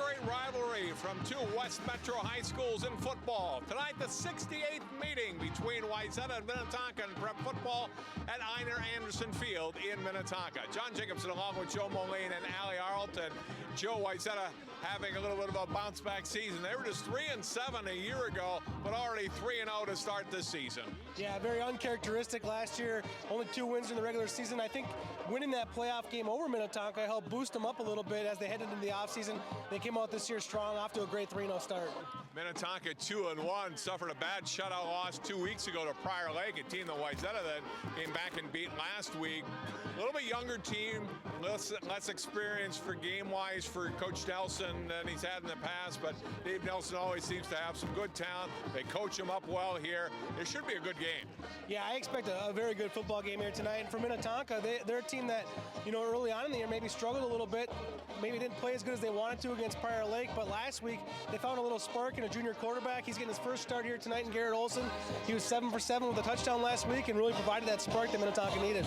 great rivalry from two West Metro high schools in football. Tonight, the 68th meeting between Wayzata and Minnetonka in prep football at Einer Anderson Field in Minnetonka. John Jacobson along with Joe Moline and Allie Arlton. Joe, Wayzata having a little bit of a bounce-back season. They were just 3-7 a year ago, but already 3-0 to start this season. Yeah, very uncharacteristic last year. Only 2 wins in the regular season. I think winning that playoff game over Minnetonka helped boost them up a little bit as they headed into the offseason. They came out this year strong, off to a great 3-0 start. Minnetonka 2-1, suffered a bad shutout loss 2 weeks ago to Prior Lake, a team that Wayzata then came back and beat last week. A little bit younger team, less experience for game-wise for Coach Nelson than he's had in the past, but Dave Nelson always seems to have some good talent. They coach him up well here. It should be a good game. Yeah, I expect a very good football game here tonight. And for Minnetonka, they're a team that, you know, early on in the year maybe struggled a little bit, maybe didn't play as good as they wanted to against Prior Lake, but last week they found a little spark in a junior quarterback. He's getting his first start here tonight in Garrett Olson. He was 7 for 7 with a touchdown last week and really provided that spark that Minnetonka needed.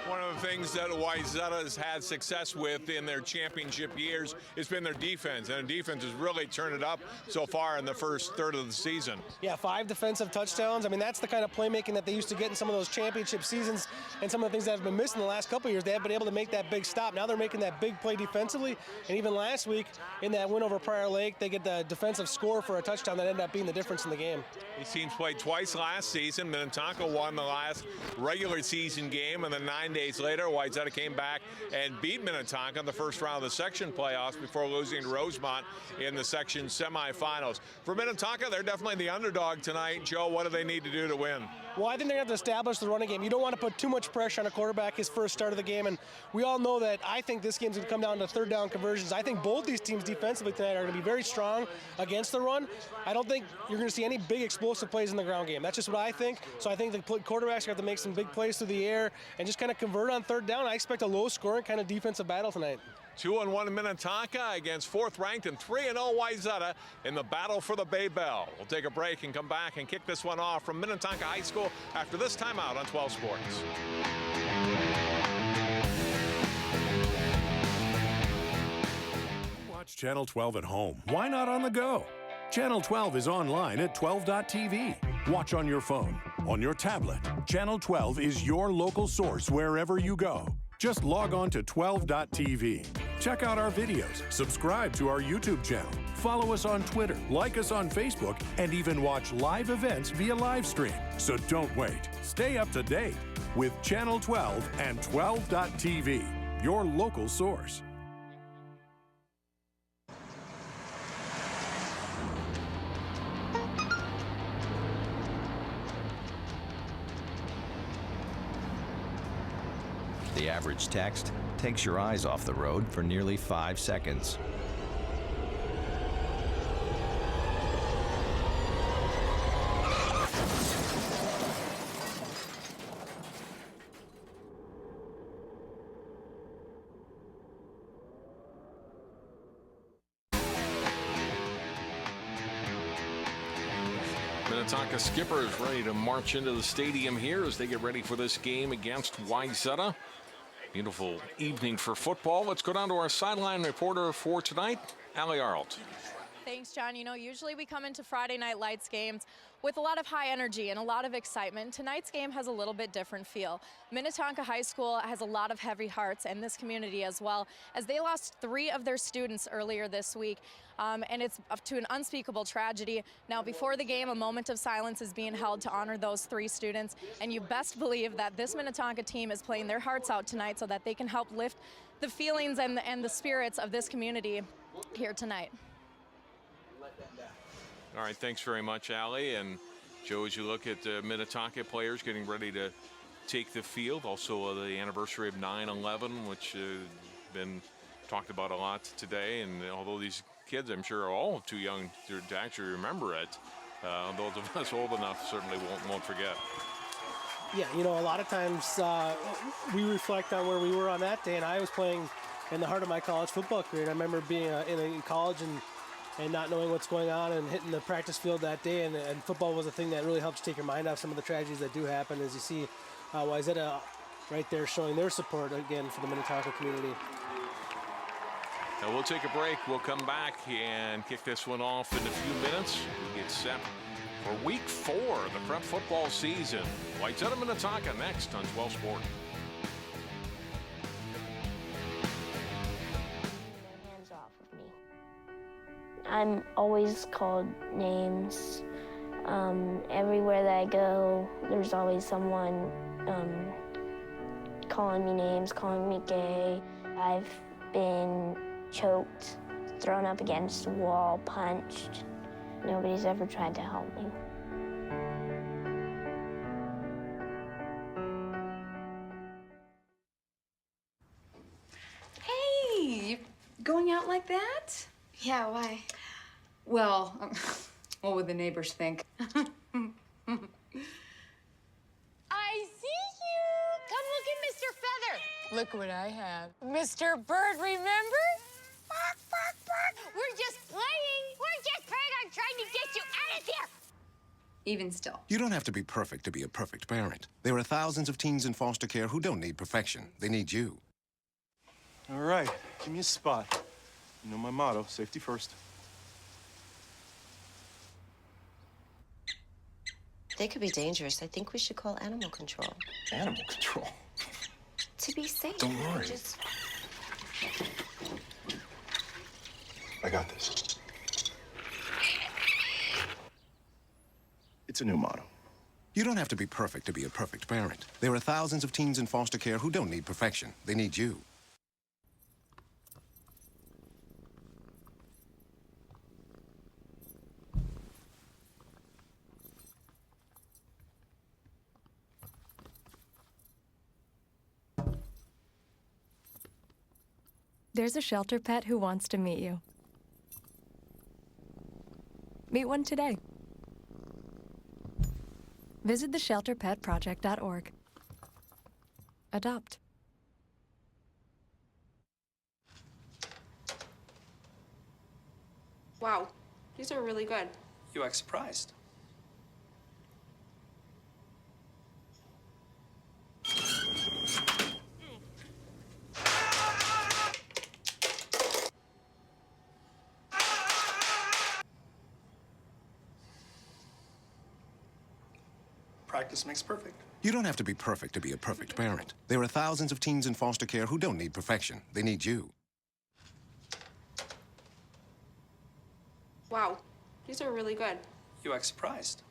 One of the things that Wayzata has had success with in their championship years has been their defense, and the defense has really turned it up so far in the first third of the season. Yeah, 5 defensive touchdowns. I mean, that's the kind of playmaking that they used to get in some of those championship seasons, and some of the things that have been missing the last couple of years. They have been able to make that big stop. Now they're making that big play defensively, and even last week in that win over Prior Lake, they get the defensive score for a touchdown that ended up being the difference in the game. These teams played twice last season. Minnetonka won the last regular season game, and then 9 days later, Wayzata came back and beat Minnetonka in the first round of the section playoffs before losing to Rosemont in the section semifinals. For Minnetonka, they're definitely the underdog tonight. Joe, what do they need to do to win? Well, I think they're going to have to establish the running game. You don't want to put too much pressure on a quarterback his first start of the game, and we all know that. I think this game's going to come down to third down conversions. I think both these teams defensively tonight are going to be very strong against the run. I don't think you're going to see any big explosive plays in the ground game. That's just what I think. So I think the quarterbacks have to make some big plays through the air and just kind of convert on third down. I expect a low-scoring kind of defensive battle tonight. 2-1 Minnetonka against 4th-ranked and 3-0 Wayzata in the battle for the Bay Bell. We'll take a break and come back and kick this one off from Minnetonka High School after this timeout on 12 Sports. Watch Channel 12 at home. Why not on the go? Channel 12 is online at 12.tv. Watch on your phone, on your tablet. Channel 12 is your local source wherever you go. Just log on to 12.tv. Check out our videos, subscribe to our YouTube channel, follow us on Twitter, like us on Facebook, and even watch live events via live stream. So don't wait. Stay up to date with Channel 12 and 12.tv, your local source. The average text takes your eyes off the road for nearly 5 seconds. Minnetonka skipper is ready to march into the stadium here as they get ready for this game against Wayzata. Beautiful evening for football. Let's go down to our sideline reporter for tonight, Allie Arlt. Thanks, John. You know, usually we come into Friday Night Lights games with a lot of high energy and a lot of excitement. Tonight's game has a little bit different feel. Minnetonka High School has a lot of heavy hearts, and this community as well, as they lost 3 of their students earlier this week, and it's up to an unspeakable tragedy. Now, before the game, a moment of silence is being held to honor those 3 students, and you best believe that this Minnetonka team is playing their hearts out tonight so that they can help lift the feelings and the spirits of this community here tonight. All right, thanks very much, Allie. And Joe, as you look at Minnetonka players getting ready to take the field, also the anniversary of 9/11, which has been talked about a lot today. And although these kids, I'm sure, are all too young to actually remember it, those of us old enough certainly won't forget. Yeah, you know, a lot of times we reflect on where we were on that day, and I was playing in the heart of my college football career. And I remember being in college and not knowing what's going on and hitting the practice field that day, and football was a thing that really helps take your mind off some of the tragedies that do happen, as you see Wayzata right there showing their support again for the Minnetonka community. Now we'll take a break. We'll come back and kick this one off in a few minutes. We get set for week 4 of the prep football season. Wayzata, Minnetonka next on 12 Sport. Hands off of me. I'm always called names. Everywhere that I go, there's always someone calling me names, calling me gay. I've been choked, thrown up against the wall, punched. Nobody's ever tried to help me. Hey, you going out like that? Yeah, why? Well, what would the neighbors think? I see you! Come look at Mr. Feather. Look what I have. Mr. Bird, remember? Bark, bark, bark. We're just playing. We're just playing. I'm trying to get you out of here. Even still. You don't have to be perfect to be a perfect parent. There are thousands of teens in foster care who don't need perfection. They need you. All right, give me a spot. You know my motto, safety first. They could be dangerous. I think we should call animal control. Animal control? To be safe. Don't worry. Just... I got this. It's a new motto. You don't have to be perfect to be a perfect parent. There are thousands of teens in foster care who don't need perfection. They need you. There's a shelter pet who wants to meet you. Meet one today. Visit theshelterpetproject.org. Adopt. Wow, these are really good. You act surprised. Practice makes perfect. You don't have to be perfect to be a perfect parent. There are thousands of teens in foster care who don't need perfection. They need you. Wow, these are really good. You act surprised.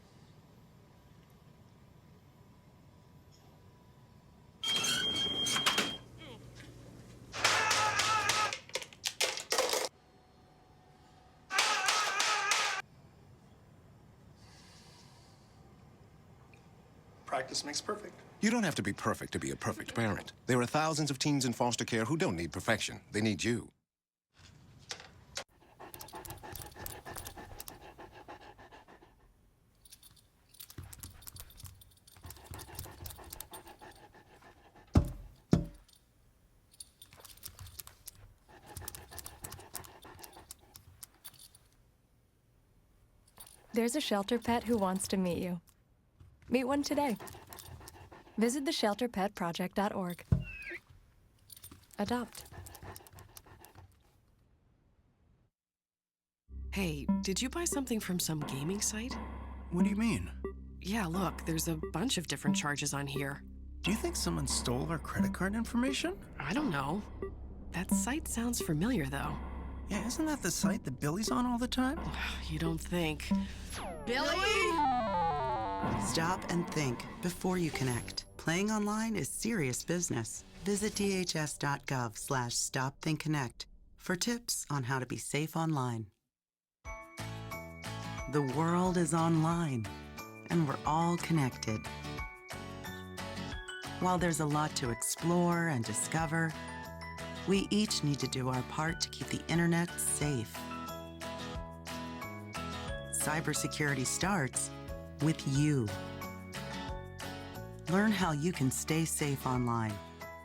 Practice makes perfect. You don't have to be perfect to be a perfect parent. There are thousands of teens in foster care who don't need perfection. They need you. There's a shelter pet who wants to meet you. Meet one today. Visit theshelterpetproject.org. Adopt. Hey, did you buy something from some gaming site? What do you mean? Yeah, look, there's a bunch of different charges on here. Do you think someone stole our credit card information? I don't know. That site sounds familiar, though. Yeah, isn't that the site that Billy's on all the time? You don't think. Billy! Stop and think before you connect. Playing online is serious business. Visit dhs.gov/stopthinkconnect for tips on how to be safe online. The world is online, and we're all connected. While there's a lot to explore and discover, we each need to do our part to keep the internet safe. Cybersecurity starts with you. Learn how you can stay safe online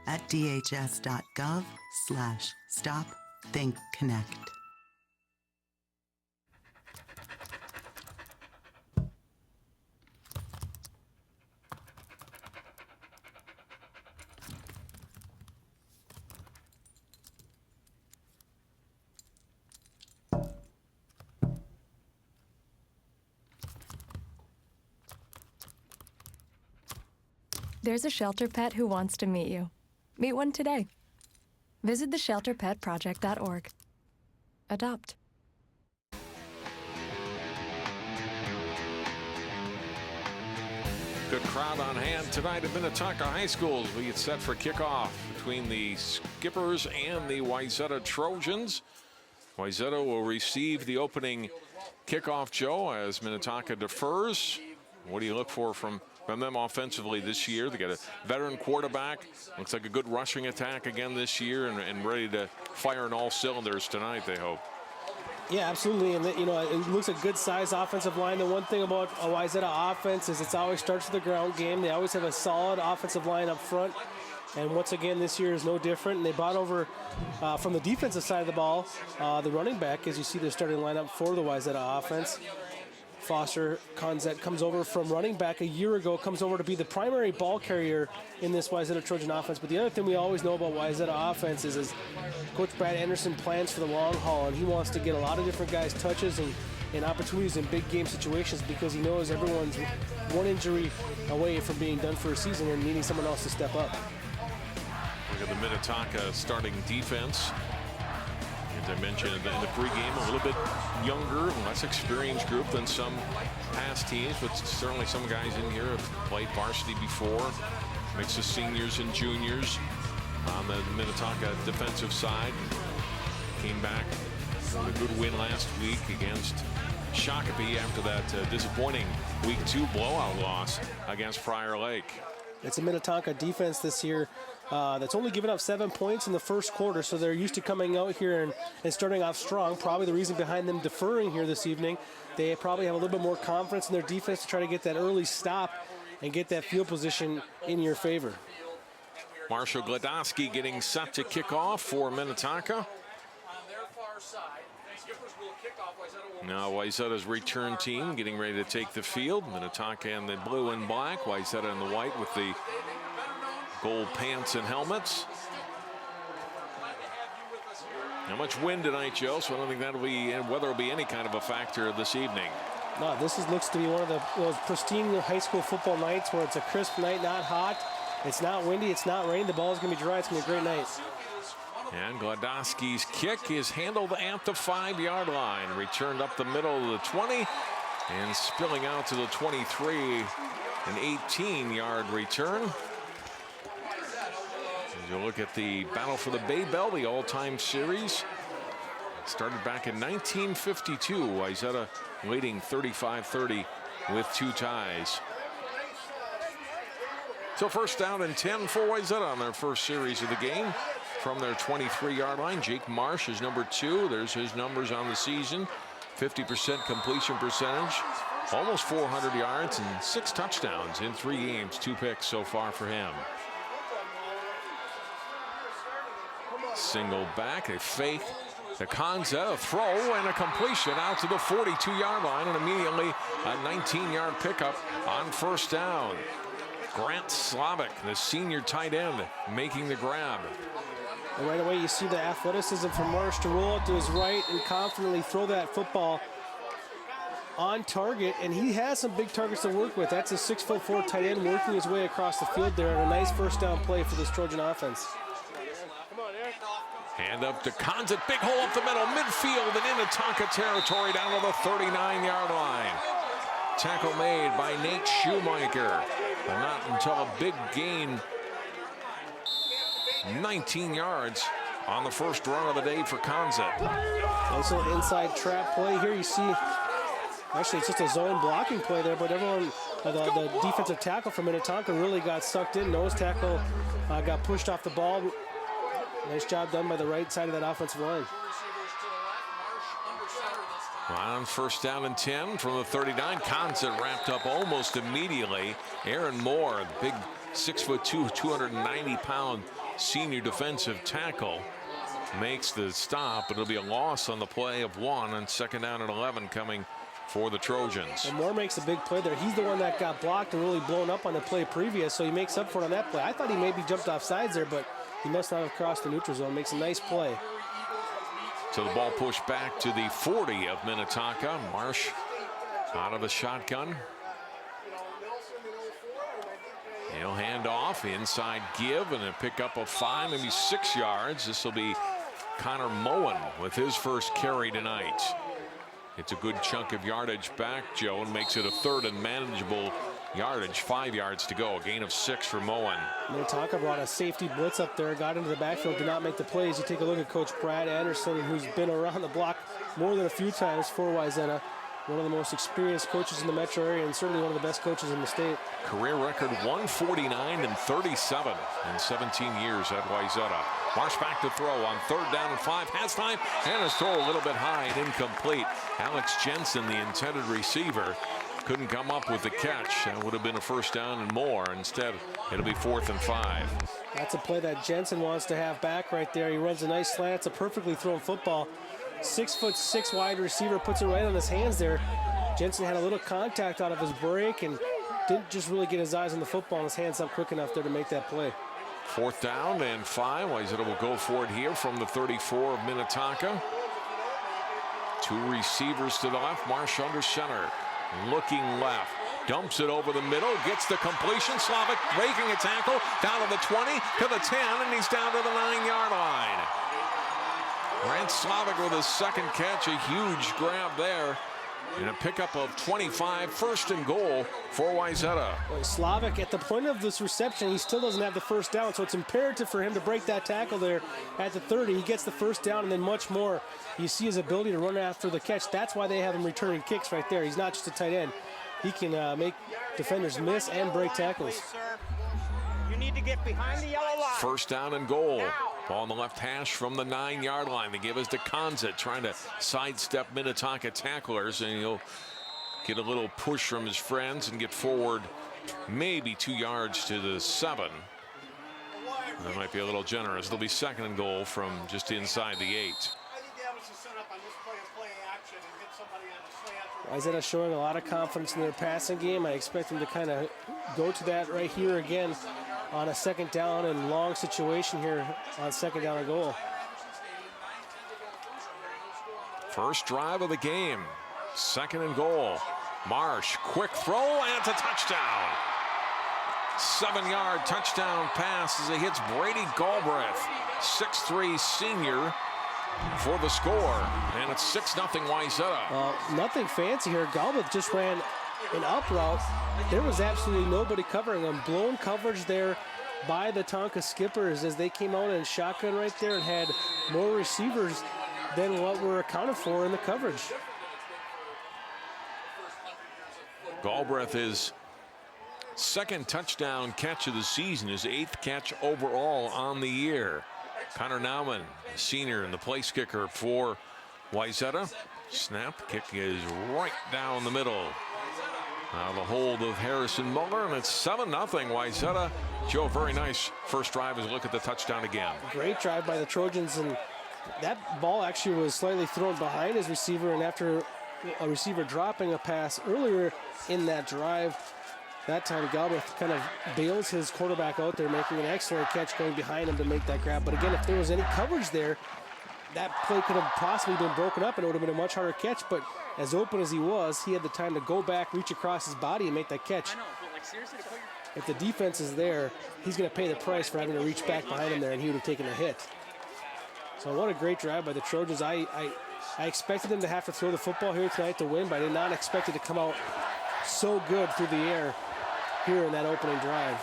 at dhs.gov/stopthinkconnect. There's a shelter pet who wants to meet you. Meet one today. Visit theshelterpetproject.org. Adopt. Good crowd on hand tonight at Minnetonka High Schools. We get set for kickoff between the Skippers and the Wayzata Trojans. Wayzata will receive the opening kickoff, Joe, as Minnetonka defers. What do you look for from them offensively this year? They got a veteran quarterback. Looks like a good rushing attack again this year, and ready to fire on all cylinders tonight, they hope. Yeah, absolutely. And, it looks a good size offensive line. The one thing about a Wayzata offense is it always starts with the ground game. They always have a solid offensive line up front. And once again, this year is no different. And they brought over, from the defensive side of the ball, the running back, as you see their starting lineup for the Wayzata offense. Foster Conzet comes over from running back a year ago, comes over to be the primary ball carrier in this Wayzata Trojan offense. But the other thing we always know about Wayzata offense is Coach Brad Anderson plans for the long haul, and he wants to get a lot of different guys touches and opportunities in big game situations because he knows everyone's one injury away from being done for a season and needing someone else to step up. Look at the Minnetonka starting defense. As I mentioned in the pregame, a little bit younger, less experienced group than some past teams, but certainly some guys in here have played varsity before. Mix of seniors and juniors on the Minnetonka defensive side. Came back with a good win last week against Shakopee after that disappointing Week 2 blowout loss against Prior Lake. It's a Minnetonka defense this year that's only given up 7 points in the first quarter, so they're used to coming out here and starting off strong. Probably the reason behind them deferring here this evening. They probably have a little bit more confidence in their defense to try to get that early stop and get that field position in your favor. Marshall Gladowski getting set to kick off for Minnetonka. Now Wayzata's return team getting ready to take the field. Minnetonka in the blue and black, Wayzata in the white with the gold pants and helmets. Not much wind tonight, Joe, so I don't think that'll be, weather will be any kind of a factor this evening. No, this looks to be one of those pristine high school football nights where it's a crisp night, not hot. It's not windy, it's not rain. The ball's going to be dry. It's going to be a great night. And Gladowski's kick is handled at the 5-yard line. Returned up the middle of the 20 and spilling out to the 23. An 18-yard return. As you look at the battle for the Bay Bell, the all-time series. Started back in 1952. Wayzata leading 35-30 with 2 ties. So first down and 10 for Wayzata on their first series of the game. From their 23-yard line, Jake Marsh is number 2. There's his numbers on the season. 50% completion percentage, almost 400 yards and 6 touchdowns in 3 games. 2 picks so far for him. Single back, a fake, the Conza, a throw and a completion out to the 42-yard line, and immediately a 19-yard pickup on first down. Grant Slavic, the senior tight end, making the grab. And right away you see the athleticism from Marsh to roll out to his right and confidently throw that football on target, and he has some big targets to work with. That's a 6'4" tight end working his way across the field there, and a nice first down play for this Trojan offense. Hand up to Conzet, big hole up the middle, midfield and into Tonka territory down to the 39-yard line. Tackle made by Nate Shoemaker, but not until a big gain. 19 yards on the first run of the day for Conzet. Nice little inside trap play here. You see, actually it's just a zone blocking play there, but everyone, the defensive tackle from Minnetonka really got sucked in. Nose tackle got pushed off the ball. Nice job done by the right side of that offensive line. On first down and 10 from the 39. Conzet wrapped up almost immediately. Aaron Moore, the big 6'2", 290-pound senior defensive tackle, makes the stop, but it'll be a loss on the play of 1 on second down and 11 coming for the Trojans. And Moore makes a big play there. He's the one that got blocked and really blown up on the play previous, so he makes up for it on that play. I thought he maybe jumped off sides there, but he must not have crossed the neutral zone. Makes a nice play. So the ball pushed back to the 40 of Minnetonka. Marsh out of the shotgun. He'll hand off, inside give, and a pickup of 5, maybe 6 yards. This will be Connor Moen with his first carry tonight. It's a good chunk of yardage back, Joe, and makes it a 3rd and manageable yardage. 5 yards to go. A gain of 6 for Moen. Minnetonka brought a safety blitz up there, got into the backfield, did not make the plays. You take a look at Coach Brad Anderson, who's been around the block more than a few times for Wayzata. One of the most experienced coaches in the metro area, and certainly one of the best coaches in the state. Career record 149 and 37 in 17 years at Wayzata. Marsh back to throw on 3rd down and 5. Has time, and his throw a little bit high and incomplete. Alex Jensen, the intended receiver, couldn't come up with the catch. That would have been a 1st down and more. Instead, it'll be 4th and 5. That's a play that Jensen wants to have back right there. He runs a nice slant. It's a perfectly thrown football. 6'6" wide receiver puts it right on his hands there. Jensen had a little contact out of his break and didn't just really get his eyes on the football and his hands up quick enough there to make that play. 4th down and 5. Wayzata will go for it here from the 34 of Minnetonka. 2 receivers to the left. Marsh under center. Looking left. Dumps it over the middle. Gets the completion. Slavic breaking a tackle. Down to the 20, to the 10, and he's down to the 9-yard line. Grant Slavic with his 2nd catch. A huge grab there. And a pickup of 25, 1st and goal for Wayzata. Slavic, at the point of this reception, he still doesn't have the 1st down, so it's imperative for him to break that tackle there at the 30. He gets the 1st down, and then much more. You see his ability to run after the catch. That's why they have him returning kicks right there. He's not just a tight end. He can make defenders miss and break tackles. You need to get behind the yellow line. 1st down and goal. Ball on the left hash from the 9-yard line. They give us to Konzit, trying to sidestep Minnetonka tacklers, and he'll get a little push from his friends and get forward maybe 2 yards to the 7. That might be a little generous. It'll be 2nd and goal from just inside the 8. Wayzata showing a lot of confidence in their passing game. I expect them to kind of go to that right here again on a 2nd down and long situation here on 2nd down and goal. First drive of the game. 2nd and goal. Marsh, quick throw, and it's a touchdown. 7-yard touchdown pass as it hits Brady Galbraith, 6'3" senior, for the score. And it's 6-0 Wayzata. Nothing fancy here. Galbraith just ran an up route. There was absolutely nobody covering him. Blown coverage there by the Tonka Skippers as they came out in shotgun right there and had more receivers than what were accounted for in the coverage. Galbraith is 2nd touchdown catch of the season, his 8th catch overall on the year. Connor Nauman, senior and the place kicker for Wayzata. Snap kick is right down the middle. Now the hold of Harrison Muller, and it's 7-0 Wayzata. Joe, very nice first drive as we look at the touchdown again. Great drive by the Trojans, and that ball actually was slightly thrown behind his receiver, and after a receiver dropping a pass earlier in that drive, that time Galbraith kind of bails his quarterback out there, making an excellent catch going behind him to make that grab. But again, if there was any coverage there, that play could have possibly been broken up and it would have been a much harder catch. But as open as he was, he had the time to go back, reach across his body, and make that catch. If the defense is there, he's going to pay the price for having to reach back behind him there, and he would have taken a hit. So what a great drive by the Trojans. I expected them to have to throw the football here tonight to win, but I did not expect it to come out so good through the air here in that opening drive.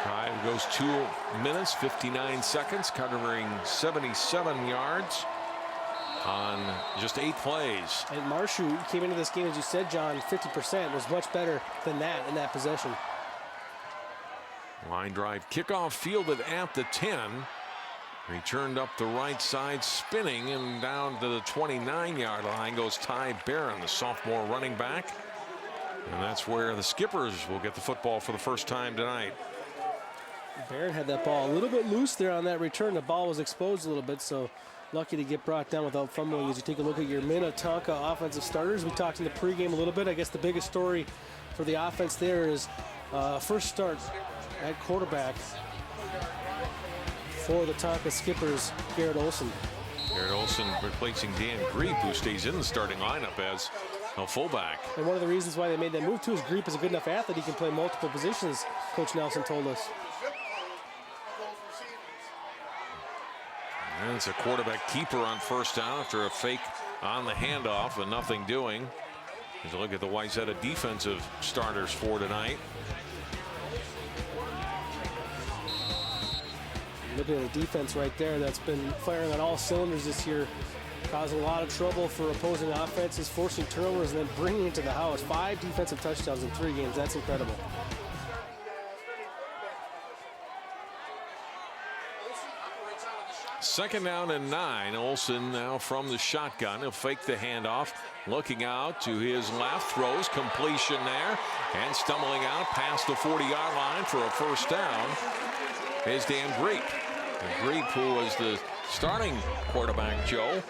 Drive goes 2 minutes, 59 seconds, covering 77 yards on just 8 plays. And Marshu came into this game, as you said, John, 50%, was much better than that in that possession. Line drive kickoff fielded at the 10. Returned up the right side, spinning, and down to the 29-yard line goes Ty Barron, the sophomore running back. And that's where the Skippers will get the football for the first time tonight. Barron had that ball a little bit loose there on that return. The ball was exposed a little bit, so lucky to get brought down without fumbling. As you take a look at your Minnetonka offensive starters, we talked in the pregame a little bit. I guess the biggest story for the offense there is first start at quarterback for the Tonka Skippers, Garrett Olson. Garrett Olson replacing Dan Griep, who stays in the starting lineup as a fullback. And one of the reasons why they made that move, too, is Greep is a good enough athlete. He can play multiple positions, Coach Nelson told us. And it's a quarterback keeper on first down after a fake on the handoff and nothing doing. As you look at the Wayzata defensive starters for tonight. Looking at the defense right there, that's been firing on all cylinders this year, causing a lot of trouble for opposing offenses, forcing turnovers, and then bringing it to the house. 5 defensive touchdowns in 3 games. That's incredible. Second down and 9. Olsen now from the shotgun. He'll fake the handoff. Looking out to his left. Throws completion there. And stumbling out past the 40-yard line for a first down is Dan Greep. Greep, who was the starting quarterback, Joe,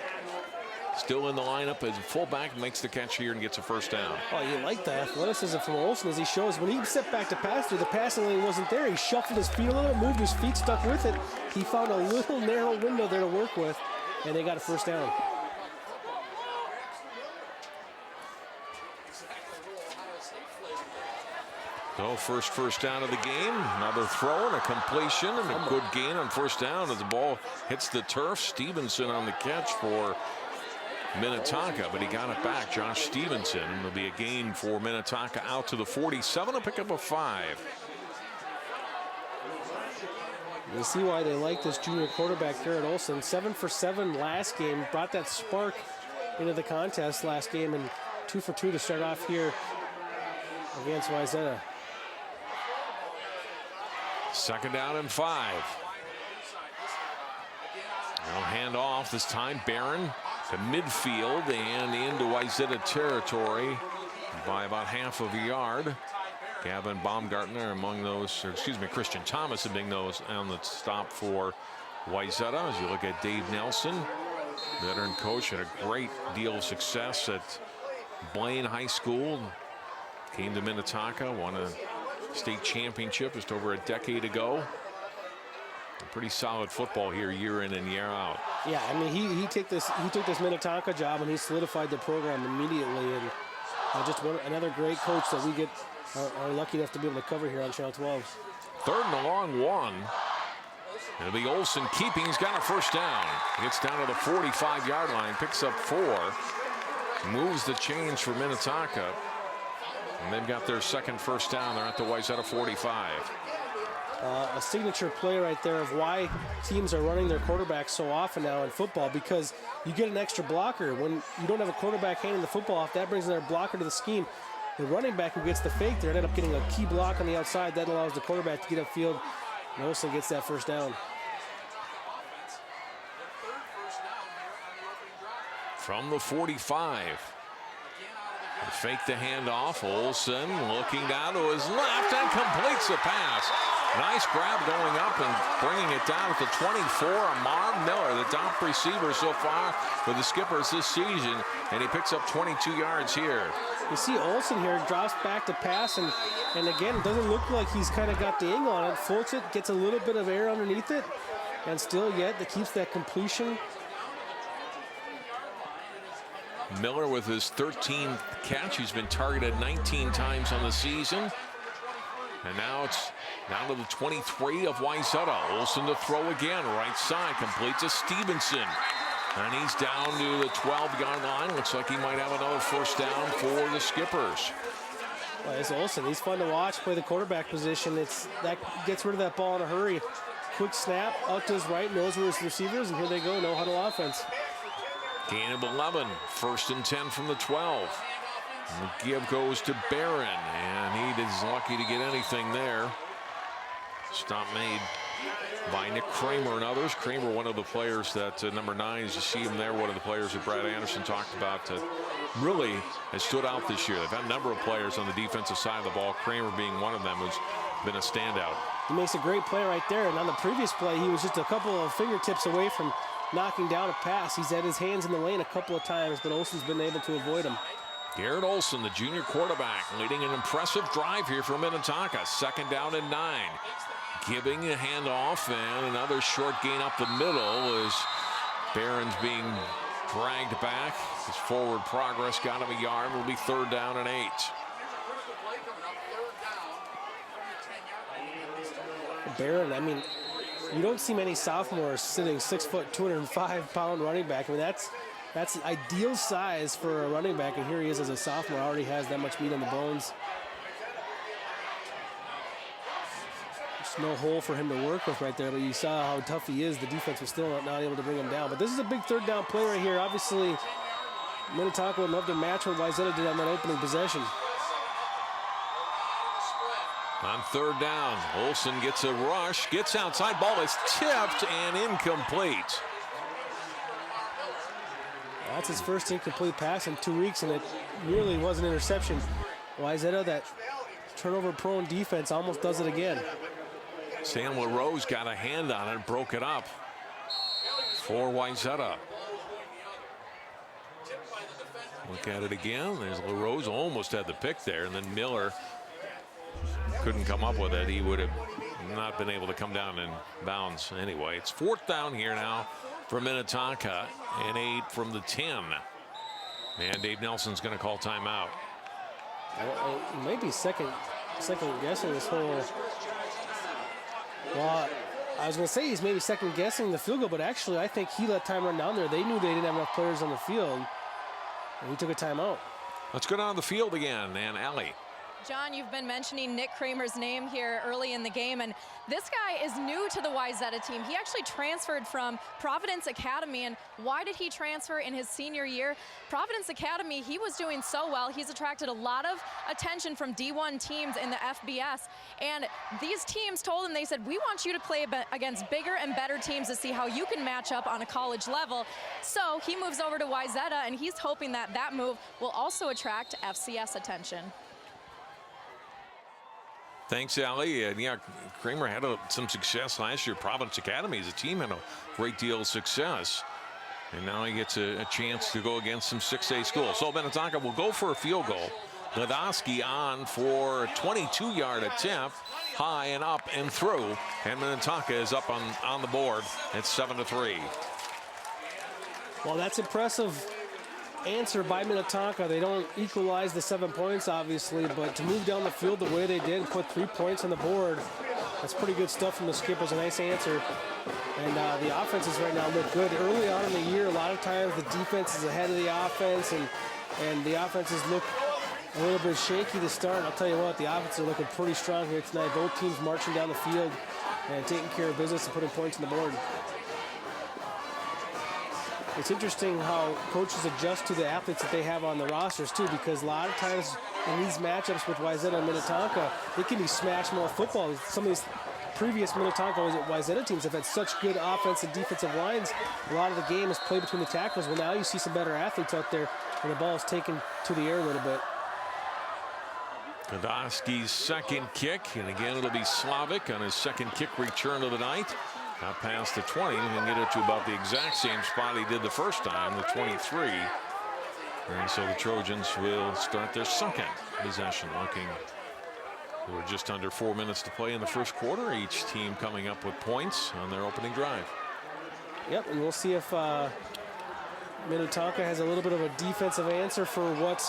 still in the lineup as a fullback, makes the catch here and gets a first down. Oh, you like the athleticism from Olsen as he shows. When he stepped back to pass through, the passing lane wasn't there. He shuffled his feet a little, moved his feet, stuck with it. He found a little narrow window there to work with, and they got a first down. So first down of the game. Another throw and a completion and a good gain on first down as the ball hits the turf. Stevenson on the catch for Minnetonka, but he got it back. Josh Stevenson. It'll be a gain for Minnetonka out to the 47 to pick up a 5. You see why they like this junior quarterback, Garrett Olsen. 7 for 7 last game. Brought that spark into the contest last game, and 2 for 2 to start off here against Wayzata. Second down and 5. Now hand off this time. Barron to midfield and into Wayzata territory by about half of a yard. Gavin Baumgartner among those, or excuse me, Christian Thomas among those on the stop for Wayzata. As you look at Dave Nelson, veteran coach, had a great deal of success at Blaine High School. Came to Minnetonka, won a state championship just over a decade ago. Pretty solid football here, year in and year out. Yeah, I mean, he took this Minnetonka job and he solidified the program immediately, and just another great coach that we are lucky enough to be able to cover here on Channel 12. Third and a long one. It'll be Olsen keeping. He's got a first down. Gets down to the 45-yard line, picks up 4, moves the chains for Minnetonka, and they've got their second first down. They're at the Wayzata 45. A signature play right there of why teams are running their quarterbacks so often now in football, because you get an extra blocker. When you don't have a quarterback handing the football off, that brings another blocker to the scheme. The running back who gets the fake there ended up getting a key block on the outside. That allows the quarterback to get upfield. And Olsen gets that first down. From the 45. Fake the handoff. Olsen looking down to his left and completes the pass. Nice grab going up and bringing it down at the 24. Amar Miller, the top receiver so far for the Skippers this season, and he picks up 22 yards here. You see Olsen here drops back to pass, and again, it doesn't look like he's kind of got the angle on it. Floats it, gets a little bit of air underneath it, and still yet that keeps that completion. Miller with his 13th catch. He's been targeted 19 times on the season. And now it's down to the 23 of Wayzata. Olsen to throw again. Right side completes to Stevenson. And he's down to the 12-yard line. Looks like he might have another first down for the Skippers. Well, it's Olsen. He's fun to watch play the quarterback position. That gets rid of that ball in a hurry. Quick snap out to his right, knows where his receivers, and here they go. No huddle offense. Gain of 11. First and 10 from the 12. And the give goes to Barron, and he is lucky to get anything there. Stop made by Nick Kramer and others. Kramer, one of the players that number 9, as you see him there, one of the players that Brad Anderson talked about really has stood out this year. They've had a number of players on the defensive side of the ball, Kramer being one of them, who's been a standout. He makes a great play right there, and on the previous play, he was just a couple of fingertips away from knocking down a pass. He's had his hands in the lane a couple of times, but Olsen's been able to avoid him. Garrett Olsen, the junior quarterback, leading an impressive drive here for Minnetonka. Second down and 9. Giving a handoff, and another short gain up the middle as Barron's being dragged back. His forward progress got him a yard. It'll be 3rd down and 8. Barron, I mean, you don't see many sophomores sitting 6 foot, 205-pound running back. I mean, that's the ideal size for a running back, and here he is as a sophomore, already has that much meat on the bones. There's no hole for him to work with right there, but you saw how tough he is. The defense was still not able to bring him down. But this is a big 3rd down play right here. Obviously, Minnetonka would love to match what Wayzata did on that opening possession. On 3rd down, Olsen gets a rush, gets outside, ball is tipped and incomplete. That's his first incomplete pass in 2 weeks, and it really was an interception. Wayzata, that turnover-prone defense, almost does it again. Sam LaRose got a hand on it, broke it up for Wayzata. Look at it again. There's LaRose, almost had the pick there, and then Miller couldn't come up with it. He would have not been able to come down in bounds anyway. It's 4th down here now for Minnetonka, and 8 from the 10. And Dave Nelson's going to call timeout. Well, maybe second guessing this whole. Well, I was going to say he's maybe second guessing the field goal, but actually I think he let time run down there. They knew they didn't have enough players on the field, and he took a timeout. Let's go down the field again, and Allie. John, you've been mentioning Nick Kramer's name here early in the game, and this guy is new to the Wayzata team. He actually transferred from Providence Academy, and why did he transfer in his senior year? Providence Academy, he was doing so well. He's attracted a lot of attention from D1 teams in the FBS, and these teams told him, they said, we want you to play against bigger and better teams to see how you can match up on a college level. So he moves over to Wayzata, and he's hoping that that move will also attract FCS attention. Thanks, Allie. And yeah, Kramer had some success last year. Providence Academy as a team had a great deal of success. And now he gets a chance to go against some 6A schools. So Minnetonka will go for a field goal. Ledowski on for a 22-yard attempt. High and up and through. And Minnetonka is up on the board at 7-3. Well, that's impressive answer by Minnetonka. They don't equalize the 7 points, obviously, but to move down the field the way they did and put 3 points on the board, that's pretty good stuff from the skippers. A nice answer. And the offenses right now look good. Early on in the year, a lot of times the defense is ahead of the offense, and the offenses look a little bit shaky to start. I'll tell you what, the offenses are looking pretty strong here tonight. Both teams marching down the field and taking care of business and putting points on the board. It's interesting how coaches adjust to the athletes that they have on the rosters, too, because a lot of times in these matchups with Wayzata and Minnetonka, they can be smash more football. Some of these previous Minnetonka Wayzata teams have had such good offensive and defensive lines. A lot of the game is played between the tackles. Well, now you see some better athletes out there, and the ball is taken to the air a little bit. Kodowski's second kick, and again it'll be Slavic on his second kick return of the night. Out past the 20, and get it to about the exact same spot he did the first time, the 23. And so the Trojans will start their second possession. We're just under 4 minutes to play in the first quarter. Each team coming up with points on their opening drive. Yep, and we'll see if Minnetonka has a little bit of a defensive answer for what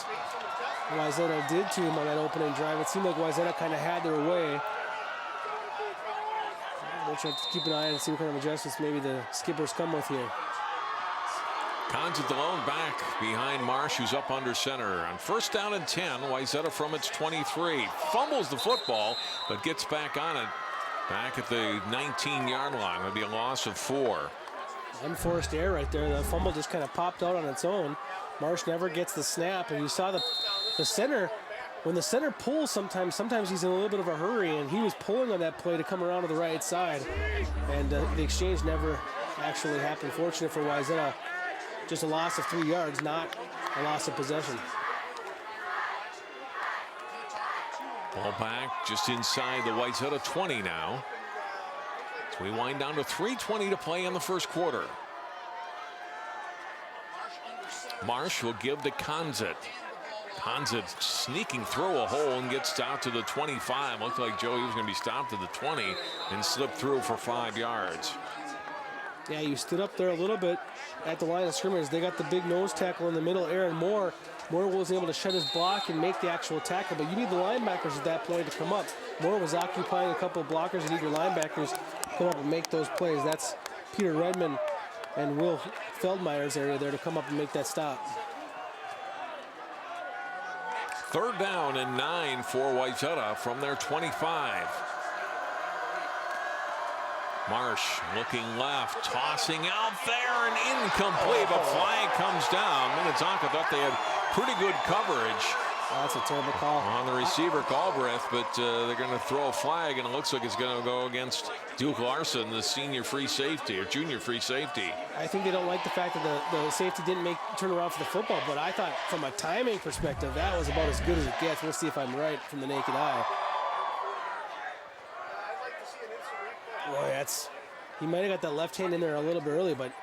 Wayzata did to him on that opening drive. It seemed like Wayzata kind of had their way. We'll try to keep an eye on and see what kind of adjustments maybe the skippers come with here. Considalone back behind Marsh, who's up under center. On 1st down and 10, Wayzata from its 23. Fumbles the football, but gets back on it. Back at the 19-yard line. It'll be a loss of 4. Unforced error right there. The fumble just kind of popped out on its own. Marsh never gets the snap, and you saw the center. When the center pulls, sometimes he's in a little bit of a hurry, and he was pulling on that play to come around to the right side. And the exchange never actually happened. Fortunate for Wayzata. Just a loss of 3 yards, not a loss of possession. Ball back just inside the Wayzata 20 now. So we wind down to 3:20 to play in the first quarter. Marsh will give to Conzit. Conzit sneaking through a hole and gets out to the 25. Looked like Joe, he was going to be stopped at the 20 and slipped through for 5 yards. Yeah, you stood up there a little bit at the line of scrimmage. They got the big nose tackle in the middle, Aaron Moore. Moore was able to shed his block and make the actual tackle, but you need the linebackers at that point to come up. Moore was occupying a couple of blockers. You need your linebackers to come up and make those plays. That's Peter Redmond and Will Feldmeyer's area there to come up and make that stop. 3rd down and 9 for Wayzata from their 25. Marsh looking left, tossing out there, and incomplete. A flag comes down. Minnetonka thought they had pretty good coverage. That's a terrible call. On the receiver, Galbraith, but they're going to throw a flag, and it looks like it's going to go against Duke Larson, the senior free safety, or junior free safety. I think they don't like the fact that the safety didn't turn around for the football, but I thought from a timing perspective, that was about as good as it gets. We'll see if I'm right from the naked eye. Boy, he might have got that left hand in there a little bit early, but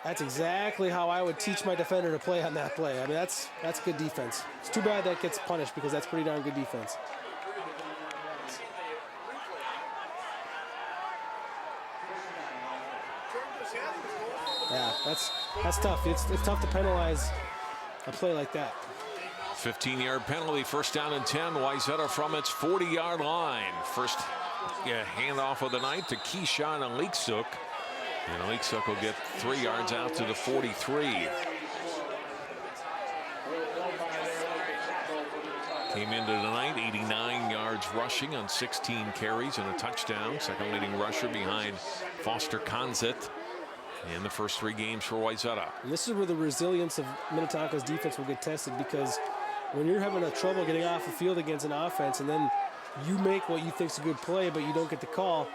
that's exactly how I would teach my defender to play on that play. I mean, that's good defense. It's too bad that gets punished because that's pretty darn good defense. Yeah, that's tough. It's tough to penalize a play like that. 15-yard penalty, 1st down and 10. Wayzata from its 40-yard line. First handoff of the night to Keyshawn Aleksuk. And Aleksuk will get 3 yards out to the 43. Came into tonight 89 yards rushing on 16 carries and a touchdown. Second leading rusher behind Foster Conzett in the first 3 games for Wayzata. This is where the resilience of Minnetonka's defense will get tested, because when you're having a trouble getting off the field against an offense and then you make what you think is a good play but you don't get the call,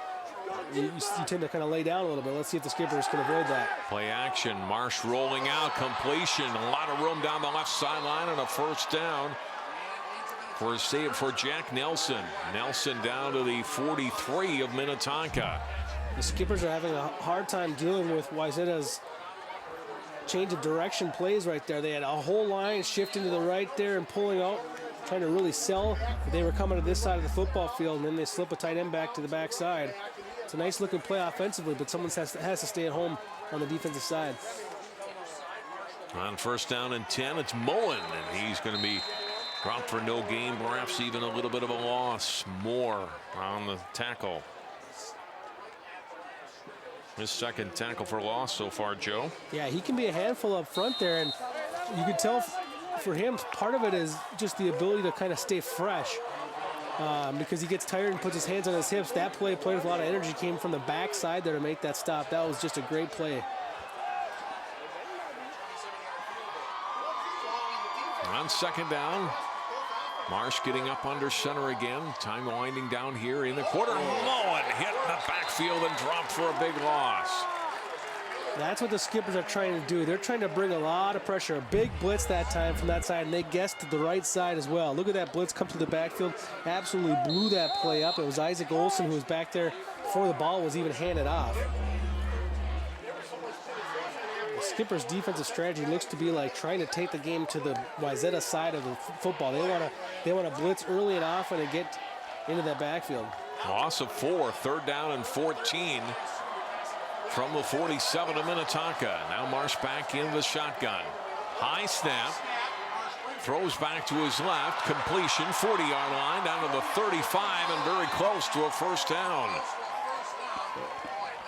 you tend to kind of lay down a little bit. Let's see if the Skippers can avoid that. Play action. Marsh rolling out. Completion. A lot of room down the left sideline and a 1st down for Jack Nelson. Nelson down to the 43 of Minnetonka. The Skippers are having a hard time dealing with Wayzata's change of direction plays right there. They had a whole line shifting to the right there and pulling out, trying to really sell. They were coming to this side of the football field, and then they slip a tight end back to the backside. It's a nice looking play offensively, but someone has to stay at home on the defensive side. On 1st down and 10, it's Mullen, and he's going to be dropped for no gain, perhaps even a little bit of a loss. Moore on the tackle. His 2nd tackle for loss so far, Joe. Yeah, he can be a handful up front there, and you can tell for him, part of it is just the ability to kind of stay fresh. Because he gets tired and puts his hands on his hips. That play played with a lot of energy, came from the backside there to make that stop. That was just a great play. On 2nd down, Marsh getting up under center again. Time winding down here in the quarter. Mullen hit in the backfield and dropped for a big loss. That's what the Skippers are trying to do. They're trying to bring a lot of pressure. A big blitz that time from that side, and they guessed to the right side as well. Look at that blitz come to the backfield. Absolutely blew that play up. It was Isaac Olson who was back there before the ball was even handed off. The Skippers' defensive strategy looks to be like trying to take the game to the Wayzata side of the football. They want to blitz early and often and get into that backfield. Loss of 4, 3rd down and 14. From the 47 of Minnetonka. Now Marsh back in the shotgun. High snap. Throws back to his left. Completion, 40-yard line, down to the 35, and very close to a 1st down.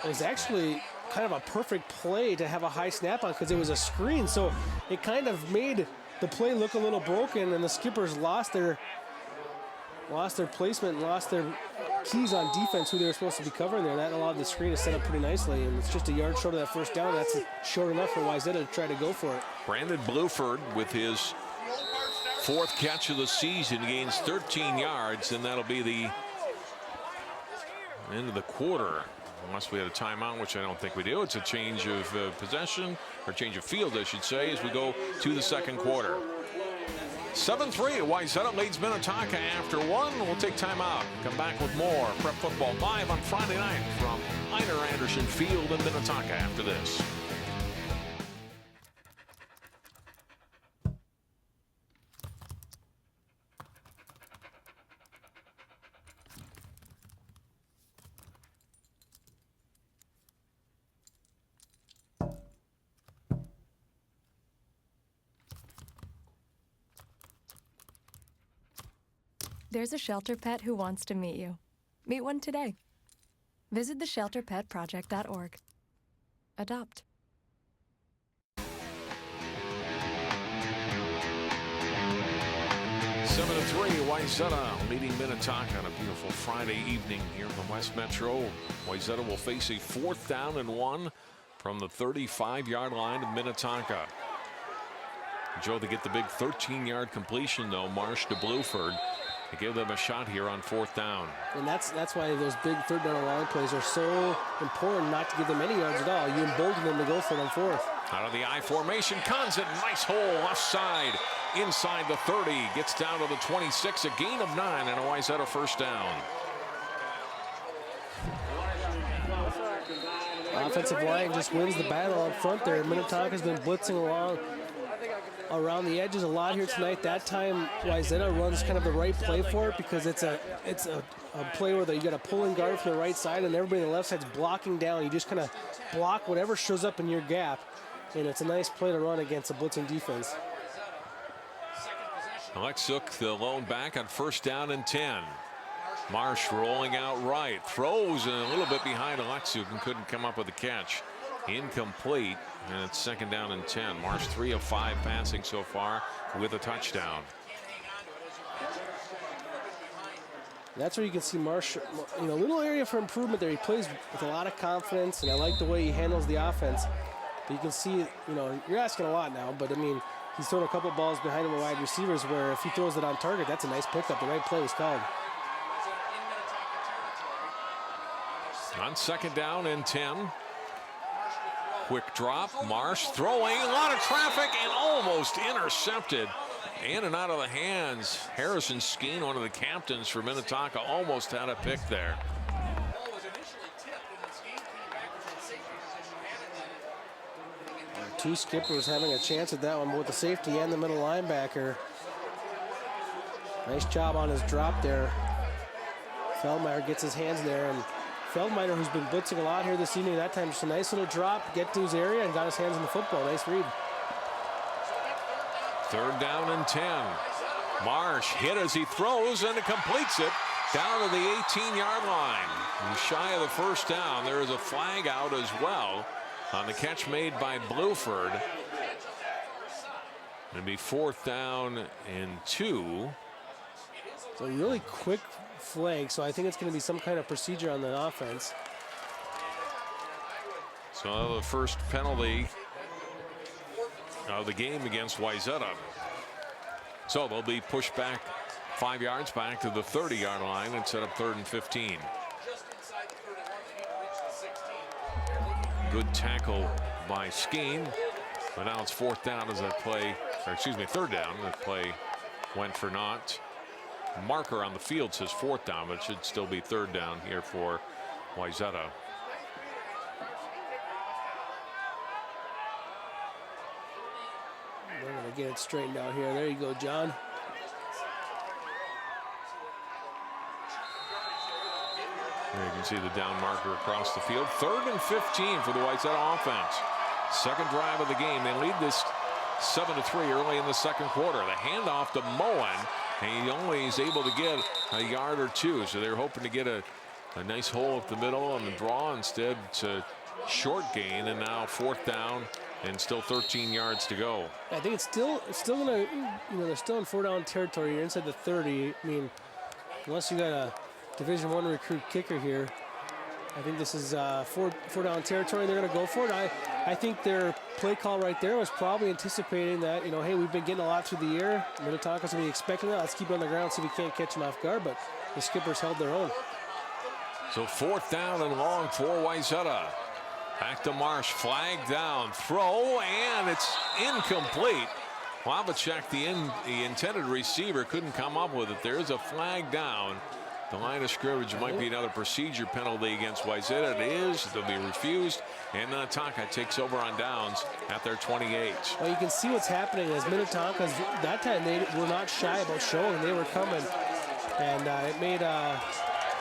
It was actually kind of a perfect play to have a high snap on because it was a screen. So it kind of made the play look a little broken, and the Skippers lost their placement and lost their keys on defense, who they were supposed to be covering there. That allowed the screen to set up pretty nicely, and it's just a yard short of that 1st down. That's short enough for Wayzata to try to go for it. Brandon Bluford with his 4th catch of the season gains 13 yards, and that'll be the end of the quarter. Unless we had a timeout, which I don't think we do. It's a change of possession, or change of field, I should say, as we go to the 2nd quarter. 7-3, Wayzata leads Minnetonka after 1. We'll take time out. Come back with more Prep Football live on Friday night from Einar Anderson Field in Minnetonka after this. There's a shelter pet who wants to meet you. Meet one today. Visit theshelterpetproject.org. Adopt. 7-3, Wayzata leading Minnetonka on a beautiful Friday evening here in the West Metro. Wayzata will face a 4th down and 1 from the 35-yard line of Minnetonka. Joe, they get the big 13-yard completion, though, Marsh to Bluford, to give them a shot here on 4th down. And that's why those big 3rd down and long plays are so important, not to give them any yards at all. You embolden them to go for it on 4th. Out of the I formation, Conzit, nice hole left side. Inside the 30, gets down to the 26, a gain of 9, and a Wayzata 1st down. Offensive line just wins the battle up front there. Minnetonka's been blitzing around the edges a lot here tonight. That time, Wayzata runs kind of the right play for it because it's a play where you got a pulling guard from the right side and everybody on the left side's blocking down. You just kind of block whatever shows up in your gap, and it's a nice play to run against a blitzing defense. Alexuk, the lone back on 1st down and 10. Marsh rolling out right, throws a little bit behind Alexuk and couldn't come up with a catch. Incomplete, and it's 2nd down and 10. Marsh 3 of 5 passing so far with a touchdown. That's where you can see Marsh, a little area for improvement there. He plays with a lot of confidence, and I like the way he handles the offense. But you can see, you're asking a lot now, but I mean, he's thrown a couple balls behind him with wide receivers where if he throws it on target, that's a nice pickup. The right play was called. On 2nd down and 10. Quick drop, Marsh throwing, a lot of traffic and almost intercepted. In and out of the hands. Harrison Skeen, one of the captains for Minnetonka, almost had a pick there. Two skippers having a chance at that one, both the safety and the middle linebacker. Nice job on his drop there. Feldmeyer gets his hands there, and Feldmeyer, who's been blitzing a lot here this evening, that time just a nice little drop, get to his area, and got his hands on the football. Nice read. 3rd down and 10. Marsh hit as he throws, and it completes it down to the 18-yard line. And shy of the 1st down, there is a flag out as well on the catch made by Bluford. It'll be 4th down and 2. So a really quick flag, so I think it's going to be some kind of procedure on the offense. So the first penalty of the game against Wayzata. So they'll be pushed back 5 yards back to the 30-yard line and set up 3rd and 15. Good tackle by Skeen, but now it's 4th down as that play, or excuse me, 3rd down. That play went for naught. Marker on the field says 4th down, but it should still be 3rd down here for Wayzata. They're going to get it straightened out here. There you go, John. There you can see the down marker across the field. 3rd and 15 for the Wayzata offense. 2nd drive of the game. They lead this 7-3 early in the 2nd quarter. The handoff to Moen, and he only is able to get a yard or 2. So they're hoping to get a nice hole up the middle and the draw. Instead, it's a short gain, and now 4th down and still 13 yards to go. I think it's still going to, they're still in 4-down territory. You're inside the 30. I mean, unless you got a Division I recruit kicker here, I think this is 4-down territory. They're going to go for it. I think their play call right there was probably anticipating that, hey, we've been getting a lot through the air. Minnetonka's going to be expecting that. Let's keep it on the ground, see if we can't catch them off guard. But the skippers held their own. So 4th down and long for Wayzata. Back to Marsh, flag down, throw, and it's incomplete. Wawachek, the intended receiver, couldn't come up with it. There's a flag down. The line of scrimmage might be another procedure penalty against Wayzata. It is. They'll be refused. And Minnetonka takes over on downs at their 28. Well, you can see what's happening as Minnetonka's, that time they were not shy about showing they were coming. And it made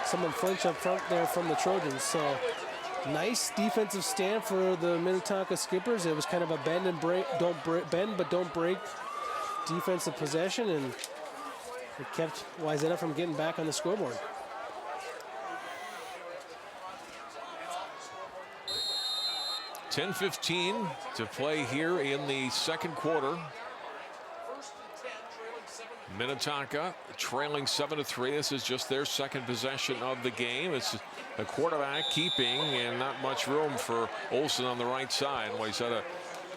someone flinch up front there from the Trojans. So nice defensive stand for the Minnetonka skippers. It was kind of a bend and break, bend but don't break defensive possession. And It kept Wayzata from getting back on the scoreboard. $10:15 to play here in the second quarter. Minnetonka trailing 7-3. This is just their second possession of the game. It's a quarterback keeping and not much room for Olsen on the right side. Wayzata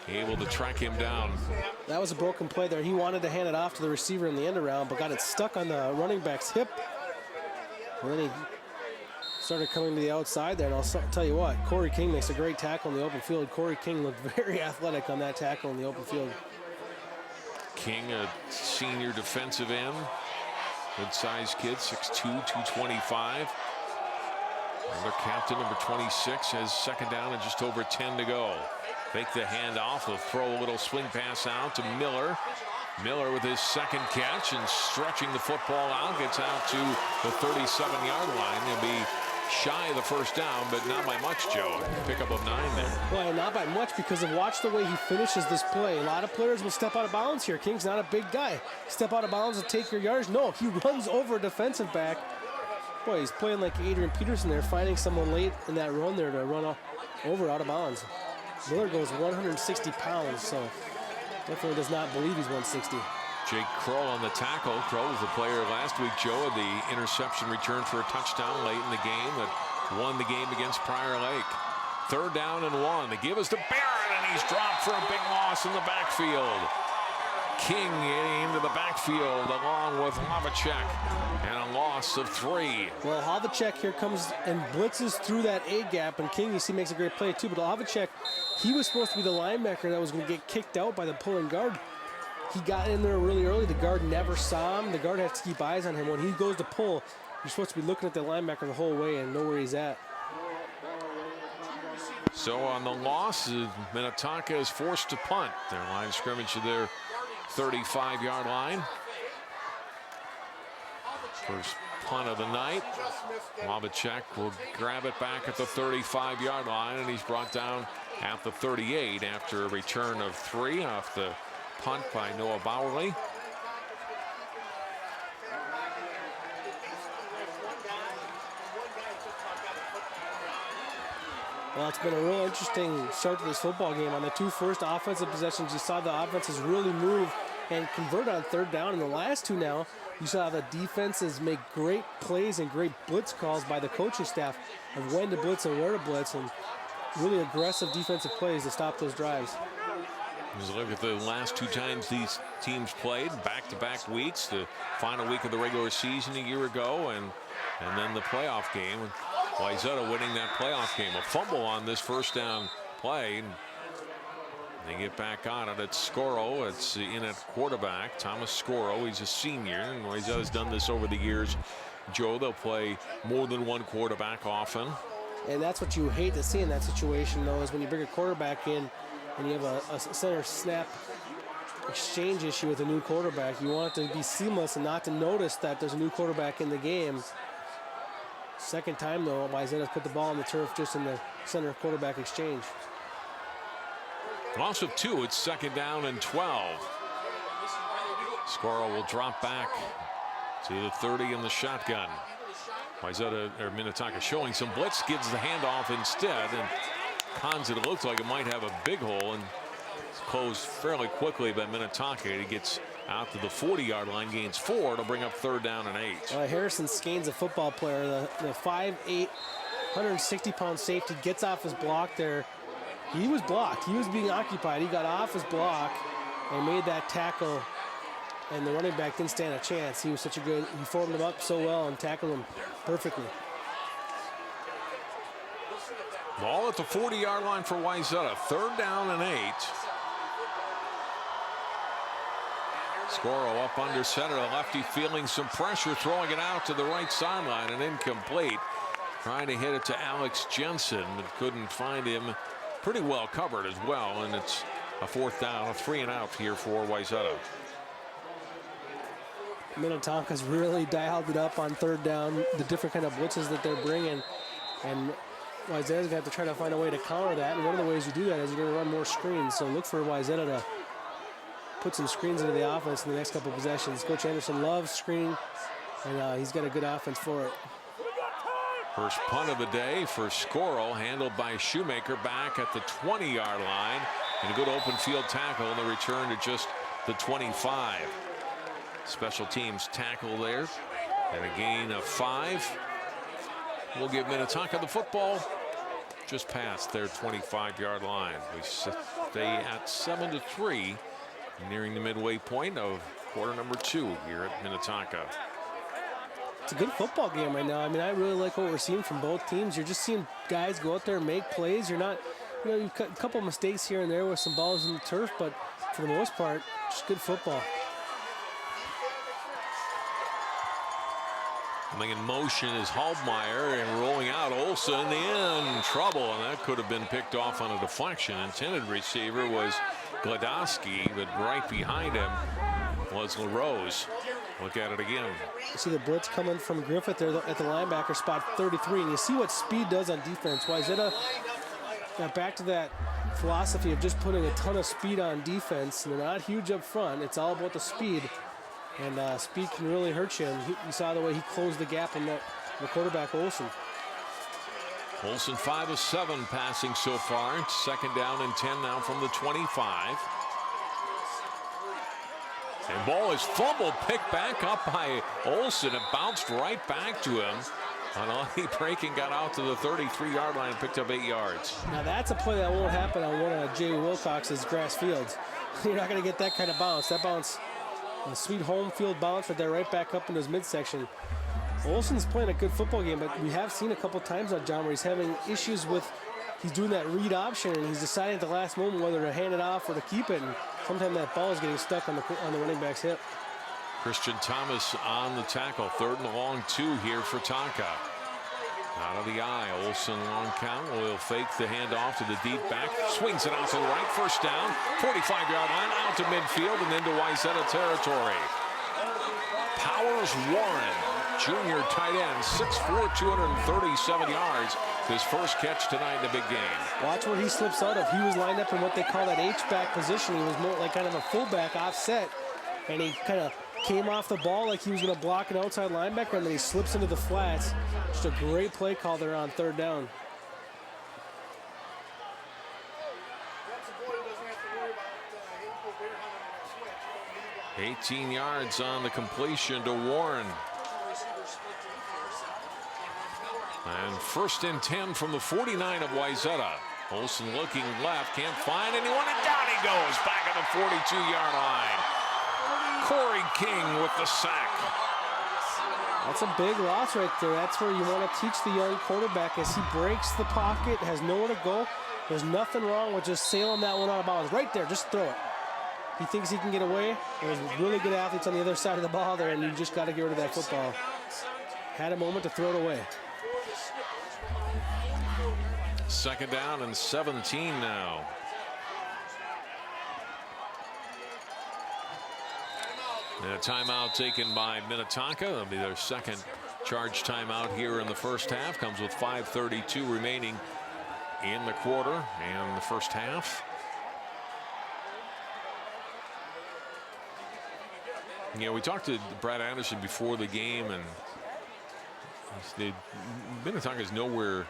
able to track him down. That was a broken play there. He wanted to hand it off to the receiver in the end around, but got it stuck on the running back's hip. And then he started coming to the outside there. And I'll tell you what, Corey King makes a great tackle in the open field. Corey King looked very athletic on that tackle in the open field. King, a senior defensive end. Good-sized kid, 6'2", 225. Another captain, number 26, has second down and just over 10 to go. Fake the handoff. They'll throw a little swing pass out to Miller. Miller with his second catch and stretching the football out. Gets out to the 37-yard line. He'll be shy of the first down, but not by much, Joe. Pickup of 9 there. Well, not by much, because watch the way he finishes this play. A lot of players will step out of bounds here. King's not a big guy. Step out of bounds and take your yards. No, he runs over a defensive back. Boy, he's playing like Adrian Peterson there, finding someone late in that run there to run over out of bounds. Miller goes 160 pounds, so definitely does not believe he's 160. Jake Kroll on the tackle. Kroll was the player last week, Joe, of the interception return for a touchdown late in the game that won the game against Prior Lake. 3rd down and 1. They give us to Barrett, and he's dropped for a big loss in the backfield. King into the backfield along with Havlicek, and a loss of 3. Well, Havlicek here comes and blitzes through that A gap, and King, you see, makes a great play too. But Havlicek, he was supposed to be the linebacker that was going to get kicked out by the pulling guard. He got in there really early. The guard never saw him. The guard has to keep eyes on him. When he goes to pull, you're supposed to be looking at the linebacker the whole way and know where he's at. So on the loss, Minnetonka is forced to punt. Their line of scrimmage to their 35-yard line. First punt of the night. Havlicek will grab it back at the 35-yard line, and he's brought down at the 38 after a return of 3 off the punt by Noah Bowerly. Well, it's been a real interesting start to this football game. On the 2 first offensive possessions, you saw the offenses really move and convert on 3rd down. In the last 2 now, you saw the defenses make great plays and great blitz calls by the coaching staff of when to blitz and where to blitz, and really aggressive defensive plays to stop those drives. Just look at the last 2 times these teams played, back-to-back weeks, the final week of the regular season a year ago, and then the playoff game. Wayzata winning that playoff game. A fumble on this first down play. They get back on it. It's Scoro. It's in at quarterback. Thomas Scoro. He's a senior, and Wayzata's done this over the years. Joe, they'll play more than one quarterback often. And that's what you hate to see in that situation, though, is when you bring a quarterback in and you have a center snap exchange issue with a new quarterback. You want it to be seamless and not to notice that there's a new quarterback in the game. Second time, though, Wayzata's put the ball on the turf just in the center quarterback exchange. Loss of 2. It's 2nd down and 12. Scoro will drop back to the 30 in the shotgun. Wayzata, or Minnetonka, showing some blitz, gives the handoff instead, and cons it looks like it might have a big hole, and it's closed fairly quickly by Minnetonka. He gets out to the 40-yard line, gains 4 to bring up 3rd down and 8. Harrison Skane's a football player. The 5'8", 160-pound safety gets off his block there. He was blocked. He was being occupied. He got off his block and made that tackle, and the running back didn't stand a chance. He was such a good, he formed him up so well and tackled him perfectly. Ball at the 40-yard line for Wayzata. 3rd down and 8. Scoro up under center. The lefty feeling some pressure, throwing it out to the right sideline and incomplete. Trying to hit it to Alex Jensen, but couldn't find him. Pretty well covered as well, and it's a 4th down, a 3 and out here for Wayzata. Minnetonka's really dialed it up on 3rd down, the different kind of blitzes that they're bringing, and Wayzata's going to have to try to find a way to counter that, and one of the ways you do that is you're going to run more screens, so look for Wayzata to put some screens into the offense in the next couple of possessions. Coach Anderson loves screening, and he's got a good offense for it. First punt of the day for Scorrell, handled by Shoemaker back at the 20-yard line. And a good open field tackle and the return to just the 25. Special teams tackle there. And a gain of 5. We'll give Minnetonka the football just past their 25-yard line. We stay at 7-3, nearing the midway point of quarter number 2 here at Minnetonka. It's a good football game right now. I mean, I really like what we're seeing from both teams. You're just seeing guys go out there and make plays. You're not, you've got a couple of mistakes here and there with some balls in the turf, but for the most part, just good football. Coming in motion is Halbmeyer, and rolling out Olsen in trouble, and that could have been picked off on a deflection. Intended receiver was Gladowski, but right behind him was LaRose. Look at it again. You see the blitz coming from Griffith there at the linebacker spot 33, and you see what speed does on defense. Wayzata got back to that philosophy of just putting a ton of speed on defense. And they're not huge up front. It's all about the speed, and speed can really hurt you. And you saw the way he closed the gap in the quarterback Olsen. Olsen 5 of 7 passing so far. Second down and 10 now from the 25. And ball is fumbled, picked back up by Olsen. It bounced right back to him. On breaking, got out to the 33-yard line and picked up 8 yards. Now that's a play that won't happen on one of Jay Wilcox's grass fields. You're not going to get that kind of bounce. That bounce, a sweet home field bounce right there, right back up into his midsection. Olsen's playing a good football game, but we have seen a couple times on John where he's having issues with, he's doing that read option, and he's deciding at the last moment whether to hand it off or to keep it. And sometimes that ball is getting stuck on the running back's hip. Christian Thomas on the tackle. 3rd and long 2 here for Tonka. Out of the eye, Olsen long count. Will fake the handoff to the deep back. Swings it out to the right. First down. 45-yard line out to midfield and into Wayzata territory. Powers Warren, junior tight end, 6'4", 237 yards. His first catch tonight in the big game. Watch where he slips out of. He was lined up in what they call that H-back position. He was more like kind of a fullback offset, and he kind of came off the ball like he was going to block an outside linebacker, and then he slips into the flats. Just a great play call there on 3rd down. $18 yards on the completion to Warren. And 1st and 10 from the 49 of Wayzata. Olsen looking left, can't find anyone, and down he goes back at the 42-yard line. Corey King with the sack. That's a big loss right there. That's where you want to teach the young quarterback as he breaks the pocket, has nowhere to go. There's nothing wrong with just sailing that one out of bounds. Right there, just throw it. He thinks he can get away. There's really good athletes on the other side of the ball there, and you just got to get rid of that football. Had a moment to throw it away. 2nd down and 17 now. And a timeout taken by Minnetonka. That'll be their second charge timeout here in the first half. Comes with 5:32 remaining in the quarter and the first half. You know, we talked to Brad Anderson before the game, and Minnetonka is nowhere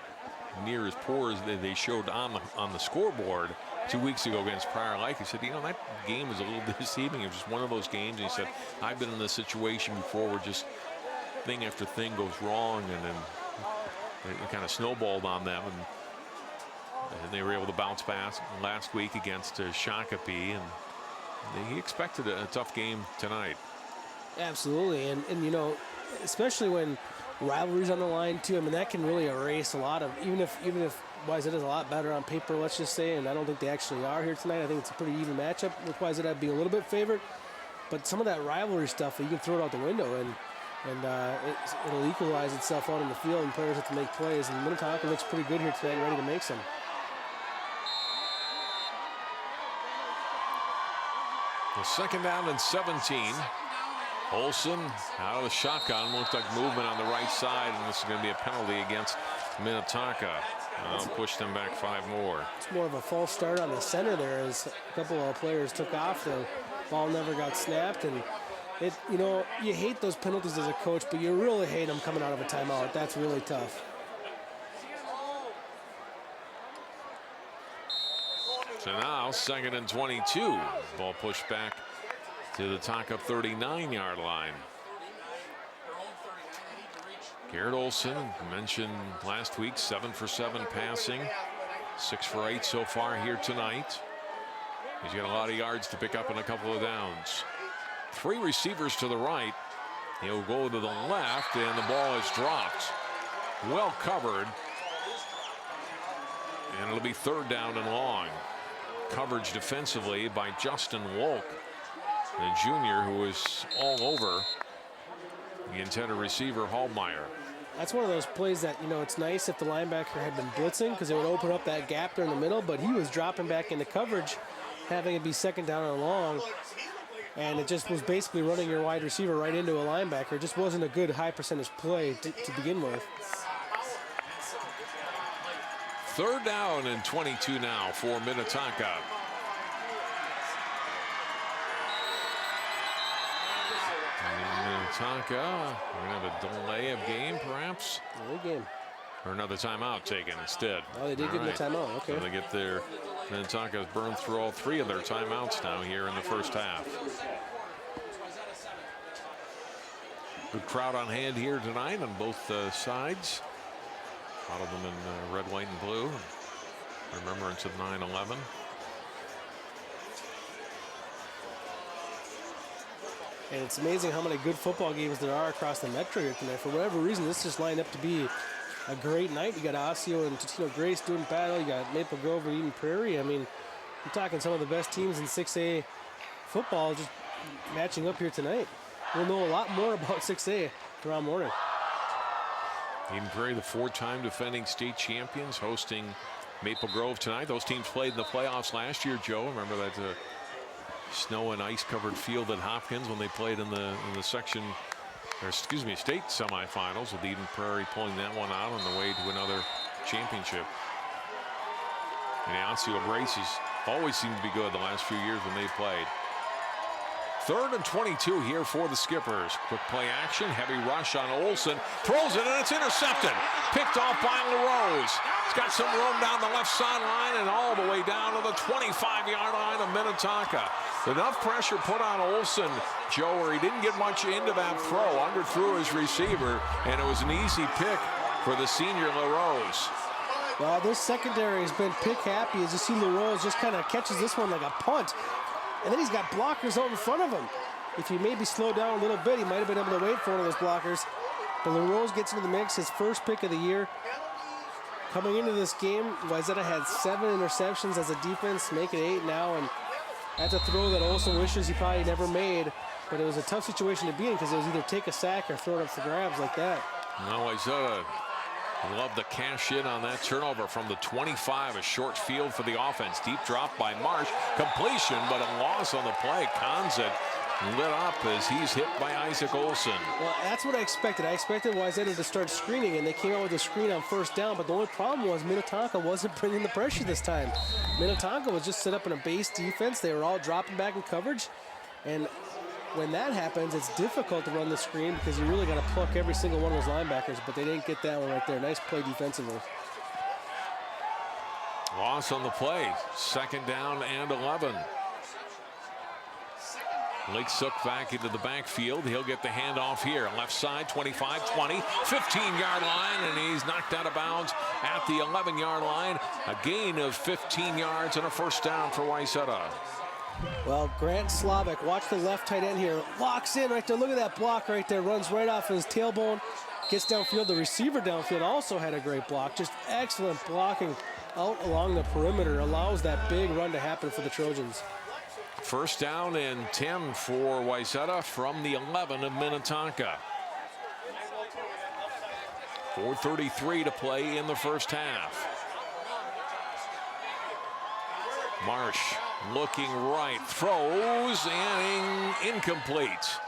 near as poor as they showed on the scoreboard 2 weeks ago against Prior Lake. He said, you know, that game was a little deceiving. It was just one of those games. And he said, I've been in this situation before where just thing after thing goes wrong, and then it kind of snowballed on them, and they were able to bounce back last week against Shakopee, and he expected a tough game tonight. Absolutely, and you know, especially when rivalries on the line too. I mean, that can really erase a lot of, even if Wayzata is a lot better on paper, let's just say, and I don't think they actually are here tonight. I think it's a pretty even matchup with Wayzata being a little bit favored, but some of that rivalry stuff, you can throw it out the window, and it'll equalize itself out in the field, and players have to make plays. And Minnetonka looks pretty good here tonight, ready to make some. The 2nd down and 17. Olsen out of the shotgun. Looked like movement on the right side, and this is going to be a penalty against Minnetonka. I'll push them back 5 more. It's more of a false start on the center there, as a couple of players took off there. Ball never got snapped, and you hate those penalties as a coach, but you really hate them coming out of a timeout. That's really tough. So now 2nd and 22. Ball pushed back to the Tonka 39-yard line. Garrett Olson, mentioned last week, 7 for 7 passing, 6 for 8 so far here tonight. He's got a lot of yards to pick up in a couple of downs. 3 receivers to the right. He'll go to the left, and the ball is dropped. Well covered. And it'll be 3rd down and long. Coverage defensively by Justin Wolk, the junior, who was all over the intended receiver, Hallmeyer. That's one of those plays that, it's nice if the linebacker had been blitzing because it would open up that gap there in the middle, but he was dropping back into coverage, having it be 2nd down and long, and it just was basically running your wide receiver right into a linebacker. It just wasn't a good high percentage play to begin with. 3rd down and 22 now for Minnetonka. Minnetonka, we're going to have a delay of game, perhaps? Delay game. Or another timeout taken instead. Oh, they did give them a timeout. Okay. So they get their Minnetonka's burned through all 3 of their timeouts now here in the first half. Good crowd on hand here tonight on both sides. A lot of them in red, white, and blue. Remembrance of 9/11. And it's amazing how many good football games there are across the metro here tonight. For whatever reason, this just lined up to be a great night. You got Osseo and Totino Grace doing battle. You got Maple Grove and Eden Prairie. I mean, you're talking some of the best teams in 6A football just matching up here tonight. We'll know a lot more about 6A tomorrow morning. Eden Prairie, the 4-time defending state champions, hosting Maple Grove tonight. Those teams played in the playoffs last year, Joe. Remember that snow and ice covered field at Hopkins when they played in the state semifinals, with Eden Prairie pulling that one out on the way to another championship. And Osseo Graces always seemed to be good the last few years when they played. 3rd and 22 here for the Skippers. Quick play action, heavy rush on Olson. Throws it, and it's intercepted. Picked off by LaRose. He's got some room down the left sideline and all the way down to the 25-yard line of Minnetonka. Enough pressure put on Olson, Joe, where he didn't get much into that throw. Underthrew his receiver, and it was an easy pick for the senior LaRose. Well, this secondary has been pick happy as you see LaRose just kind of catches this one like a punt. And then he's got blockers out in front of him. If he maybe slowed down a little bit, he might have been able to wait for one of those blockers. But LaRose gets into the mix, his first pick of the year. Coming into this game, Wayzata had 7 interceptions as a defense, make it 8 now. And that's a throw that Olson wishes he probably never made. But it was a tough situation to be in because it was either take a sack or throw it up for grabs like that. Now Wayzata love to cash in on that turnover from the 25, a short field for the offense. Deep drop by Marsh, completion, but a loss on the play. Conzet lit up as he's hit by Isaac Olson. Well, that's what I expected. I expected Wayzata to start screening, and they came out with a screen on 1st down, but the only problem was Minnetonka wasn't bringing the pressure this time. Minnetonka was just set up in a base defense. They were all dropping back in coverage, and when that happens, it's difficult to run the screen because you really got to pluck every single one of those linebackers, but they didn't get that one right there. Nice play defensively. Loss on the play. 2nd down and 11. Lake Sook back into the backfield. He'll get the handoff here. Left side, 25, 20, 15-yard line, and he's knocked out of bounds at the 11-yard line. A gain of 15 yards and a 1st down for Wayzata. Well, Grant Slavic, watch the left tight end here. Locks in right there. Look at that block right there. Runs right off his tailbone. Gets downfield. The receiver downfield also had a great block. Just excellent blocking out along the perimeter. Allows that big run to happen for the Trojans. 1st down and 10 for Wayzata from the 11 of Minnetonka. 4:33 to play in the first half. Marsh looking right, throws, and incomplete.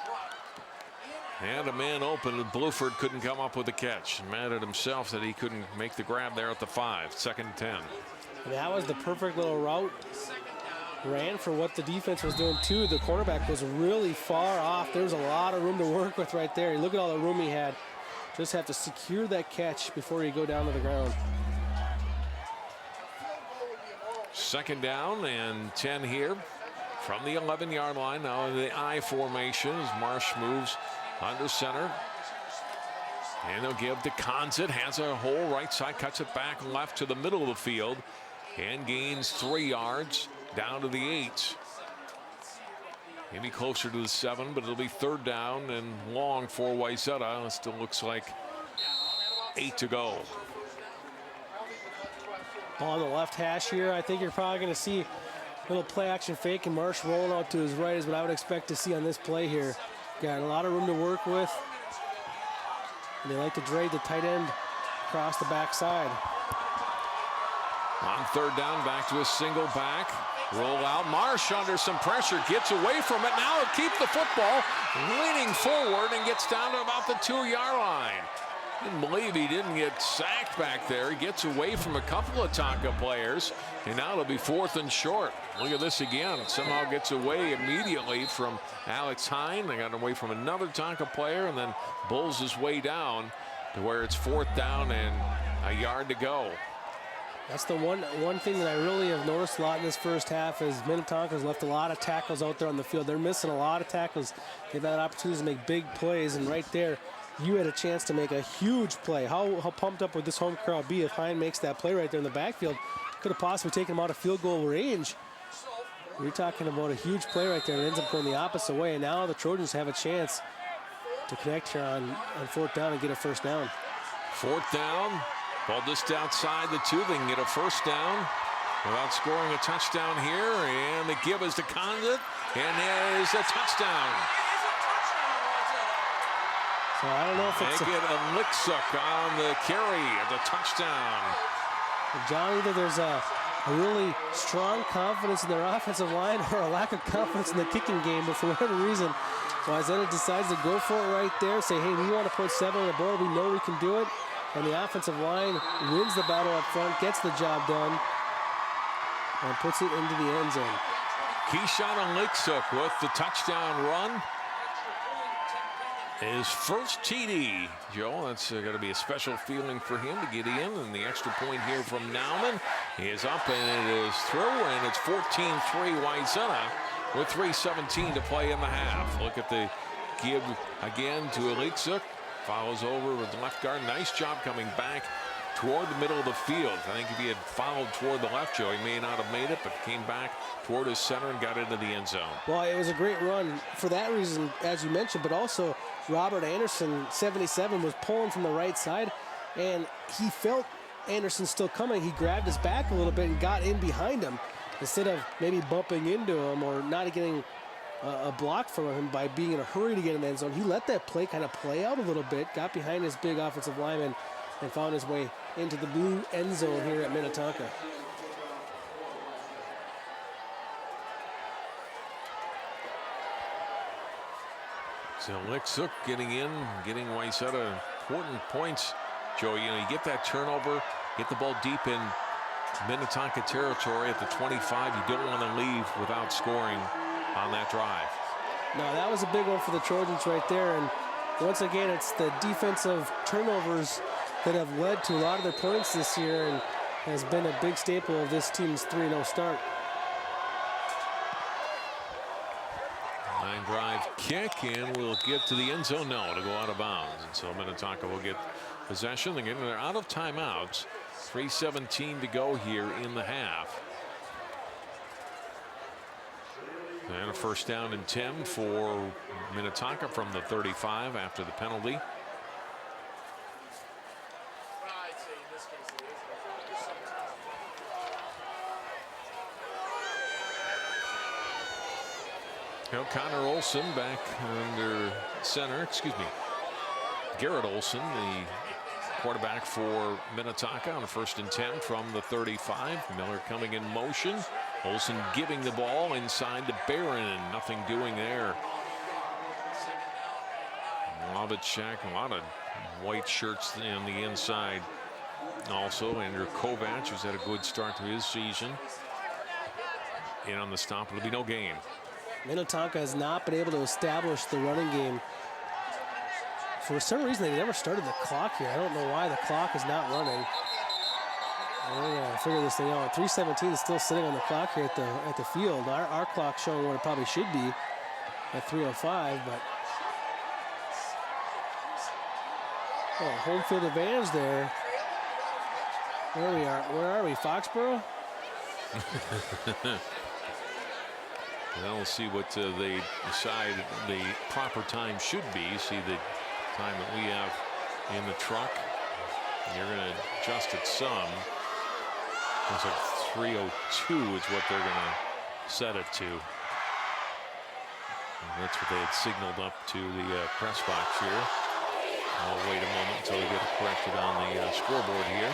And a man open, and Bluford couldn't come up with the catch. Mad at himself that he couldn't make the grab there at the 5. 2nd and 10. And that was the perfect little route. ran for what the defense was doing too. The cornerback was really far off. There was a lot of room to work with right there. Look at all the room he had. Just have to secure that catch before you go down to the ground. 2nd down and 10 here from the 11-yard line. Now in the I formation as Marsh moves under center. And they'll give to Conzit. Has a hole right side, cuts it back left to the middle of the field and gains 3 yards down to the 8. Maybe closer to the 7, but it'll be 3rd down and long for Wayzata. It still looks like 8 to go. On the left hash here, I think you're probably going to see a little play action fake and Marsh rolling out to his right is what I would expect to see on this play here. Got a lot of room to work with. And they like to drag the tight end across the backside. On 3rd down, back to a single back. Roll out. Marsh under some pressure, gets away from it. Now he'll keep the football, leaning forward and gets down to about the 2-yard line. Didn't believe he didn't get sacked back there. He gets away from a couple of Tonka players, and now it'll be 4th and short. Look at this again. Somehow gets away immediately from Alex Hine. They got away from another Tonka player, and then bulls his way down to where it's 4th down and a yard to go. That's the one thing that I really have noticed a lot in this first half is Minnetonka's left a lot of tackles out there on the field. They're missing a lot of tackles. They've had opportunities to make big plays, and right there, you had a chance to make a huge play. How pumped up would this home crowd be if Hine makes that play right there in the backfield? Could have possibly taken him out of field goal range. You're talking about a huge play right there. It ends up going the opposite way, and now the Trojans have a chance to connect here on 4th down and get a 1st down. 4th down. Ball just outside the 2. They can get a 1st down without scoring a touchdown here. And the give is to Condit. And there's a touchdown. So I don't know if it's... They get a Licksuck on the carry of the touchdown. John, either there's a really strong confidence in their offensive line or a lack of confidence in the kicking game. But for whatever reason, Wayzata decides to go for it right there. Say, hey, we want to put 7 on the board. We know we can do it. And the offensive line wins the battle up front, gets the job done, and puts it into the end zone. Keyshawn Licksuck with the touchdown run. His first TD, Joe. That's got to be a special feeling for him to get in. And the extra point here from Nauman is up, and it is through, and it's 14-3 Wayzata with 3:17 to play in the half. Look at the give again to Licksuck. Follows over with the left guard. Nice job coming back toward the middle of the field. I think if he had followed toward the left, Joe, he may not have made it, but came back toward his center and got into the end zone. Well, it was a great run for that reason, as you mentioned, but also Robert Anderson, 77, was pulling from the right side, and he felt Anderson still coming. He grabbed his back a little bit and got in behind him instead of maybe bumping into him or not getting a block from him by being in a hurry to get in the end zone. He let that play kind of play out a little bit, got behind his big offensive lineman, and found his way into the blue end zone here at Minnetonka. So Licksuck getting in, getting Wayzata important points. Joe, you know, you get that turnover, get the ball deep in Minnetonka territory at the 25. You don't want to leave without scoring on that drive. No, that was a big one for the Trojans right there. And once again, it's the defensive turnovers that have led to a lot of their points this year and has been a big staple of this team's 3-0 start. Line drive kick, and we'll get to the end zone. No, to go out of bounds. And so Minnetonka will get possession. They're out of timeouts. 3:17 to go here in the half. And a 1st down and 10 for Minnetonka from the 35 after the penalty. Now Connor Olson back under center. Garrett Olson, the quarterback for Minnetonka, on a 1st and 10 from the 35. Miller coming in motion. Olson giving the ball inside to Barron. Nothing doing there. Lovacek, a lot of white shirts on the inside. Also, Andrew Kovac, who's had a good start to his season. in on the stop. It'll be no gain. Minnetonka has not been able to establish the running game. For some reason, they never started the clock here. I don't know why the clock is not running. We're gonna figure this thing out. 3:17 is still sitting on the clock here at the field. Our clock showing what it probably should be at 3:05, but home field advantage there. There we are. Where are we? Foxborough? Well, we'll see what they decide the proper time should be. See the time that we have in the truck. You're going to adjust it some. Looks like 3:02 is what they're going to set it to. And that's what they had signaled up to the press box here. I'll wait a moment until we get it corrected on the scoreboard here.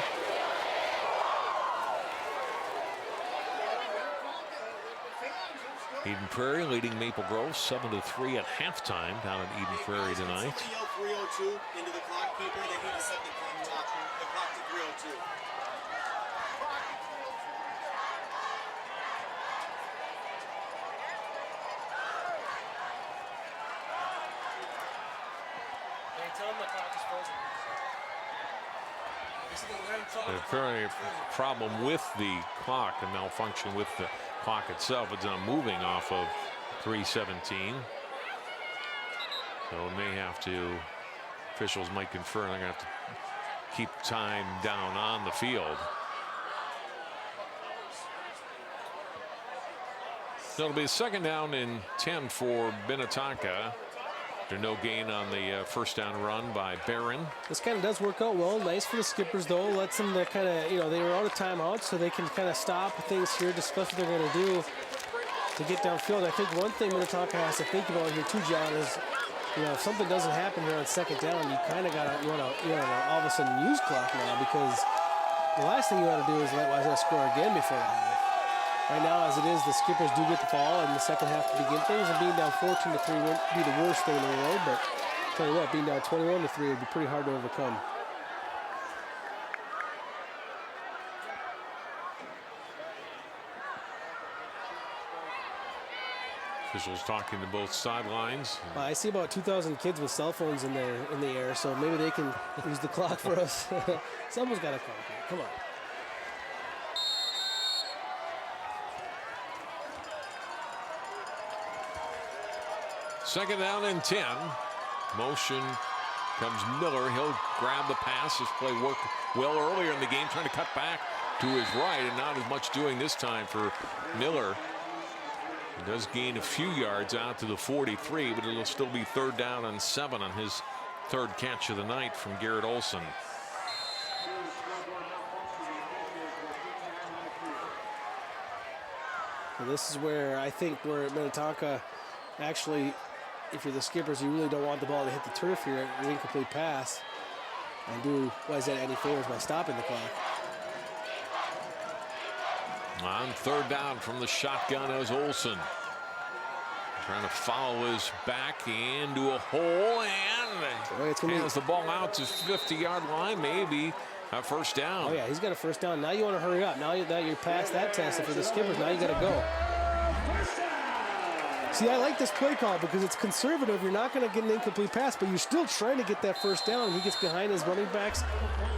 Eden Prairie leading Maple Grove 7-3 at halftime down at Eden Prairie tonight. 3:02 into the clock keeper. They need to set the clock to 3:02. Apparently a problem with the clock, a malfunction with the clock itself. It's not moving off of 3:17. So may have to, officials might confirm they're going to have to keep time down on the field. So it'll be a 2nd down and 10 for Minnetonka. No gain on the first down run by Barron. This kind of does work out well. Nice for the Skippers, though. Lets them to kind of, they were out of timeout, so they can kind of stop things here, discuss what they're going to do to get downfield. I think one thing Minnetonka has to think about here, too, John, is, if something doesn't happen here on 2nd down, you kind of got to, you want to all of a sudden use clock now, because the last thing you want to do is let Wayzata score again before the half. Right now, as it is, the Skippers do get the ball in the second half to begin things, and being down 14-3 wouldn't be the worst thing in the world, but I'll tell you what, being down 21-3 would be pretty hard to overcome. Officials talking to both sidelines. I see about 2,000 kids with cell phones in the air, so maybe they can use the clock for us. Someone's got a clock here. Come on. Second down and 10. Motion comes Miller. He'll grab the pass. His play worked well earlier in the game, trying to cut back to his right, and not as much doing this time for Miller. He does gain a few yards out to the 43, but it'll still be 3rd down and 7 on his 3rd catch of the night from Garrett Olson. So this is where I think where Minnetonka actually, if you're the Skippers, you really don't want the ball to hit the turf here, an incomplete pass, and do Wayzata any favors by stopping the clock. On 3rd down from the shotgun is Olson. Trying to follow his back into a hole, and hands the ball out to 50-yard line, maybe a 1st down. Oh yeah, he's got a 1st down. Now you want to hurry up. Now that you're past that test, and for the Skippers, now you got to go. See, I like this play call because it's conservative. You're not going to get an incomplete pass, but you're still trying to get that 1st down. He gets behind his running backs.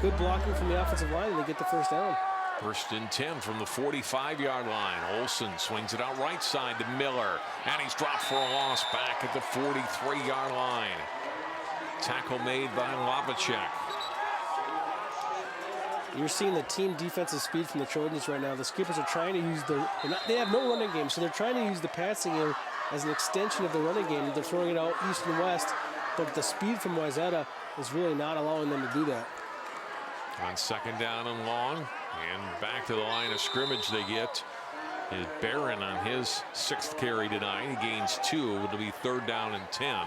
Good blocking from the offensive line, and they get the 1st down. 1st and 10 from the 45-yard line. Olson swings it out right side to Miller, and he's dropped for a loss back at the 43-yard line. Tackle made by Lovacek. You're seeing the team defensive speed from the Trojans right now. The Skippers are trying to use they have no running game, so they're trying to use the passing game as an extension of the running game. They're throwing it out east and west, but the speed from Wayzata is really not allowing them to do that. On 2nd down and long, and back to the line of scrimmage they get. Is Barron on his 6th carry tonight. He gains 2. It'll be 3rd down and 10.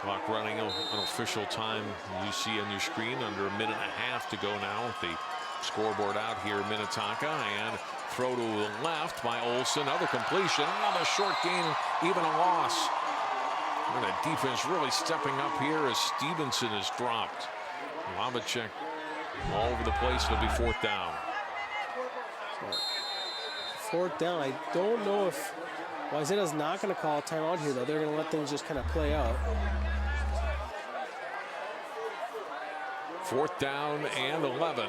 Clock running an official time you see on your screen, under 1.5 minutes to go now with the scoreboard out here in Minnetonka, and throw to the left by Olson. Another completion, another short gain, even a loss. And the defense really stepping up here as Stevenson is dropped. Lovacek all over the place. It'll be 4th down. 4th down. I don't know if Wayzata's not going to call a timeout here, though. They're going to let things just kind of play out. 4th down and 11.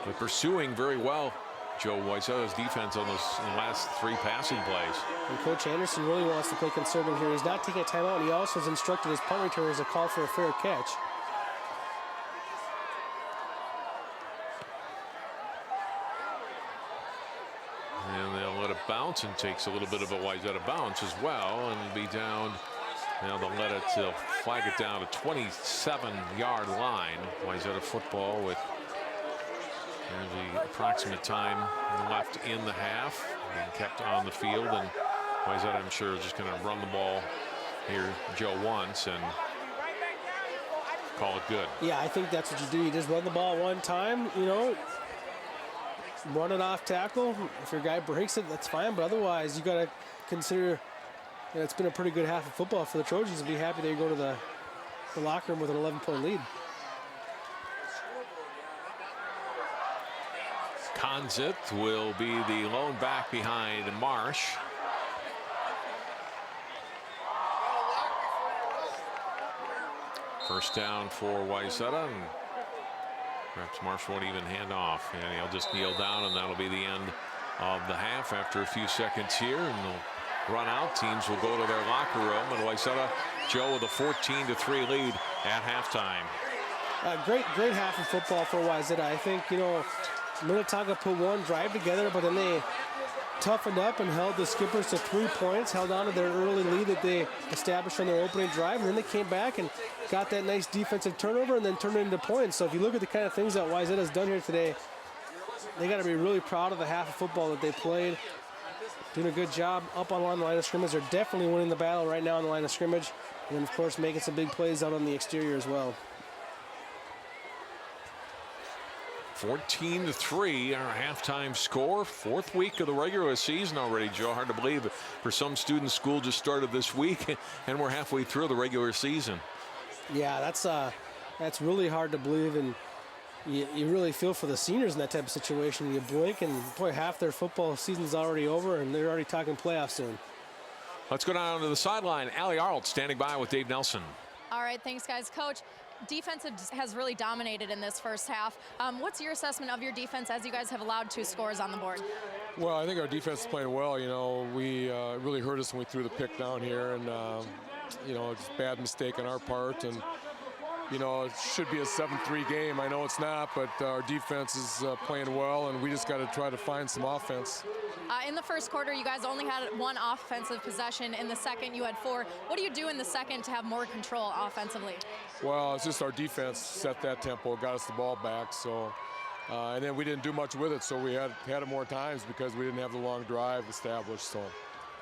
They're pursuing very well, Joe, Wayzata's defense on those last 3 passing plays. And Coach Anderson really wants to play conservative here. He's not taking a timeout, and he also has instructed his punt returners to call for a fair catch. And they'll let it bounce, and takes a little bit of a Wayzata bounce as well, and it'll be down. Now they'll let it flag it down to 27-yard line. Wayzata football with the approximate time left in the half, and kept on the field. And Wayzata, I'm sure, is just going to run the ball here, Joe, once and call it good. Yeah, I think that's what you do. You just run the ball one time, you know, run it off tackle. If your guy breaks it, that's fine. But otherwise, you got to consider that it's been a pretty good half of football for the Trojans, and be happy they go to the locker room with an 11-point lead. Conzit will be the lone back behind Marsh. First down for Wayzata, and perhaps Marsh won't even hand off, and he'll just kneel down, and that'll be the end of the half after a few seconds here, and they'll run out. Teams will go to their locker room, and Wayzata, Joe, with a 14-3 lead at halftime. Great half of football for Wayzata. I think, you know, Minnetonka put one drive together, but then they toughened up and held the Skippers to 3 points, held on to their early lead that they established on their opening drive, and then they came back and got that nice defensive turnover and then turned it into points. So if you look at the kind of things that Wayzata's done here today, they got to be really proud of the half of football that they played. Doing a good job up on the line of scrimmage. They're definitely winning the battle right now on the line of scrimmage, and then, of course, making some big plays out on the exterior as well. 14-3, our halftime score. 4th week of the regular season already, Joe. Hard to believe for some students, school just started this week, and we're halfway through the regular season. Yeah, that's really hard to believe, and you really feel for the seniors in that type of situation. You blink, and boy, half their football season's already over, and they're already talking playoffs soon. Let's go down to the sideline. Allie Arlt standing by with Dave Nelson. All right, thanks, guys. Coach, defense has really dominated in this first half. What's your assessment of your defense as you guys have allowed 2 scores on the board? Well, I think our defense is playing well. You know, we really hurt us when we threw the pick down here, and you know, it's a bad mistake on our part, and you know, it should be a 7-3 game. I know it's not, but our defense is playing well, and we just got to try to find some offense. In the first quarter, you guys only had 1 offensive possession. In the second, you had 4. What do you do in the second to have more control offensively? Well, it's just our defense set that tempo, got us the ball back. So, and then we didn't do much with it, so we had it more times because we didn't have the long drive established. So.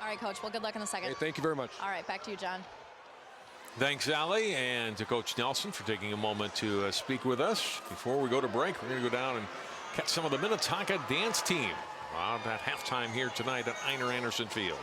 All right, Coach. Well, good luck in the second. Hey, thank you very much. All right, back to you, John. Thanks, Allie, and to Coach Nelson for taking a moment to speak with us. Before we go to break, we're going to go down and catch some of the Minnetonka dance team out at halftime here tonight at Einar Anderson Field.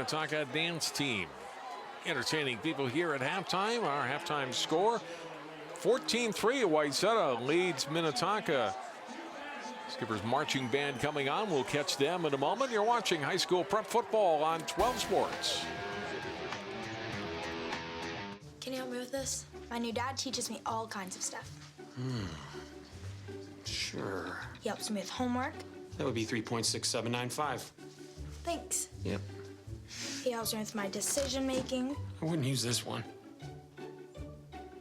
Minnetonka dance team. Entertaining people here at halftime. Our halftime score, 14-3. Wayzata leads Minnetonka. Skipper's marching band coming on. We'll catch them in a moment. You're watching high school prep football on 12 Sports. Can you help me with this? My new dad teaches me all kinds of stuff. Sure. He helps me with homework. That would be 3.6795. Thanks. Yep. He helps me with my decision making. I wouldn't use this one.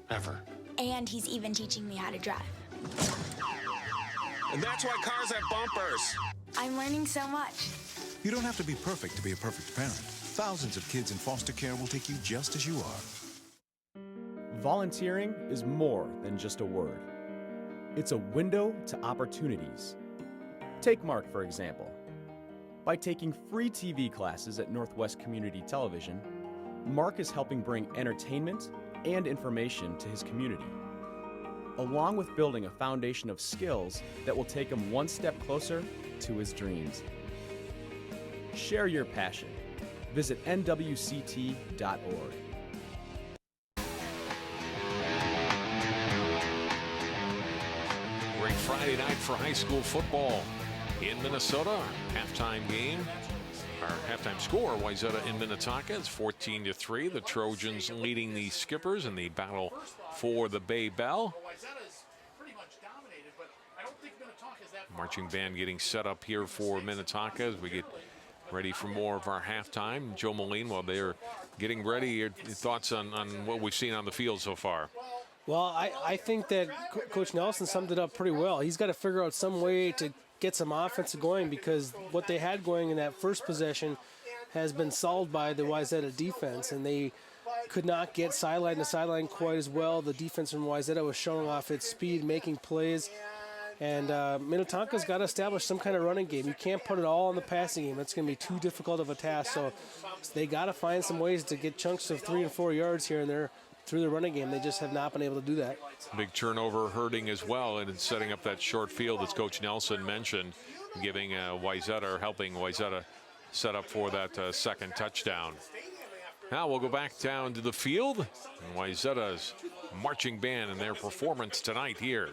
Ever. And he's even teaching me how to drive. And that's why cars have bumpers. I'm learning so much. You don't have to be perfect to be a perfect parent. Thousands of kids in foster care will take you just as you are. Volunteering is more than just a word. It's a window to opportunities. Take Mark, for example. By taking free TV classes at Northwest Community Television, Mark is helping bring entertainment and information to his community, along with building a foundation of skills that will take him one step closer to his dreams. Share your passion. Visit nwct.org. Great Friday night for high school football in Minnesota. Our halftime game, our halftime score, Wayzata in Minnetonka is 14-3. The Trojans leading the Skippers in the battle for the Bay Bell. Marching band getting set up here for Minnetonka as we get ready for more of our halftime. Joe Moline, while they're getting ready, your thoughts on what we've seen on the field so far? Well, I think that Coach Nelson summed it up pretty well. He's got to figure out some way to get some offense going, because what they had going in that first possession has been solved by the Wayzata defense, and they could not get sideline to sideline quite as well. The defense from Wayzata was showing off its speed, making plays. And Minnetonka's got to establish some kind of running game. You can't put it all on the passing game. It's going to be too difficult of a task. So they got to find some ways to get chunks of 3 and 4 yards here and there through the running game. They just have not been able to do that. Big turnover hurting as well, and it's setting up that short field as Coach Nelson mentioned, giving Wayzata, or helping Wayzata set up for that second touchdown. Now we'll go back down to the field, and Wayzata's marching band and their performance tonight here.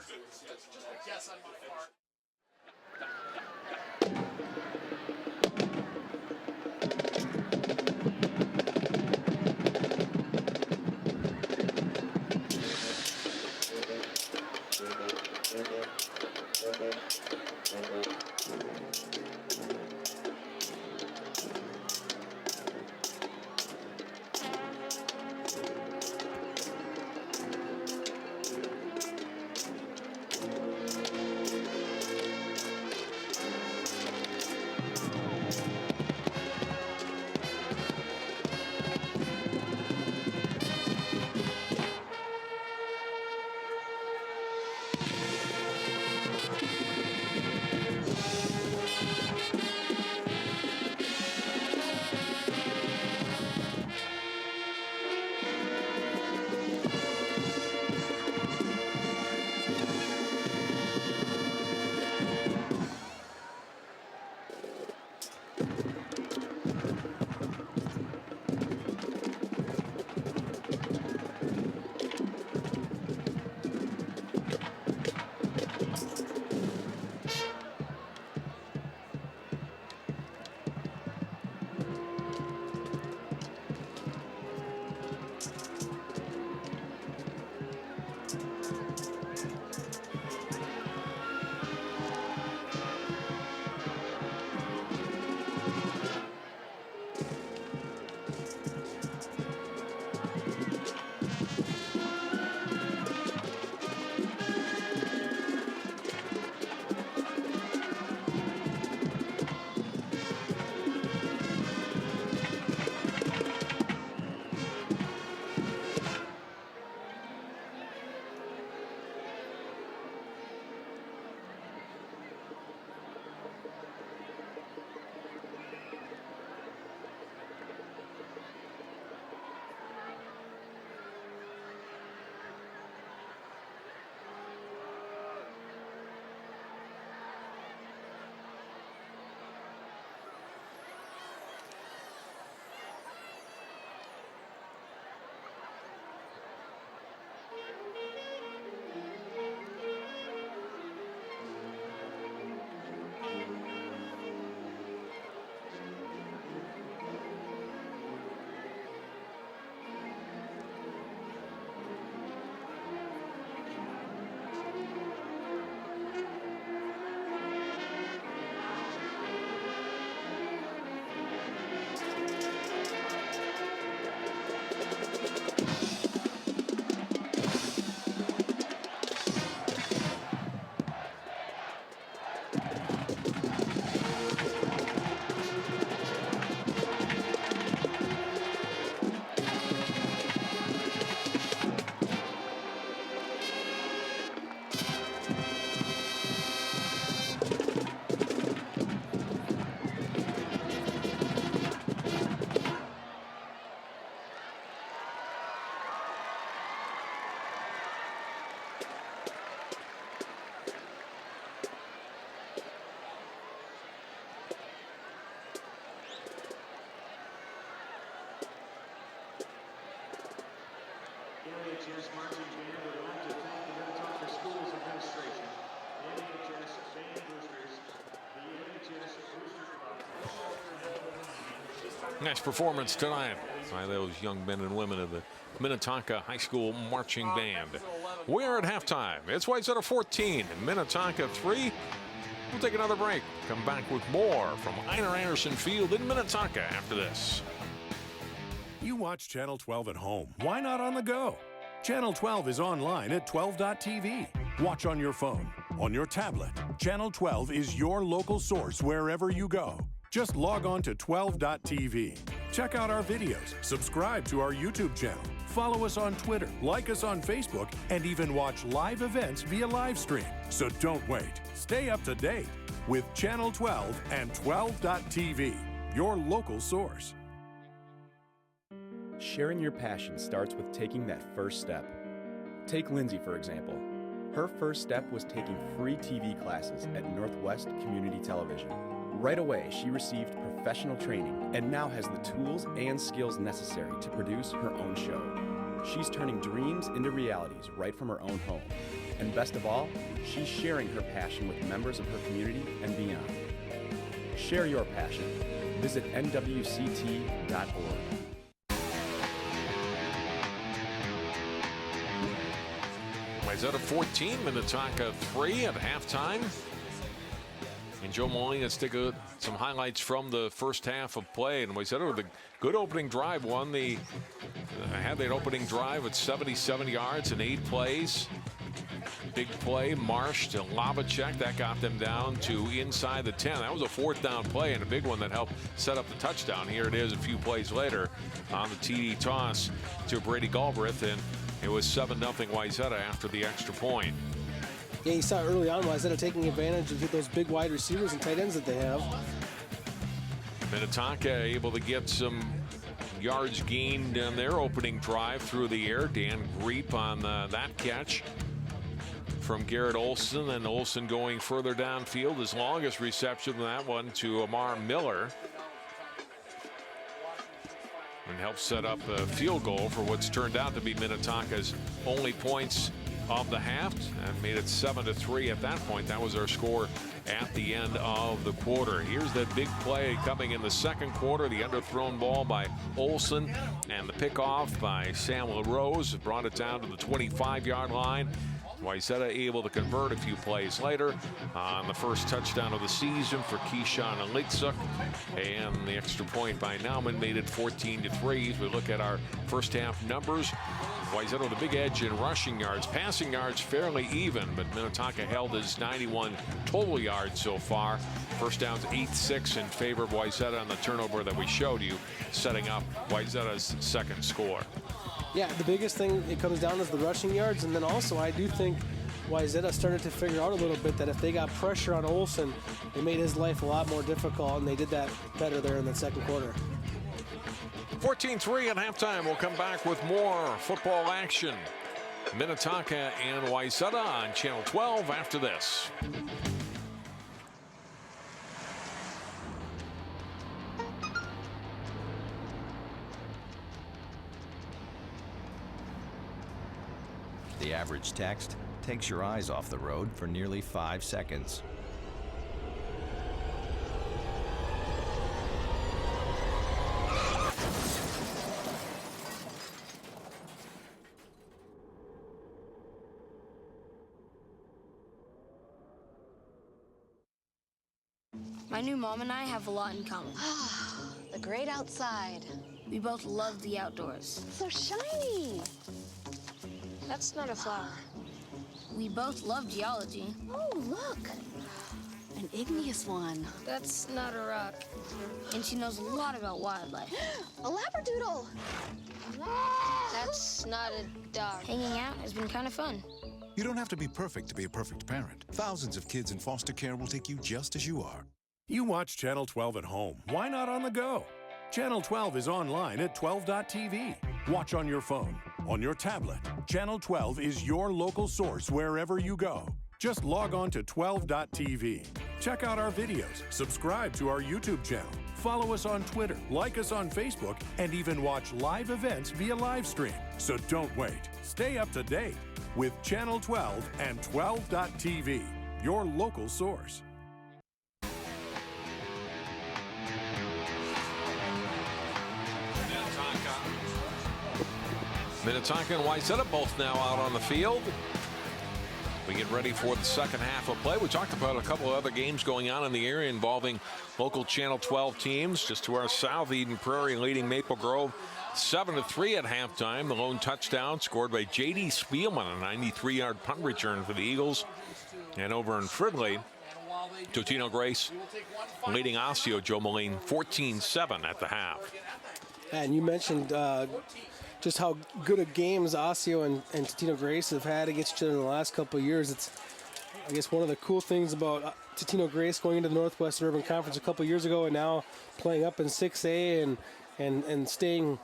AHS Marching Band would like to thank the Minnetonka Schools Administration, the AHS Band Boosters, the AHS Booster Club. Nice performance tonight by those young men and women of the Minnetonka High School Marching Band. We're at halftime. It's Wayzata 14 and Minnetonka 3. We'll take another break. Come back with more from Einar Anderson Field in Minnetonka after this. You watch Channel 12 at home. Why not on the go? Channel 12 is online at 12.tv. Watch on your phone, on your tablet. Channel 12 is your local source wherever you go. Just log on to 12.tv. Check out our videos, subscribe to our YouTube channel, follow us on Twitter, like us on Facebook, and even watch live events via live stream. So don't wait. Stay up to date with Channel 12 and 12.tv, your local source. Sharing your passion starts with taking that first step. Take Lindsay, for example. Her first step was taking free TV classes at Northwest Community Television. Right away, she received professional training and now has the tools and skills necessary to produce her own show. She's turning dreams into realities right from her own home. And best of all, she's sharing her passion with members of her community and beyond. Share your passion. Visit nwct.org. Wayzata 14, Minnetonka 3 at halftime. And Joe Molina, let's take some highlights from the first half of play. And Wayzata with a good opening drive. Had that opening drive at 77 yards in 8 plays. Big play, Marsh to Lavacek. That got them down to inside the 10. That was a 4th down play and a big one that helped set up the touchdown. Here it is a few plays later on the TD toss to Brady Galbraith. And it was 7-0 Wayzata after the extra point. Yeah, you saw early on Wayzata taking advantage of those big wide receivers and tight ends that they have. Minnetonka able to get some yards gained on their opening drive through the air. Dan Greep on that catch from Garrett Olson, and Olson going further downfield. His longest reception, that one to Amar Miller. And helps set up a field goal for what's turned out to be Minnetonka's only points of the half, and made it 7-3 at that point. That was our score at the end of the quarter. Here's that big play coming in the second quarter. The underthrown ball by Olson and the pickoff by Sam LaRose brought it down to the 25-yard line. Wayzata able to convert a few plays later on the first touchdown of the season for Keyshawn Alitzuk, and the extra point by Nauman made it 14-3. As we look at our first half numbers, Wayzata with a big edge in rushing yards. Passing yards fairly even, but Minnetonka held his 91 total yards so far. First downs 8-6 in favor of Wayzata on the turnover that we showed you, setting up Wayzata's second score. Yeah, the biggest thing it comes down is the rushing yards, and then also I do think Wayzata started to figure out a little bit that if they got pressure on Olson, it made his life a lot more difficult, and they did that better there in the second quarter. 14-3 at halftime. We'll come back with more football action. Minnetonka and Wayzata on Channel 12 after this. The average text takes your eyes off the road for nearly 5 seconds. My new mom and I have a lot in common. The great outside. We both love the outdoors. So shiny. That's not a flower. We both love geology. Oh, look. An igneous one. That's not a rock. And she knows a lot about wildlife. A labradoodle. That's not a dog. Hanging out has been kind of fun. You don't have to be perfect to be a perfect parent. Thousands of kids in foster care will take you just as you are. You watch Channel 12 at home. Why not on the go? Channel 12 is online at 12.tv. Watch on your phone, on your tablet. Channel 12 is your local source wherever you go. Just log on to 12.tv. Check out our videos, subscribe to our YouTube channel, Follow us on Twitter, like us on Facebook, and even watch live events via live stream. So don't wait. Stay up to date with Channel 12 and 12.tv, your local source. Minnetonka and Wayzata both now out on the field. We get ready for the second half of play. We talked about a couple of other games going on in the area involving local Channel 12 teams. Just to our south, Eden Prairie leading Maple Grove 7-3 at halftime. The lone touchdown scored by J.D. Spielman, a 93-yard punt return for the Eagles. And over in Fridley, Totino Grace leading Osseo, Joe Moline, 14-7 at the half. And you mentioned just how good of games Osseo and Totino Grace have had against each other in the last couple of years. It's, I guess, one of the cool things about Totino Grace going into the Northwest Urban Conference a couple of years ago and now playing up in 6A and staying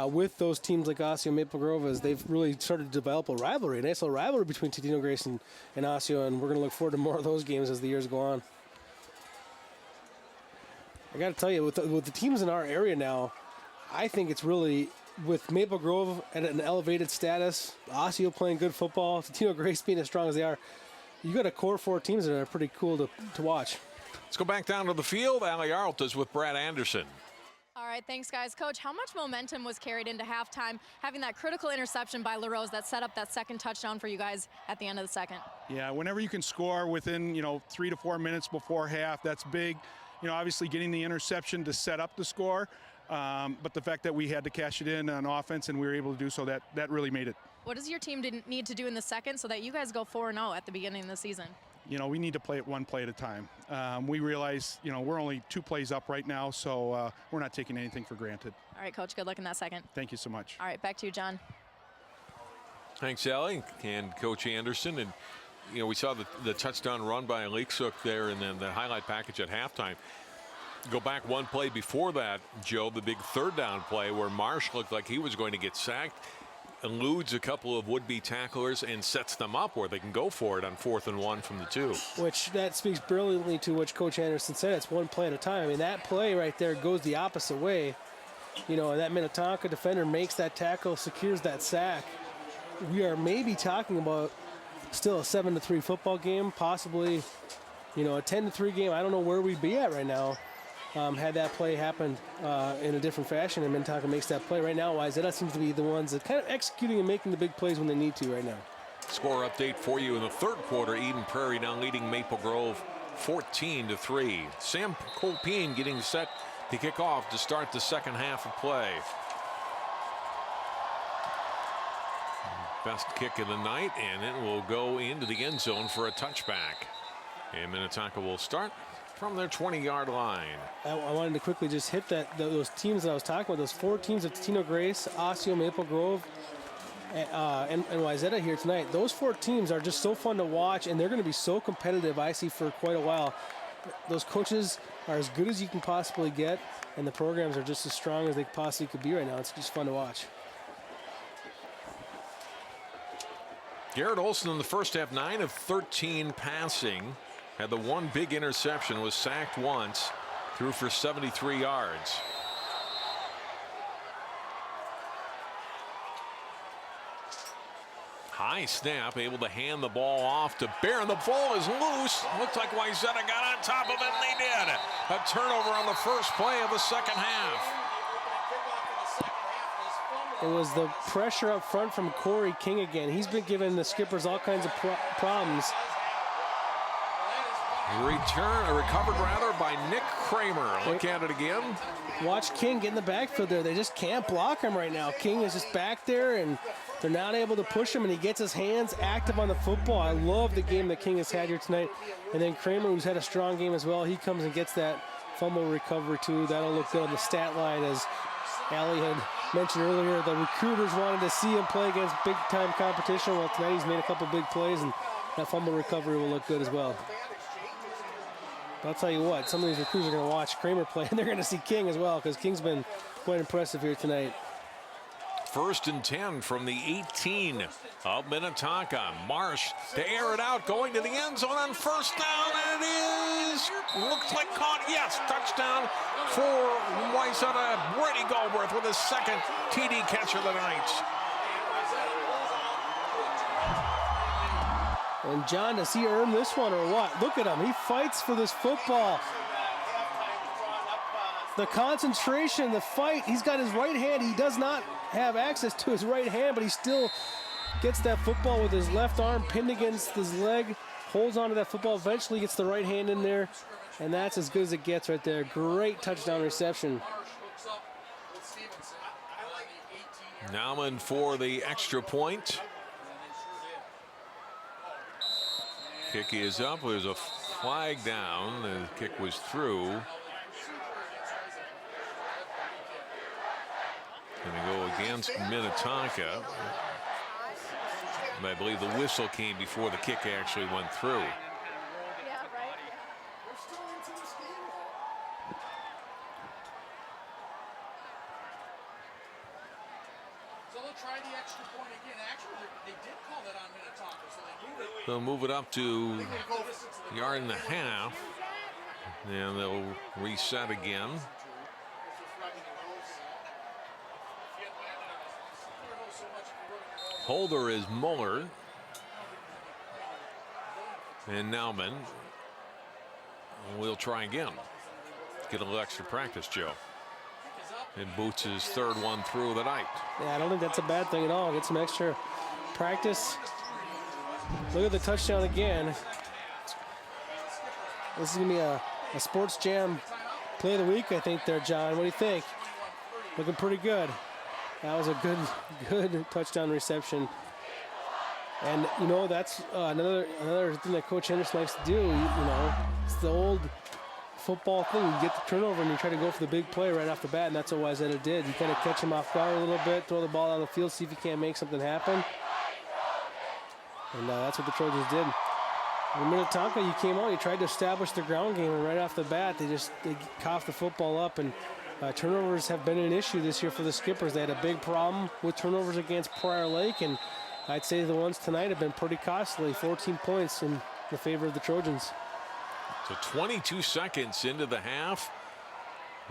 with those teams like Osseo and Maple Grove is they've really started to develop a rivalry, a nice little rivalry between Totino Grace and Osseo, and we're going to look forward to more of those games as the years go on. I got to tell you, with the teams in our area now, I think it's really, with Maple Grove at an elevated status, Osseo playing good football, Totino Grace being as strong as they are, you got a core 4 teams that are pretty cool to watch. Let's go back down to the field. Allie Arlt is with Brad Anderson. All right, thanks, guys. Coach, how much momentum was carried into halftime, having that critical interception by LaRose that set up that second touchdown for you guys at the end of the second? Yeah, whenever you can score within, 3 to 4 minutes before half, that's big. Obviously getting the interception to set up the score. But the fact that we had to cash it in on offense and we were able to do so, that really made it. What does your team need to do in the second so that you guys go 4-0 at the beginning of the season? We need to play it one play at a time. We realize, we're only 2 plays up right now, so we're not taking anything for granted. All right, Coach, good luck in that second. Thank you so much. All right, back to you, John. Thanks, Allie, and Coach Anderson. And, we saw the touchdown run by Leakshook there and then the highlight package at halftime. Go back one play before that, Joe, the big third down play where Marsh looked like he was going to get sacked, eludes a couple of would-be tacklers and sets them up where they can go for it on 4th and 1 from the 2. Which that speaks brilliantly to what Coach Anderson said. It's one play at a time. I mean, that play right there goes the opposite way. And that Minnetonka defender makes that tackle, secures that sack. We are maybe talking about still a 7-3 football game, possibly, a 10-3 game. I don't know where we'd be at right now. Had that play happened in a different fashion, and Minnetonka makes that play right now. Wayzata seems to be the ones that kind of executing and making the big plays when they need to right now. Score update for you in the third quarter. Eden Prairie now leading Maple Grove 14-3. Sam Colpine getting set to kick off to start the second half of play. Best kick of the night, and it will go into the end zone for a touchback. And Minnetonka will start from their 20-yard line. I wanted to quickly just hit those teams that I was talking about, those 4 teams of Totino Grace, Osseo, Maple Grove, and Wayzata here tonight. Those 4 teams are just so fun to watch, and they're going to be so competitive, I see, for quite a while. Those coaches are as good as you can possibly get, and the programs are just as strong as they possibly could be right now. It's just fun to watch. Garrett Olson in the first half, 9 of 13 passing. Had the one big interception, was sacked once, threw for 73 yards. High snap, able to hand the ball off to Bear, and the ball is loose. Looked like Wayzata got on top of it, and they did. A turnover on the first play of the second half. It was the pressure up front from Corey King again. He's been giving the skippers all kinds of problems. Recovered rather by Nick Kramer. Look at it again. Watch King get in the backfield there. They just can't block him right now. King is just back there, and they're not able to push him, and he gets his hands active on the football. I love the game that King has had here tonight. And then Kramer, who's had a strong game as well, he comes and gets that fumble recovery too. That'll look good on the stat line, as Allie had mentioned earlier. The recruiters wanted to see him play against big-time competition. Well, tonight he's made a couple big plays, and that fumble recovery will look good as well. But I'll tell you what, some of these recruiters are going to watch Kramer play, and they're going to see King as well, because King's been quite impressive here tonight. 1st and 10 from the 18 of Minnetonka. Marsh to air it out, going to the end zone on 1st down, and it is, looks like caught, yes, touchdown for Wayzata. Brady Goldberg with his 2nd TD catch of the night. And John, does he earn this one or what? Look at him, he fights for this football. The concentration, the fight, he's got his right hand. He does not have access to his right hand, but he still gets that football with his left arm pinned against his leg, holds onto that football, eventually gets the right hand in there, and that's as good as it gets right there. Great touchdown reception. Nauman for the extra point. Kick is up. There's a flag down. The kick was through. Going to go against Minnetonka. I believe the whistle came before the kick actually went through. They'll move it up to a yard and a half, and they'll reset again. Holder is Muller. And Nauman. We'll try again. Get a little extra practice, Joe. And Boots his 3rd one through the night. Yeah, I don't think that's a bad thing at all. Get some extra practice. Look at the touchdown again. This is going to be a Sports Jam play of the week, I think, there, John. What do you think? Looking pretty good. That was a good touchdown reception. And, you know, that's another thing that Coach Henderson likes to do. You know, it's the old football thing. You get the turnover and you try to go for the big play right off the bat, and that's what Wayzata did. You kind of catch him off guard a little bit, throw the ball down the field, see if you can't make something happen. And that's what the Trojans did. In Minnetonka, you came out, you tried to establish the ground game, and right off the bat, they coughed the football up, and turnovers have been an issue this year for the Skippers. They had a big problem with turnovers against Prior Lake, and I'd say the ones tonight have been pretty costly. 14 points in the favor of the Trojans. So 22 seconds into the half,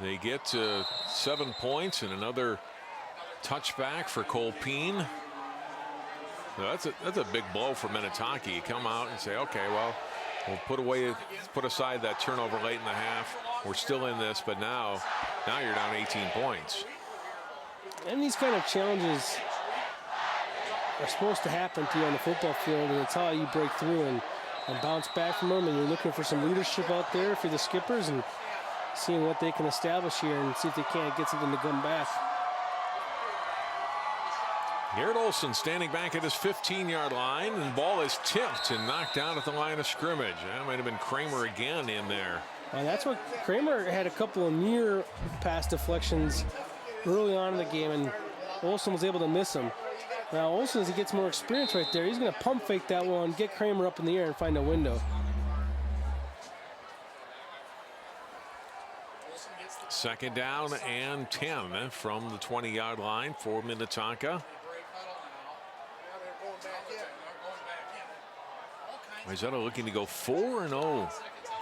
they get to 7 points and another touchback for Colpeen. That's a big blow for Minnetonka. You come out and say, okay, well, we'll put aside that turnover late in the half. We're still in this, but now you're down 18 points. And these kind of challenges are supposed to happen to you on the football field, and it's how you break through and bounce back from them. And you're looking for some leadership out there for the Skippers and seeing what they can establish here and see if they can't get something to come back. Garrett Olson standing back at his 15-yard line, and ball is tipped and knocked out at the line of scrimmage. That might have been Kramer again in there. And that's what Kramer had, a couple of near pass deflections early on in the game, and Olson was able to miss him. Now Olson, as he gets more experience right there, he's going to pump fake that one, get Kramer up in the air and find a window. Second down and 10 from the 20-yard line for Minnetonka. Wayzata looking to go 4-0,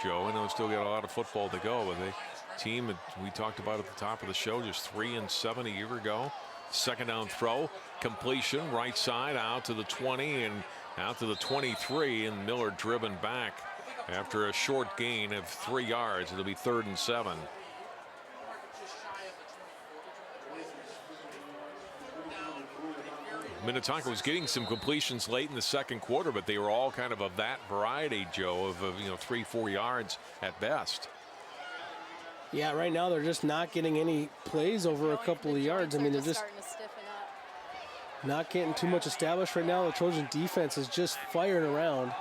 Joe. I know still got a lot of football to go, but the team we talked about at the top of the show, just 3-7 a year ago. Second down throw, completion, right side out to the 20 and out to the 23, and Miller driven back after a short gain of 3 yards. It'll be 3rd and 7. Minnetonka was getting some completions late in the second quarter, but they were all kind of that variety, Joe, of 3-4 yards at best. Yeah, right now they're just not getting any plays over a couple of yards. I mean, they're just not getting too much established right now. The Trojan defense is just firing around.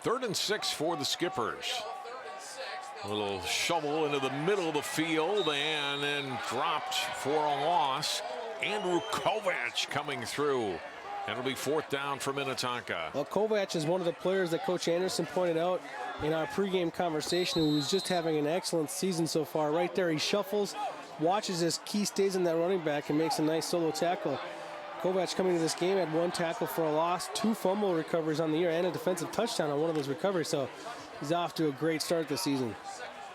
3rd and 6 for the Skippers. A little shovel into the middle of the field and then dropped for a loss. Andrew Kovac coming through. That'll be 4th down for Minnetonka. Well, Kovac is one of the players that Coach Anderson pointed out in our pregame conversation, who was just having an excellent season so far. Right there, he shuffles, watches as Key stays in that running back and makes a nice solo tackle. Kovac coming to this game had 1 tackle for a loss, 2 fumble recoveries on the year, and a defensive touchdown on one of those recoveries. So he's off to a great start this season.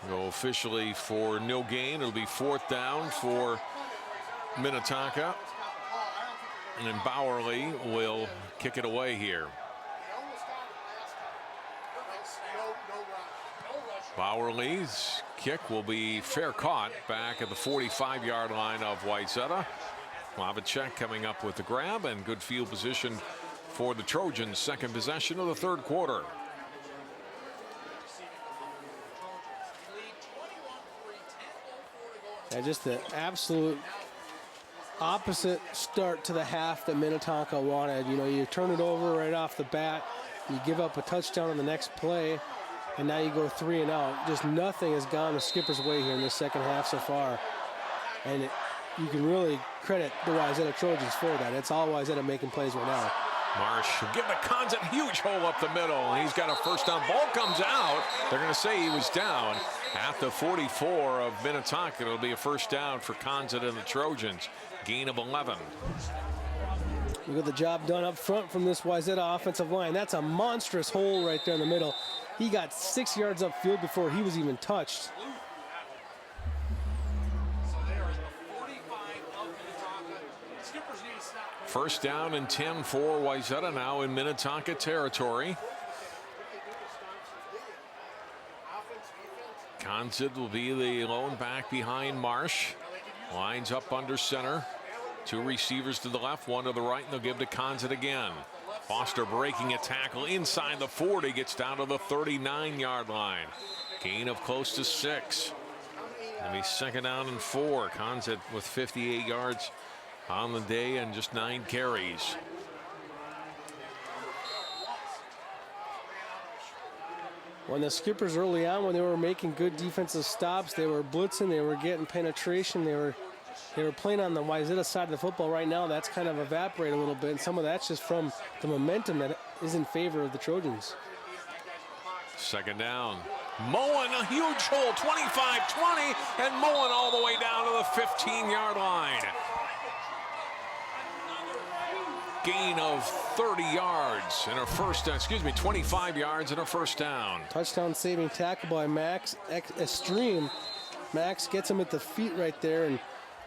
Go officially for no gain. It'll be 4th down for Minnetonka. And then Bowerly will kick it away here. Bowerly's kick will be fair caught back at the 45-yard line of Wayzata. Slavicek coming up with the grab, and good field position for the Trojans. Second possession of the 3rd quarter. And just the absolute opposite start to the half that Minnetonka wanted. You know, you turn it over right off the bat, you give up a touchdown on the next play, and now you go 3 and out. Just nothing has gone the Skipper's way here in this second half so far. And you can really credit the Wayzata Trojans for that. It's all Wayzata making plays right now. Marsh give the Cons a huge hole up the middle, and he's got a first down. Ball comes out. They're going to say he was down at the 44 of Minnetonka. It'll be a first down for Conzett and the Trojans. Gain of 11. We got the job done up front from this Wayzata offensive line. That's a monstrous hole right there in the middle. He got 6 yards upfield before he was even touched. First down and 10 for Wayzata, now in Minnetonka territory. Conzett will be the lone back behind Marsh. Lines up under center. 2 receivers to the left, 1 to the right, and they'll give to Conzett again. Foster breaking a tackle inside the 40, gets down to the 39-yard line. Gain of close to 6. It'll be second down and 4. Conzett with 58 yards on the day and just 9 carries. When the Skippers early on, when they were making good defensive stops, they were blitzing, they were getting penetration, they were playing on the Wayzata side of the football. Right now, that's kind of evaporated a little bit, and some of that's just from the momentum that is in favor of the Trojans. Second down. Moen, a huge hole, 25-20, and Moen all the way down to the 15-yard line. Gain of 30 yards and a first down, 25 yards and a first down. Touchdown saving tackle by Max Extreme. Max gets him at the feet right there, and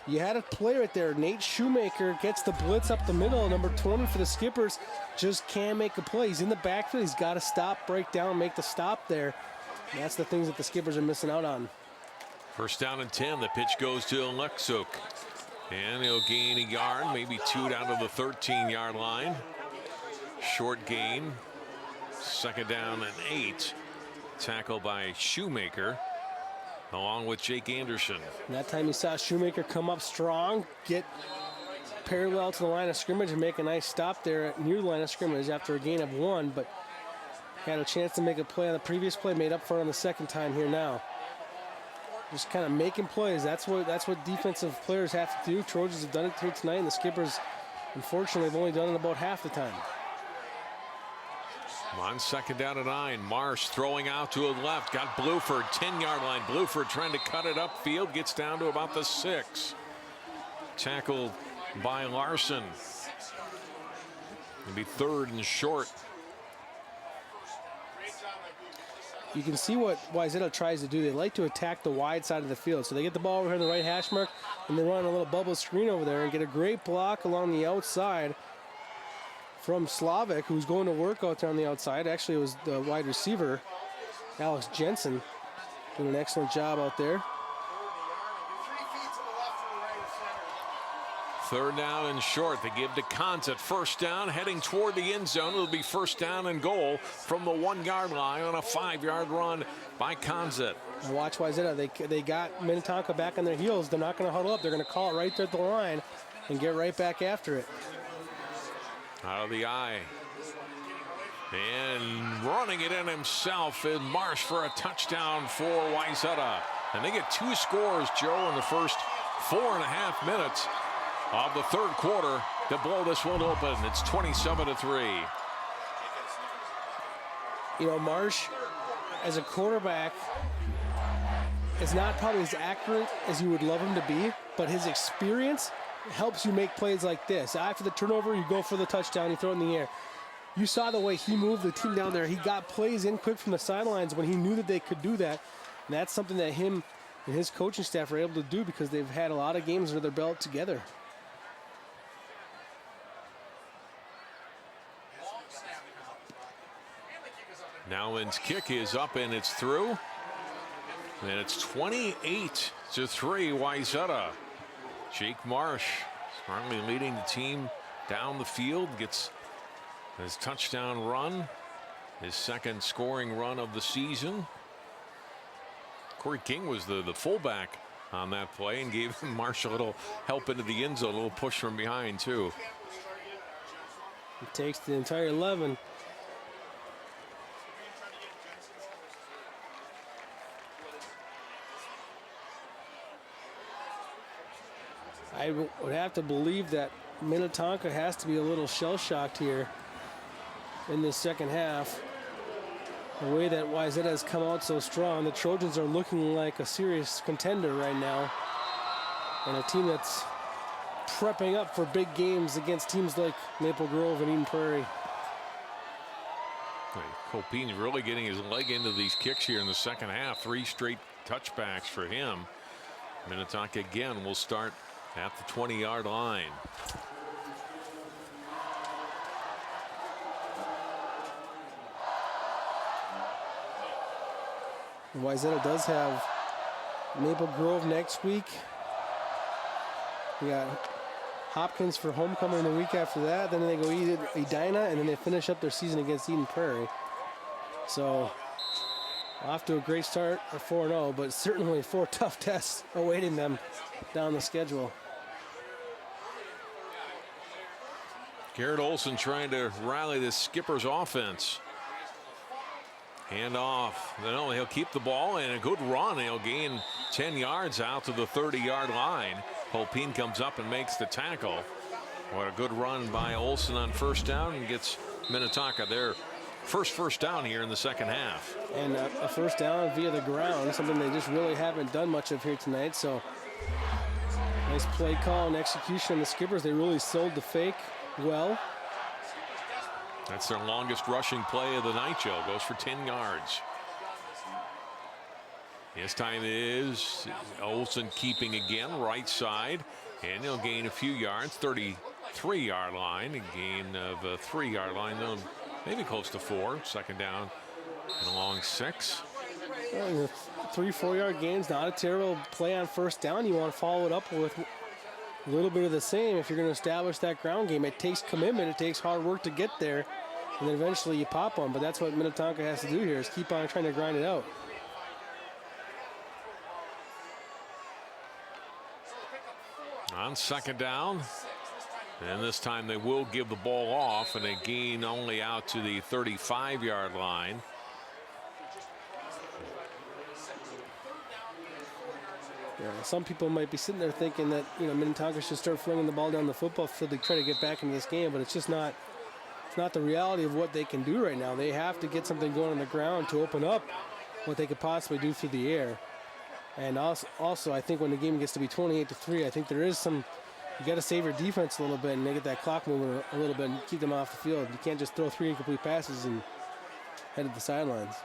you had a play right there. Nate Shoemaker gets the blitz up the middle. Number 20 for the Skippers just can't make a play. He's in the backfield. He's got to stop, break down, make the stop there. And that's the things that the Skippers are missing out on. First down and 10. The pitch goes to Aleksuk. And he'll gain a yard, maybe 2 down to the 13-yard line. Short gain. Second down and 8. Tackle by Shoemaker, along with Jake Anderson. And that time you saw Shoemaker come up strong, get parallel to the line of scrimmage, and make a nice stop there near the line of scrimmage after a gain of 1, but had a chance to make a play on the previous play, made up for it on the second time here now. Just kind of making plays. That's what defensive players have to do. Trojans have done it here tonight, and the Skippers, unfortunately, have only done it about half the time. On second down and 9, Marsh throwing out to the left. Got Bluford, 10-yard line. Bluford trying to cut it upfield, gets down to about the 6. Tackled by Larson. It'll be 3rd and short. You can see what Wayzata tries to do. They like to attack the wide side of the field. So they get the ball over here in the right hash mark, and they run a little bubble screen over there and get a great block along the outside from Slavic, who's going to work out there on the outside. Actually, it was the wide receiver, Alex Jensen, doing an excellent job out there. 3rd down and short. They give to Conzett. First down, heading toward the end zone. It'll be first down and goal from the 1-yard line on a 5-yard run by Conzett. And watch Wayzata. They got Minnetonka back on their heels. They're not going to huddle up. They're going to call it right there at the line and get right back after it. Out of the eye. And running it in himself is Marsh for a touchdown for Wayzata. And they get 2 scores, Joe, in the first 4.5 minutes of the 3rd quarter to blow this one open. It's 27-3. You know, Marsh, as a quarterback, is not probably as accurate as you would love him to be, but his experience helps you make plays like this. After the turnover, you go for the touchdown, you throw it in the air. You saw the way he moved the team down there. He got plays in quick from the sidelines when he knew that they could do that. And that's something that him and his coaching staff are able to do because they've had a lot of games under their belt together. Nowlin's kick is up and it's through. And it's 28-3, Wayzata. Jake Marsh smartly leading the team down the field, gets his touchdown run, his second scoring run of the season. Corey King was the fullback on that play and gave Marsh a little help into the end zone, a little push from behind too. He takes the entire 11. I would have to believe that Minnetonka has to be a little shell-shocked here in this second half. The way that Wayzata has come out so strong, the Trojans are looking like a serious contender right now. And a team that's prepping up for big games against teams like Maple Grove and Eden Prairie. Colpin's really getting his leg into these kicks here in the second half. 3 straight touchbacks for him. Minnetonka again will start at the 20-yard line. Wayzata does have Maple Grove next week. We got Hopkins for homecoming the week after that. Then they go Edina, and then they finish up their season against Eden Prairie. So off to a great start at 4-0, but certainly 4 tough tests awaiting them down the schedule. Garrett Olson trying to rally the Skipper's offense. Hand off. No, he'll keep the ball and a good run. He'll gain 10 yards out to the 30-yard line. Colpin comes up and makes the tackle. What a good run by Olson on first down and gets Minnetonka their first down here in the second half. And a first down via the ground, something they just really haven't done much of here tonight. So nice play call and execution on the Skippers. They really sold the fake well. That's their longest rushing play of the night, Joe. Goes for 10 yards. This time is Olson keeping again, right side. And he'll gain a few yards, 33-yard line. A gain of a 3-yard line, maybe close to 4. Second down and a long 6. 3-4 yard gains, not a terrible play on first down. You want to follow it up with a little bit of the same if you're going to establish that ground game. It takes commitment, it takes hard work to get there, and then eventually you pop one. But that's what Minnetonka has to do here, is keep on trying to grind it out. On second down, and this time they will give the ball off, and they gain only out to the 35-yard line. Yeah, some people might be sitting there thinking that, Minnetonka should start flinging the ball down the football field to try to get back into this game, but it's just not. It's not the reality of what they can do right now. They have to get something going on the ground to open up what they could possibly do through the air. And also, I think when the game gets to be 28-3, I think there is some. You got to save your defense a little bit and make that clock moving a little bit and keep them off the field. You can't just throw 3 incomplete passes and head to the sidelines.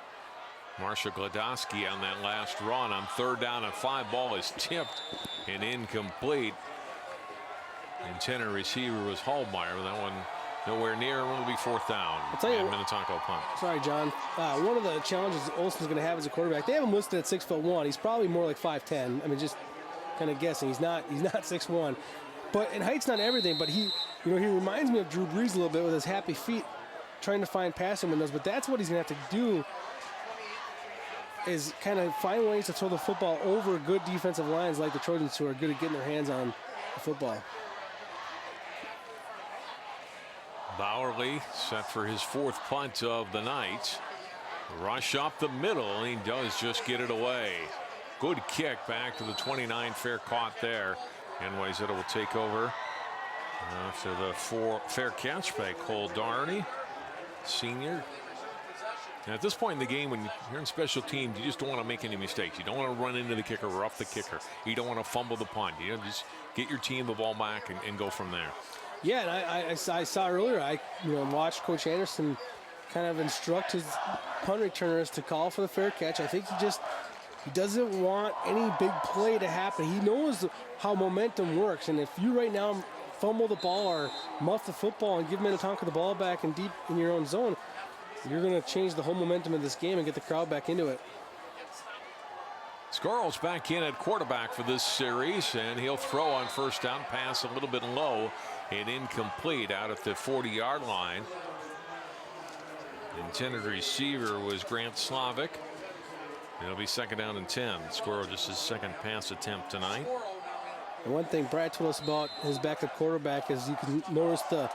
Marsha Gladowski on that last run on third down and 5. Ball is tipped and incomplete. Intended receiver was Hallmeyer, but that one nowhere near. Will be 4th down. I'll tell you and Minnetonka will punt. Sorry, John. One of the challenges Olson's going to have as a quarterback, they have him listed at 6'1". He's probably more like 5'10". I mean, just kind of guessing. He's not 6'1". But in height's not everything. But he reminds me of Drew Brees a little bit with his happy feet, trying to find passing windows. But that's what he's going to have to do, is kind of find ways to throw the football over good defensive lines like the Trojans, who are good at getting their hands on the football. Bowerly set for his 4th punt of the night. Rush up the middle, and he does just get it away. Good kick back to the 29, fair caught there. And Wayzata will take over after the fair catch by Cole Darney, senior. And at this point in the game, when you're in special teams, you just don't want to make any mistakes. You don't want to run into the kicker or off the kicker. You don't want to fumble the punt. You know, just get your team the ball back and go from there. Yeah, and I saw earlier, I watched Coach Anderson kind of instruct his punt returners to call for the fair catch. I think he doesn't want any big play to happen. He knows how momentum works, and if you right now fumble the ball or muff the football and give Minnetonka the ball back and deep in your own zone, you're going to change the whole momentum of this game and get the crowd back into it. Squirrel's back in at quarterback for this series, and he'll throw on first down, pass a little bit low and incomplete out at the 40-yard line. Intended receiver was Grant Slavic. It'll be second down and 10. Squirrel just his second pass attempt tonight. And one thing Brad told us about his backup quarterback is you can notice the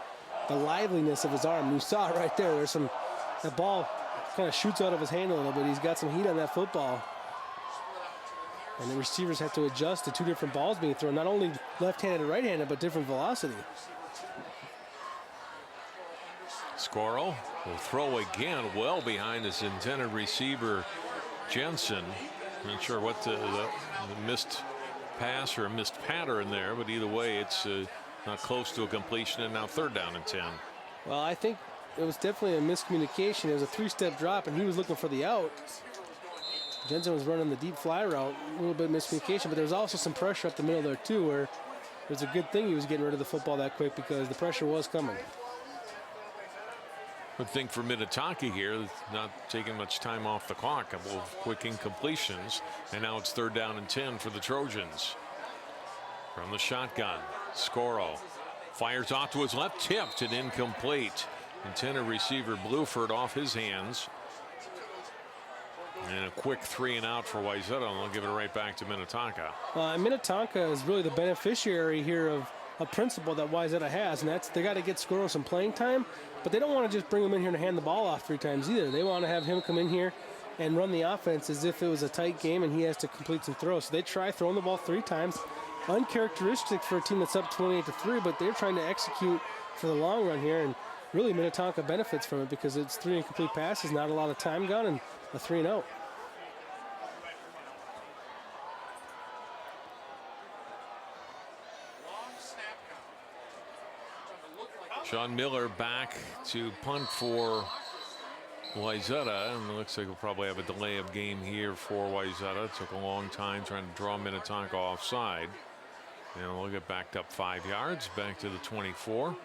liveliness of his arm. You saw it right there. That ball kind of shoots out of his hand a little bit. He's got some heat on that football. And the receivers have to adjust to two different balls being thrown, not only left-handed and right-handed, but different velocity. Squirrel will throw again well behind his intended receiver, Jensen. Not sure what the missed pass or a missed pattern there, but either way, it's not close to a completion, and now third down and 10. Well, I think it was definitely a miscommunication. It was a three-step drop, and he was looking for the out. Jensen was running the deep fly route, a little bit of miscommunication, but there was also some pressure up the middle there, too, where it was a good thing he was getting rid of the football that quick because the pressure was coming. Good thing for Minnetonka here, not taking much time off the clock. A couple of quick incompletions, and now it's third down and 10 for the Trojans. From the shotgun, Scoro fires off to his left, tipped and incomplete. Intended receiver Bluford off his hands. And a quick 3 and out for Wayzata, and they'll give it right back to Minnetonka. Minnetonka is really the beneficiary here of a principle that Wayzata has, and that's they got to get Scoro some playing time, but they don't want to just bring him in here and hand the ball off 3 times either. They want to have him come in here and run the offense as if it was a tight game and he has to complete some throws. So they try throwing the ball 3 times. Uncharacteristic for a team that's up 28-3, but they're trying to execute for the long run here, and really Minnetonka benefits from it because it's 3 incomplete passes, not a lot of time gone, and a 3 and out. Sean Miller back to punt for Wayzata, and it looks like we'll probably have a delay of game here for Wayzata. It took a long time trying to draw Minnetonka offside, and we'll get backed up 5 yards back to the 24.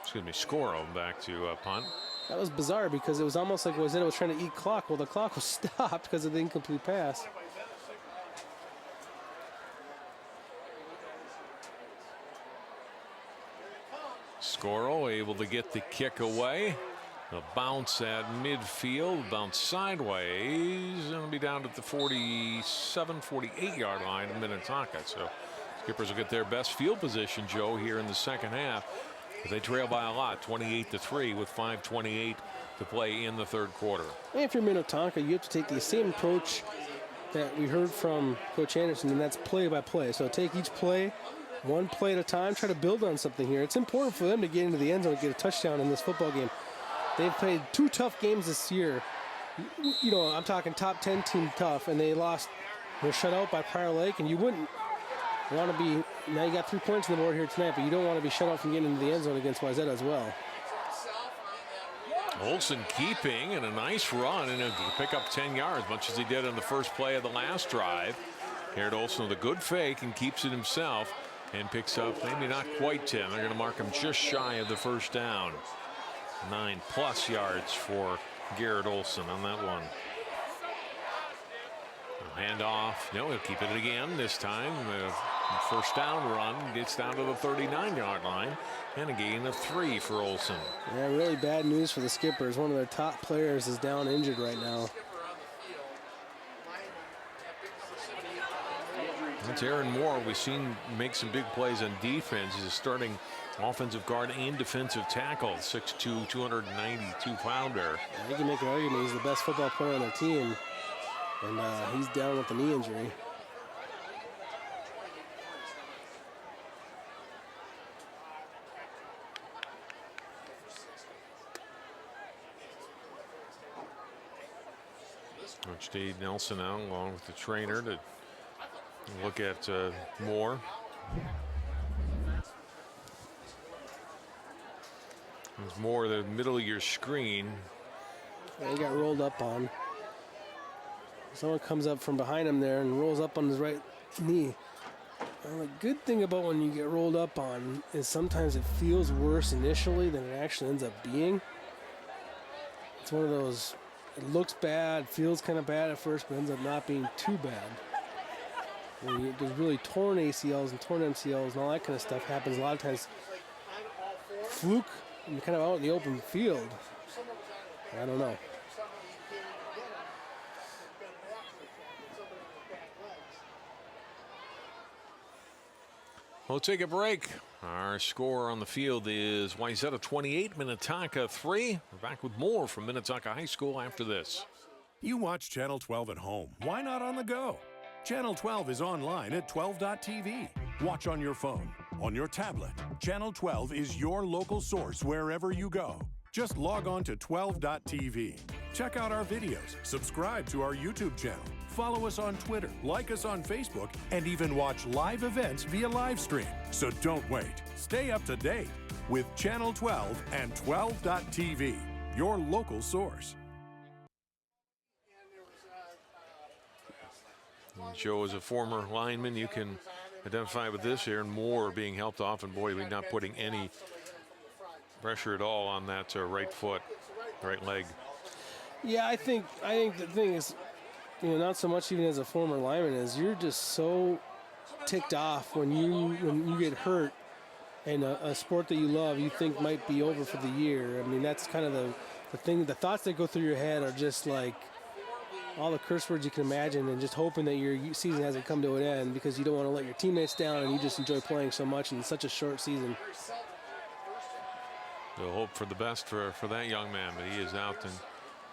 Excuse me, Scoro back to punt. That was bizarre because it was almost like Wayzata was trying to eat clock. Well, the clock was stopped because of the incomplete pass. Scoro able to get the kick away. A bounce at midfield, bounce sideways, and it'll be down to the 47, 48-yard line of Minnetonka. So Skippers will get their best field position, Joe, here in the second half. But they trail by a lot, 28-3, with 5:28 to play in the third quarter. And if you're Minnetonka, you have to take the same approach that we heard from Coach Anderson, and that's play by play. So take each play, one play at a time, try to build on something here. It's important for them to get into the end zone and get a touchdown in this football game. They've played 2 tough games this year. You know, I'm talking top 10 team tough, and they lost. They're shut out by Prior Lake, and you wouldn't want to be. Now you got 3 points on the board here tonight, but you don't want to be shut out from getting into the end zone against Wayzata as well. Olsen keeping, and a nice run, and he'll pick up 10 yards, much as he did on the first play of the last drive. Garrett Olsen with a good fake and keeps it himself and picks up maybe not quite 10. They're going to mark him just shy of the first down. 9+ yards for Garrett Olsen on that one. Hand off. No, he'll keep it again this time. The first down run gets down to the 39-yard line, and a gain of 3 for Olsen. Yeah, really bad news for the Skippers. One of their top players is down injured right now. That's Aaron Moore. We've seen make some big plays on defense. He's a starting offensive guard and defensive tackle. 6'2", 292-pounder. You can make an argument he's the best football player on their team. And he's down with a knee injury. Coach Dave Nelson out along with the trainer to look at Moore. There's Moore, the middle of your screen. Yeah, he got rolled up on. Someone comes up from behind him there and rolls up on his right knee. Well, the good thing about when you get rolled up on is sometimes it feels worse initially than it actually ends up being. It's one of those, it looks bad, feels kind of bad at first, but ends up not being too bad. There's really torn ACLs and torn MCLs and all that kind of stuff happens a lot of times. Fluke, and kind of out in the open field. I don't know. We'll take a break. Our score on the field is Wayzata 28, Minnetonka 3. We're back with more from Minnetonka High School after this. You watch Channel 12 at home. Why not on the go? Channel 12 is online at 12.tv. Watch on your phone, on your tablet. Channel 12 is your local source wherever you go. Just log on to 12.tv. Check out our videos, subscribe to our YouTube channel, follow us on Twitter, like us on Facebook, and even watch live events via live stream. So don't wait. Stay up to date with Channel 12 and 12.tv, your local source. Joe is a former lineman. You can identify with this here, and Moore being helped off, and boy, we're not putting any pressure at all on that right foot, right leg. Yeah, I think the thing is, not so much even as a former lineman, is you're just so ticked off when you get hurt in a sport that you love, you think might be over for the year. I mean, that's kind of the thing. The thoughts that go through your head are just like all the curse words you can imagine, and just hoping that your season hasn't come to an end because you don't want to let your teammates down and you just enjoy playing so much in such a short season. We'll hope for the best for that young man, but he is out, and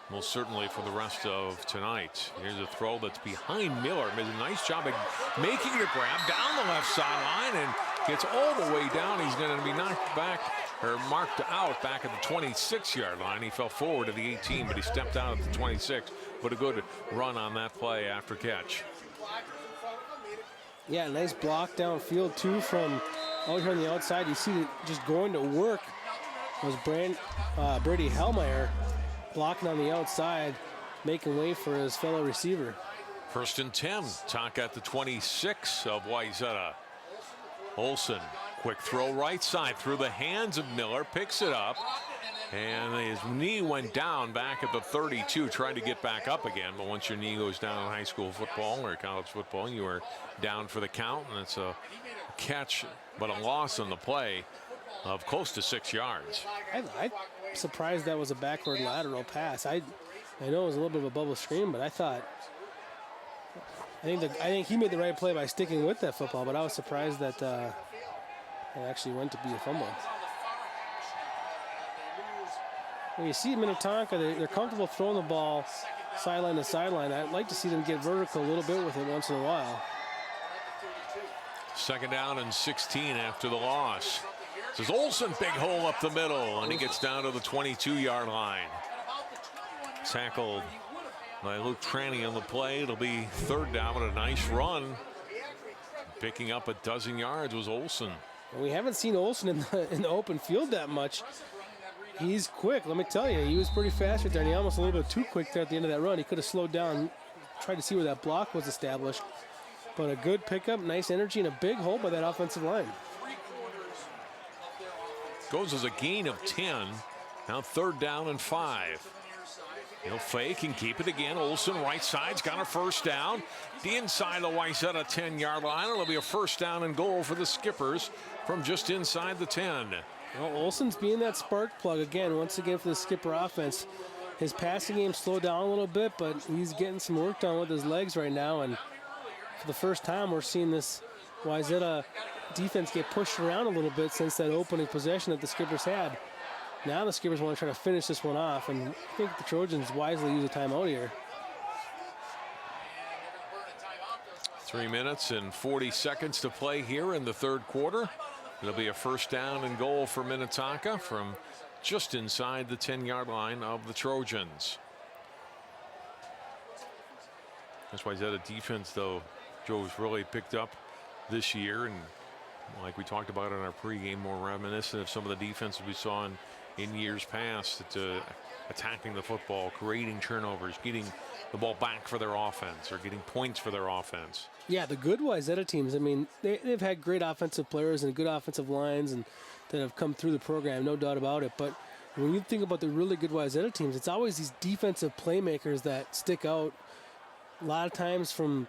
most certainly for the rest of tonight. Here's a throw that's behind Miller. Made a nice job of making the grab down the left sideline and gets all the way down. He's going to be knocked back or marked out back at the 26-yard line. He fell forward to the 18, but he stepped out at the 26. But a good run on that play after catch. Yeah, nice block downfield too from out here on the outside. You see it just going to work. It was Brady Hellmeyer blocking on the outside, making way for his fellow receiver. 1st and 10. Tonka at the 26 of Wayzata. Olsen, quick throw right side through the hands of Miller, picks it up. And his knee went down back at the 32, tried to get back up again. But once your knee goes down in high school football or college football, you are down for the count. And it's a catch, but a loss on the play of close to 6 yards. I'm surprised that was a backward lateral pass. I know it was a little bit of a bubble screen, but I think he made the right play by sticking with that football. But I was surprised that it actually went to be a fumble. When you see Minnetonka, they're comfortable throwing the ball sideline to sideline. I'd like to see them get vertical a little bit with it once in a while. 2nd down and 16 after the loss. This is Olsen, big hole up the middle, and he gets down to the 22-yard line. Tackled by Luke Tranny on the play. It'll be 3rd down with a nice run. Picking up a dozen yards was Olsen. We haven't seen Olsen in the open field that much. He's quick, let me tell you. He was pretty fast right there, and he almost a little bit too quick there at the end of that run. He could have slowed down, tried to see where that block was established. But a good pickup, nice energy, and a big hole by that offensive line. Goes as a gain of 10. Now 3rd down and 5. He'll fake and keep it again. Olsen, right side's got a 1st down. The inside of the Wayzata 10-yard line. It'll be a 1st down and goal for the Skippers from just inside the 10. Well, Olsen's being that spark plug again, once again for the Skipper offense. His passing game slowed down a little bit, but he's getting some work done with his legs right now. And for the first time, we're seeing this Wayzata defense get pushed around a little bit since that opening possession that the Skippers had. Now the Skippers want to try to finish this one off, and I think the Trojans wisely use a timeout here. 3 minutes and 40 seconds to play here in the 3rd quarter. It'll be a 1st down and goal for Minnetonka from just inside the 10-yard line of the Trojans. That's why Wayzata defense, though, Joe's really picked up this year. And like we talked about in our pregame, more reminiscent of some of the defenses we saw in years past. Attacking the football, creating turnovers, getting the ball back for their offense, or getting points for their offense. Yeah, the good Wayzata teams, I mean, they've had great offensive players and good offensive lines and that have come through the program, no doubt about it. But when you think about the really good Wayzata teams, it's always these defensive playmakers that stick out. A lot of times from,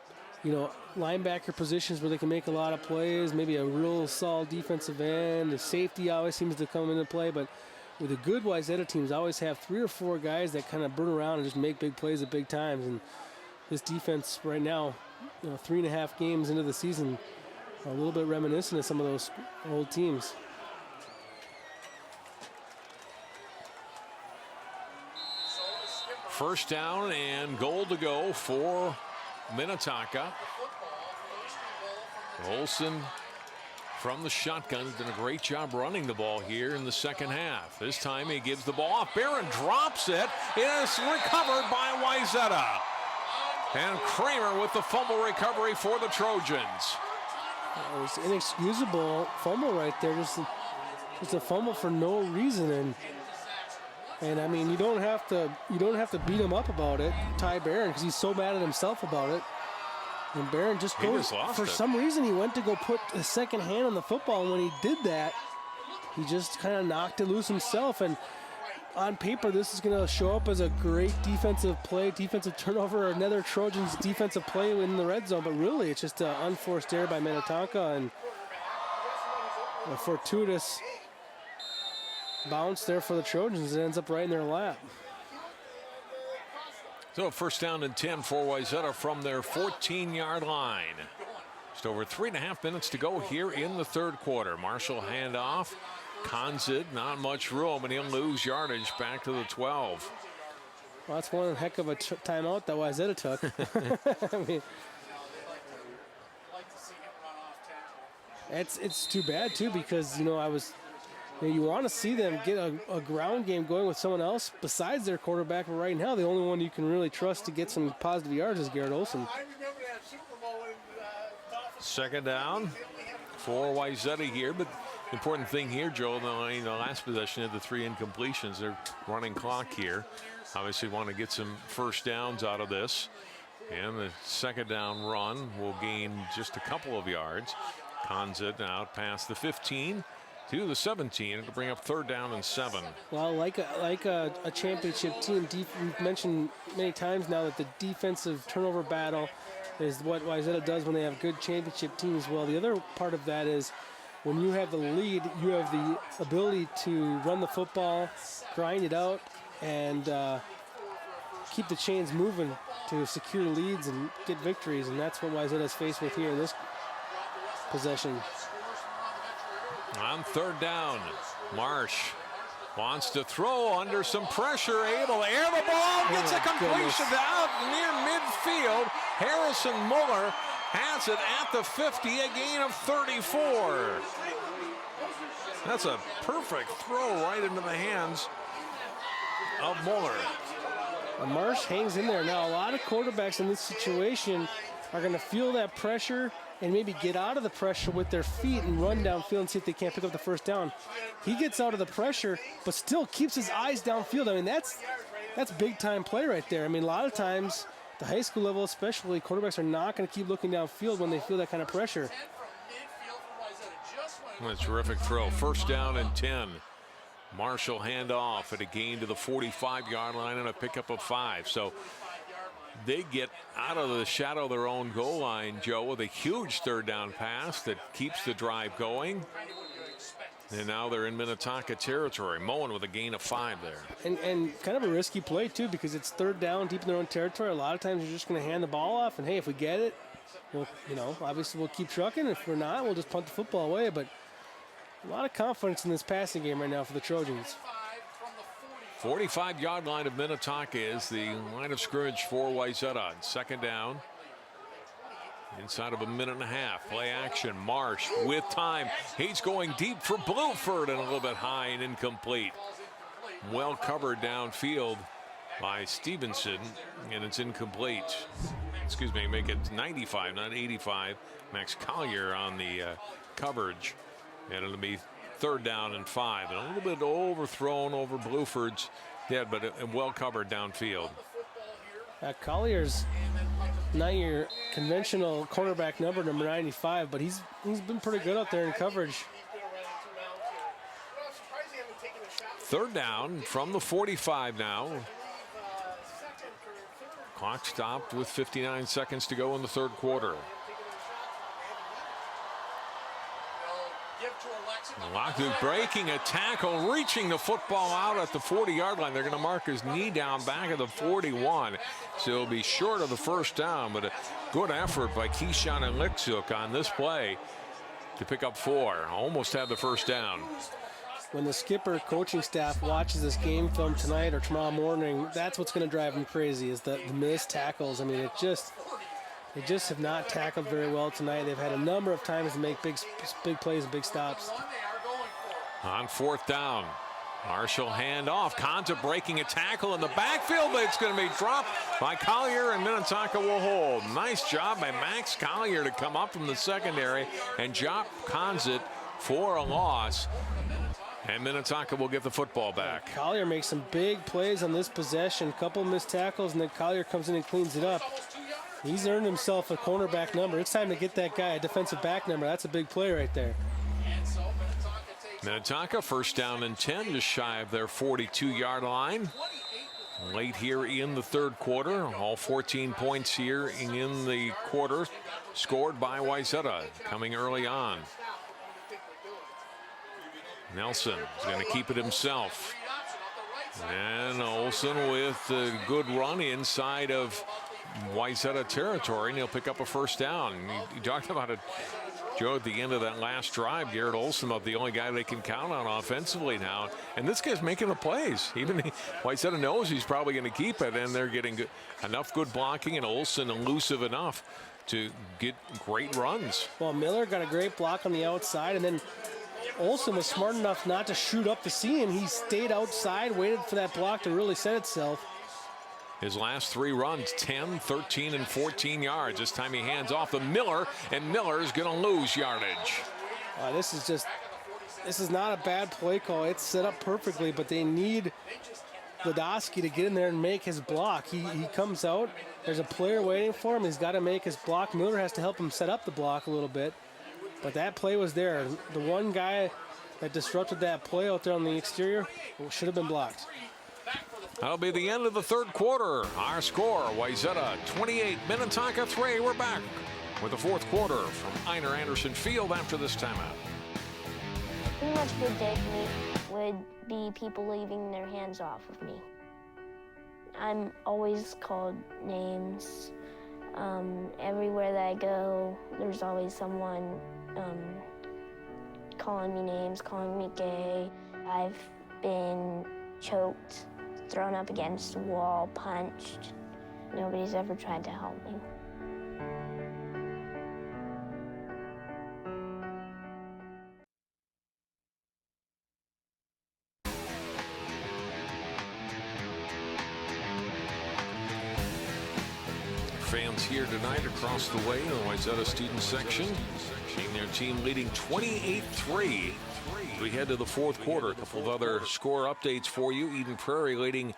linebacker positions where they can make a lot of plays, maybe a real solid defensive end. The safety always seems to come into play, but with the good Wayzata teams, always have 3 or 4 guys that kind of burn around and just make big plays at big times. And this defense right now, 3.5 games into the season, a little bit reminiscent of some of those old teams. First down and goal to go for Minnetonka. Olsen from the shotgun has done a great job running the ball here in the second half. This time he gives the ball off. Barron drops it. It is recovered by Wayzata. And Kramer with the fumble recovery for the Trojans. It was inexcusable fumble right there. Just a fumble for no reason. And I mean, you don't have to beat him up about it, Ty Barron, because he's so mad at himself about it. And Barron just goes, for some reason, he went to go put a second hand on the football. And when he did that, he just kind of knocked it loose himself. And on paper, this is going to show up as a great defensive play, defensive turnover, or another Trojans defensive play in the red zone. But really, it's just an unforced error by Minnetonka and a fortuitous bounce there for the Trojans. It ends up right in their lap. So first down and 10 for Wayzata from their 14-yard line. Just over 3.5 minutes to go here in the third quarter. Marshall handoff. Konzid, not much room, and he'll lose yardage back to the 12. Well, that's one heck of a timeout that Wayzata took. I mean, it's too bad too, because you want to see them get a ground game going with someone else besides their quarterback. But right now, the only one you can really trust to get some positive yards is Garrett Olsen. Second down for Wayzata here, but the important thing here, Joe, the last possession had the 3 incompletions. They're running clock here. Obviously want to get some first downs out of this. And the second down run will gain just a couple of yards. Konzid out past the 15 to the 17. It'll bring up third down and 7. Well, like a championship team, we've mentioned many times now that the defensive turnover battle is what Wayzata does when they have good championship teams. Well, the other part of that is when you have the lead, you have the ability to run the football, grind it out, and keep the chains moving to secure leads and get victories. And that's what Wayzata's faced with here in this possession. On third down, Marsh wants to throw under some pressure, able to air the ball, gets a completion out near midfield. Harrison Muller has it at the 50, a gain of 34. That's a perfect throw right into the hands of Muller. Marsh hangs in there. Now, a lot of quarterbacks in this situation are going to feel that pressure and maybe get out of the pressure with their feet and run downfield and see if they can't pick up the first down. He gets out of the pressure, but still keeps his eyes downfield. I mean, that's big-time play right there. I mean, a lot of times, the high school level especially, quarterbacks are not going to keep looking downfield when they feel that kind of pressure. A terrific throw. First down and 10. Marshall handoff at a gain to the 45-yard line and a pickup of 5. So they get out of the shadow of their own goal line, Joe, with a huge third down pass that keeps the drive going. And now they're in Minnetonka territory. Moen with a gain of 5 there. And kind of a risky play, too, because it's third down deep in their own territory. A lot of times you're just going to hand the ball off, and, hey, if we get it, we'll, obviously we'll keep trucking. If we're not, we'll just punt the football away. But a lot of confidence in this passing game right now for the Trojans. 45-yard line of Minnetonka is the line of scrimmage for Wayzata. Second down. Inside of a minute and a half. Play action. Marsh with time. He's going deep for Bluford and a little bit high and incomplete. Well covered downfield by Stevenson, and it's incomplete. excuse me, make it 95, not 85. Max Collier on the coverage. And it'll be 3rd down and 5. And a little bit overthrown over Bluford's head, but well covered downfield. Collier's not your conventional cornerback number 95, but he's been pretty good out there in coverage. 3rd down from the 45 now. Clock stopped with 59 seconds to go in the 3rd quarter. Laku breaking a tackle, reaching the football out at the 40-yard line. They're going to mark his knee down back at the 41. So he'll be short of the 1st down, but a good effort by Keyshawn and Lichuk on this play to pick up 4. Almost had the 1st down. When the skipper coaching staff watches this game film tonight or tomorrow morning, that's what's going to drive them crazy, is the missed tackles. I mean, they just have not tackled very well tonight. They've had a number of times to make big plays and big stops. On 4th down, Marshall handoff. Konza breaking a tackle in the backfield, but it's going to be dropped by Collier, and Minnetonka will hold. Nice job by Max Collier to come up from the secondary and drop Konza for a loss. And Minnetonka will get the football back. Collier makes some big plays on this possession. Couple missed tackles, and then Collier comes in and cleans it up. He's earned himself a cornerback number. It's time to get that guy a defensive back number. That's a big play right there. Minnetonka 1st down and 10, just shy of their 42-yard line. Late here in the 3rd quarter. All 14 points here in the quarter scored by Wayzata coming early on. Nelson is going to keep it himself. And Olsen with a good run inside of Wayzata territory, and he'll pick up a 1st down. You talked about it, Joe, at the end of that last drive. Garrett Olsen about the only guy they can count on offensively now. And this guy's making the plays. Even Wayzata knows he's probably going to keep it, and they're getting enough good blocking, and Olsen elusive enough to get great runs. Well, Miller got a great block on the outside, and then Olsen was smart enough not to shoot up the seam. He stayed outside, waited for that block to really set itself. His last 3 runs, 10, 13, and 14 yards. This time he hands off to Miller, and Miller's going to lose yardage. This is not a bad play call. It's set up perfectly, but they need Ladowski to get in there and make his block. He comes out. There's a player waiting for him. He's got to make his block. Miller has to help him set up the block a little bit. But that play was there. The one guy that disrupted that play out there on the exterior should have been blocked. That'll be the end of the 3rd quarter. Our score, Wayzata 28, Minnetonka 3. We're back with the 4th quarter from Einar Anderson Field after this timeout. Pretty much a good day for me would be people leaving their hands off of me. I'm always called names. Everywhere that I go, there's always someone calling me names, calling me gay. I've been choked, thrown up against the wall, punched. Nobody's ever tried to help me. Fans here tonight across the way in the Wayzata student section, seeing their team leading 28-3. We head to the 4th quarter. A couple of other score updates for you. Eden Prairie leading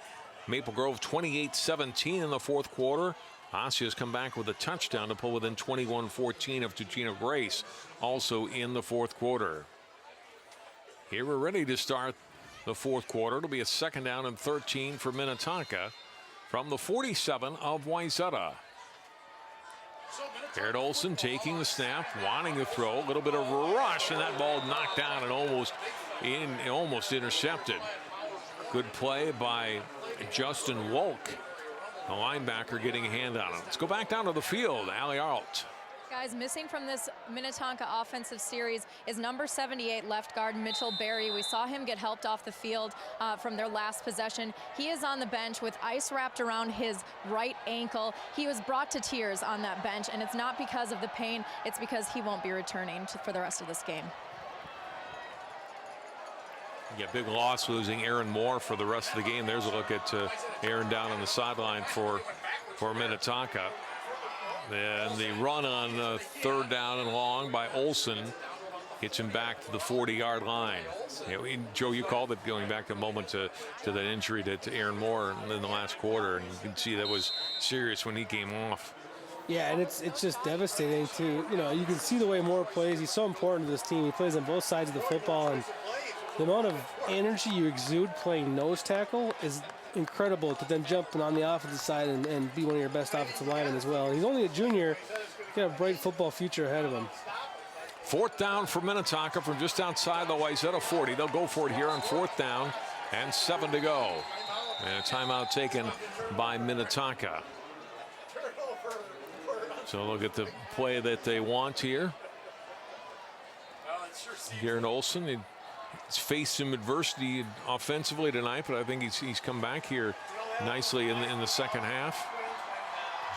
Maple Grove 28-17 in the 4th quarter. Osseo's come back with a touchdown to pull within 21-14 of Tugino Grace, also in the 4th quarter. Here we're ready to start the 4th quarter. It'll be a 2nd down and 13 for Minnetonka from the 47 of Wayzata. Garrett Olsen taking the snap, wanting to throw. A little bit of a rush, and that ball knocked down and almost intercepted. Good play by Justin Wolk, the linebacker, getting a hand on it. Let's go back down to the field. Allie Arlt. Guys, missing from this Minnetonka offensive series is number 78 left guard Mitchell Berry. We saw him get helped off the field from their last possession. He is on the bench with ice wrapped around his right ankle. He was brought to tears on that bench, and it's not because of the pain. It's because he won't be returning for the rest of this game. Yeah, big loss losing Aaron Moore for the rest of the game. There's a look at Aaron down on the sideline for Minnetonka. And the run on third down and long by Olson gets him back to the 40-yard line. You know, Joe, you called it going back a moment to that injury to Aaron Moore in the last quarter, and you can see that was serious when he came off. Yeah, and it's just devastating to, you know, you can see the way Moore plays. He's so important to this team. He plays on both sides of the football, and the amount of energy you exude playing nose tackle is incredible, to then jump on the offensive side and be one of your best offensive linemen as well. He's only a junior. He's got a bright football future ahead of him. Fourth down for Minnetonka from just outside the Wayzata 40. They'll go for it here on fourth down and 7 to go. And a timeout taken by Minnetonka. So look at the play that they want here. Garrett Olson, he's faced some adversity offensively tonight, but I think he's come back here nicely in the second half.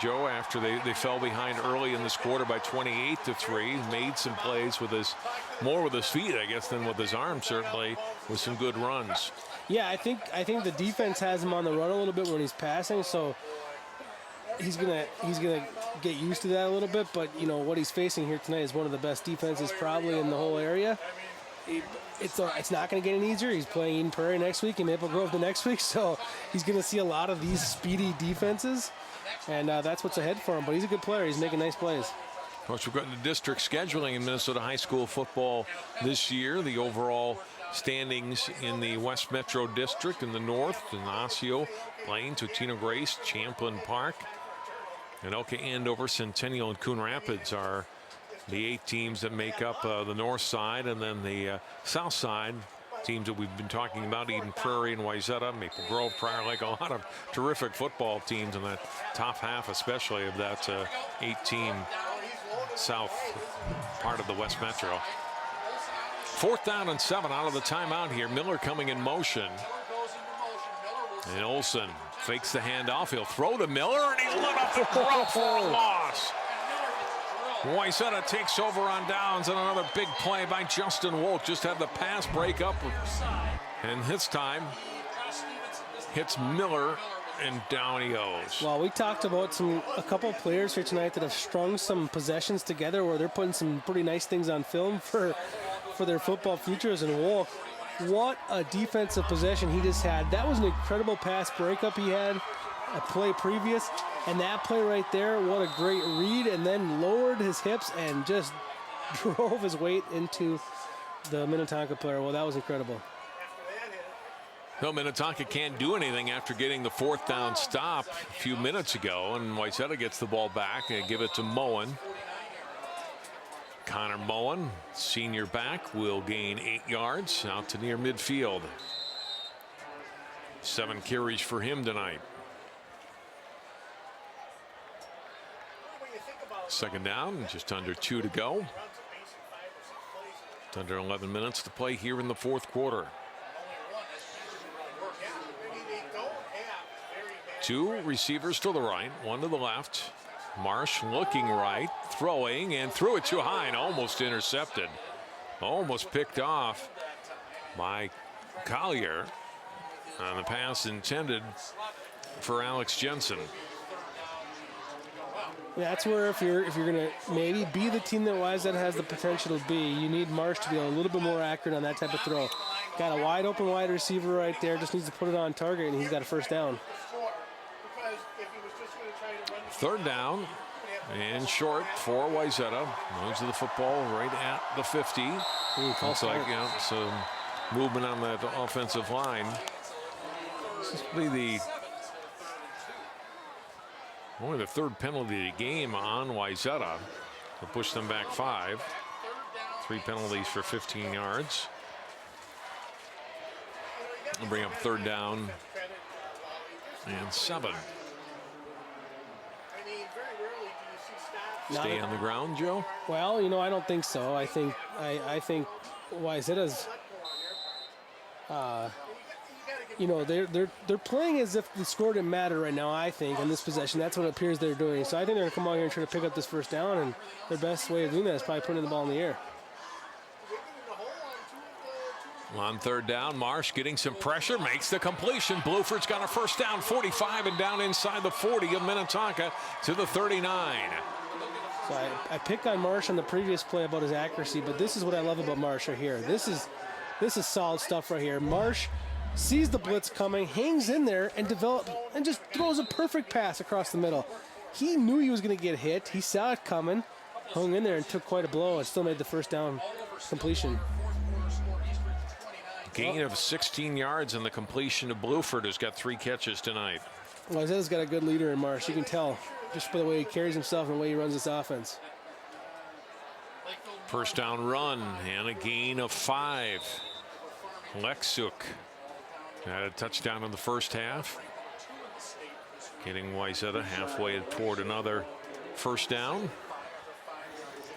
Joe, after they fell behind early in this quarter by 28-3, made some plays with more with his feet, I guess, than with his arms, certainly, with some good runs. Yeah, I think the defense has him on the run a little bit when he's passing, so he's gonna get used to that a little bit. But you know what he's facing here tonight is one of the best defenses probably in the whole area. It's not going to get any easier. He's playing Eden Prairie next week and Maple Grove the next week, so he's going to see a lot of these speedy defenses, and that's what's ahead for him. But he's a good player. He's making nice plays. Of course, we've got the district scheduling in Minnesota high school football this year. The overall standings in the West Metro District in the north, in Osseo, Blaine, Totino Grace, Champlin Park, Anoka, Andover, Centennial, and Coon Rapids are the 8 teams that make up the north side, and then the south side teams that we've been talking about, Eden Prairie and Wayzata, Maple Grove, Prior Lake, a lot of terrific football teams in that top half, especially of that 8-team south part of the West Metro. Fourth down and 7 out of the timeout here. Miller coming in motion. And Olson fakes the handoff. He'll throw to Miller, and he's lit up the drop for a loss. Wayzata takes over on downs, and another big play by Justin Wolk. Just had the pass break up, and this time hits Miller, and down he goes. Well, we talked about a couple players here tonight that have strung some possessions together where they're putting some pretty nice things on film for their football futures. And Wolk, what a defensive possession he just had. That was an incredible pass breakup he had a play previous, and that play right there, what a great read, and then lowered his hips and just drove his weight into the Minnetonka player. Well, that was incredible. No, Minnetonka can't do anything after getting the fourth down stop a few minutes ago, and Wayzata gets the ball back and give it to Moen. Connor Moen, senior back, will gain 8 yards out to near midfield. 7 carries for him tonight. Second down, just under 2 to go. It's under 11 minutes to play here in the fourth quarter. 2 receivers to the right, 1 to the left. Marsh looking right, throwing, and threw it too high and almost intercepted. Almost picked off by Collier on the pass intended for Alex Jensen. That's where if you're going to maybe be the team that Wayzata has the potential to be, you need Marsh to be a little bit more accurate on that type of throw. Got a wide open wide receiver right there, just needs to put it on target, and he's got a first down. Third down and short for Wayzata. Moves the football right at the 50. Looks like some movement on that offensive line. This will be only the 3rd penalty of the game on Wayzata to push them back 5. 3 penalties for 15 yards. We'll bring up third down and 7. Stay on the ground, Joe? Well, you know, I don't think so. I think Wayzata's, you know, they're playing as if the score didn't matter right now, I think, in this possession. That's what it appears they're doing. So I think they're going to come out here and try to pick up this first down, and their best way of doing that is probably putting the ball in the air. On third down, Marsh getting some pressure, makes the completion. Bluford's got a first down, 45, and down inside the 40 of Minnetonka to the 39. So I pick on Marsh on the previous play about his accuracy, but this is what I love about Marsh right here. This is solid stuff right here. Marsh sees the blitz coming, hangs in there, and just throws a perfect pass across the middle. He knew he was going to get hit. He saw it coming, hung in there, and took quite a blow, and still made the first down completion. Gain of 16 yards in the completion of Bluford, who's got 3 catches tonight. Wayzata's got a good leader in Marsh. You can tell just by the way he carries himself and the way he runs this offense. First down run and a gain of 5. Lexuk had a touchdown in the first half. Getting Wayzata halfway toward another first down.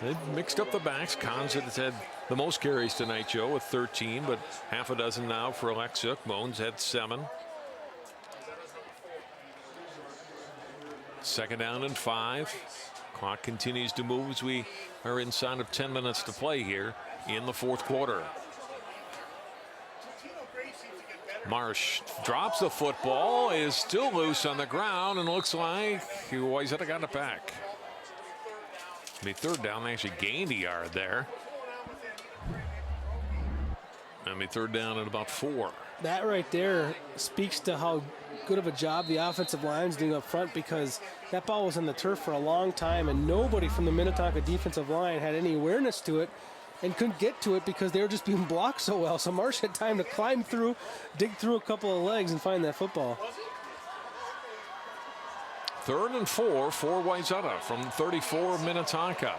They've mixed up the backs. Cons has had the most carries tonight, Joe, with 13, but half a dozen now for Lexuk. Bones had 7. Second down and 5. Clock continues to move as we are inside of 10 minutes to play here in the fourth quarter. Marsh drops the football, is still loose on the ground, and looks like Wayzata got it back. The third down, they actually gained a yard there. And the third down at about 4. That right there speaks to how good of a job the offensive line's doing up front, because that ball was on the turf for a long time and nobody from the Minnetonka defensive line had any awareness to it and couldn't get to it because they were just being blocked so well. So Marsh had time to climb through, dig through a couple of legs and find that football. 3rd and 4 for Wayzata from 34 of Minnetonka.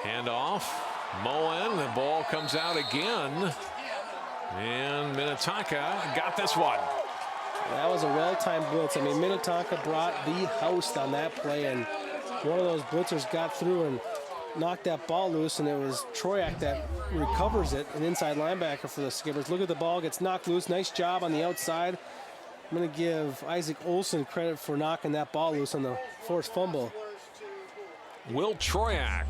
Hand off. Moen, the ball comes out again. And Minnetonka got this one. That was a well-timed blitz. I mean, Minnetonka brought the house on that play, and one of those blitzers got through and knocked that ball loose, and it was Troyak that recovers it, an inside linebacker for the Skippers. Look at the ball, gets knocked loose. Nice job on the outside. I'm going to give Isaac Olson credit for knocking that ball loose on the forced fumble. Will Troyak,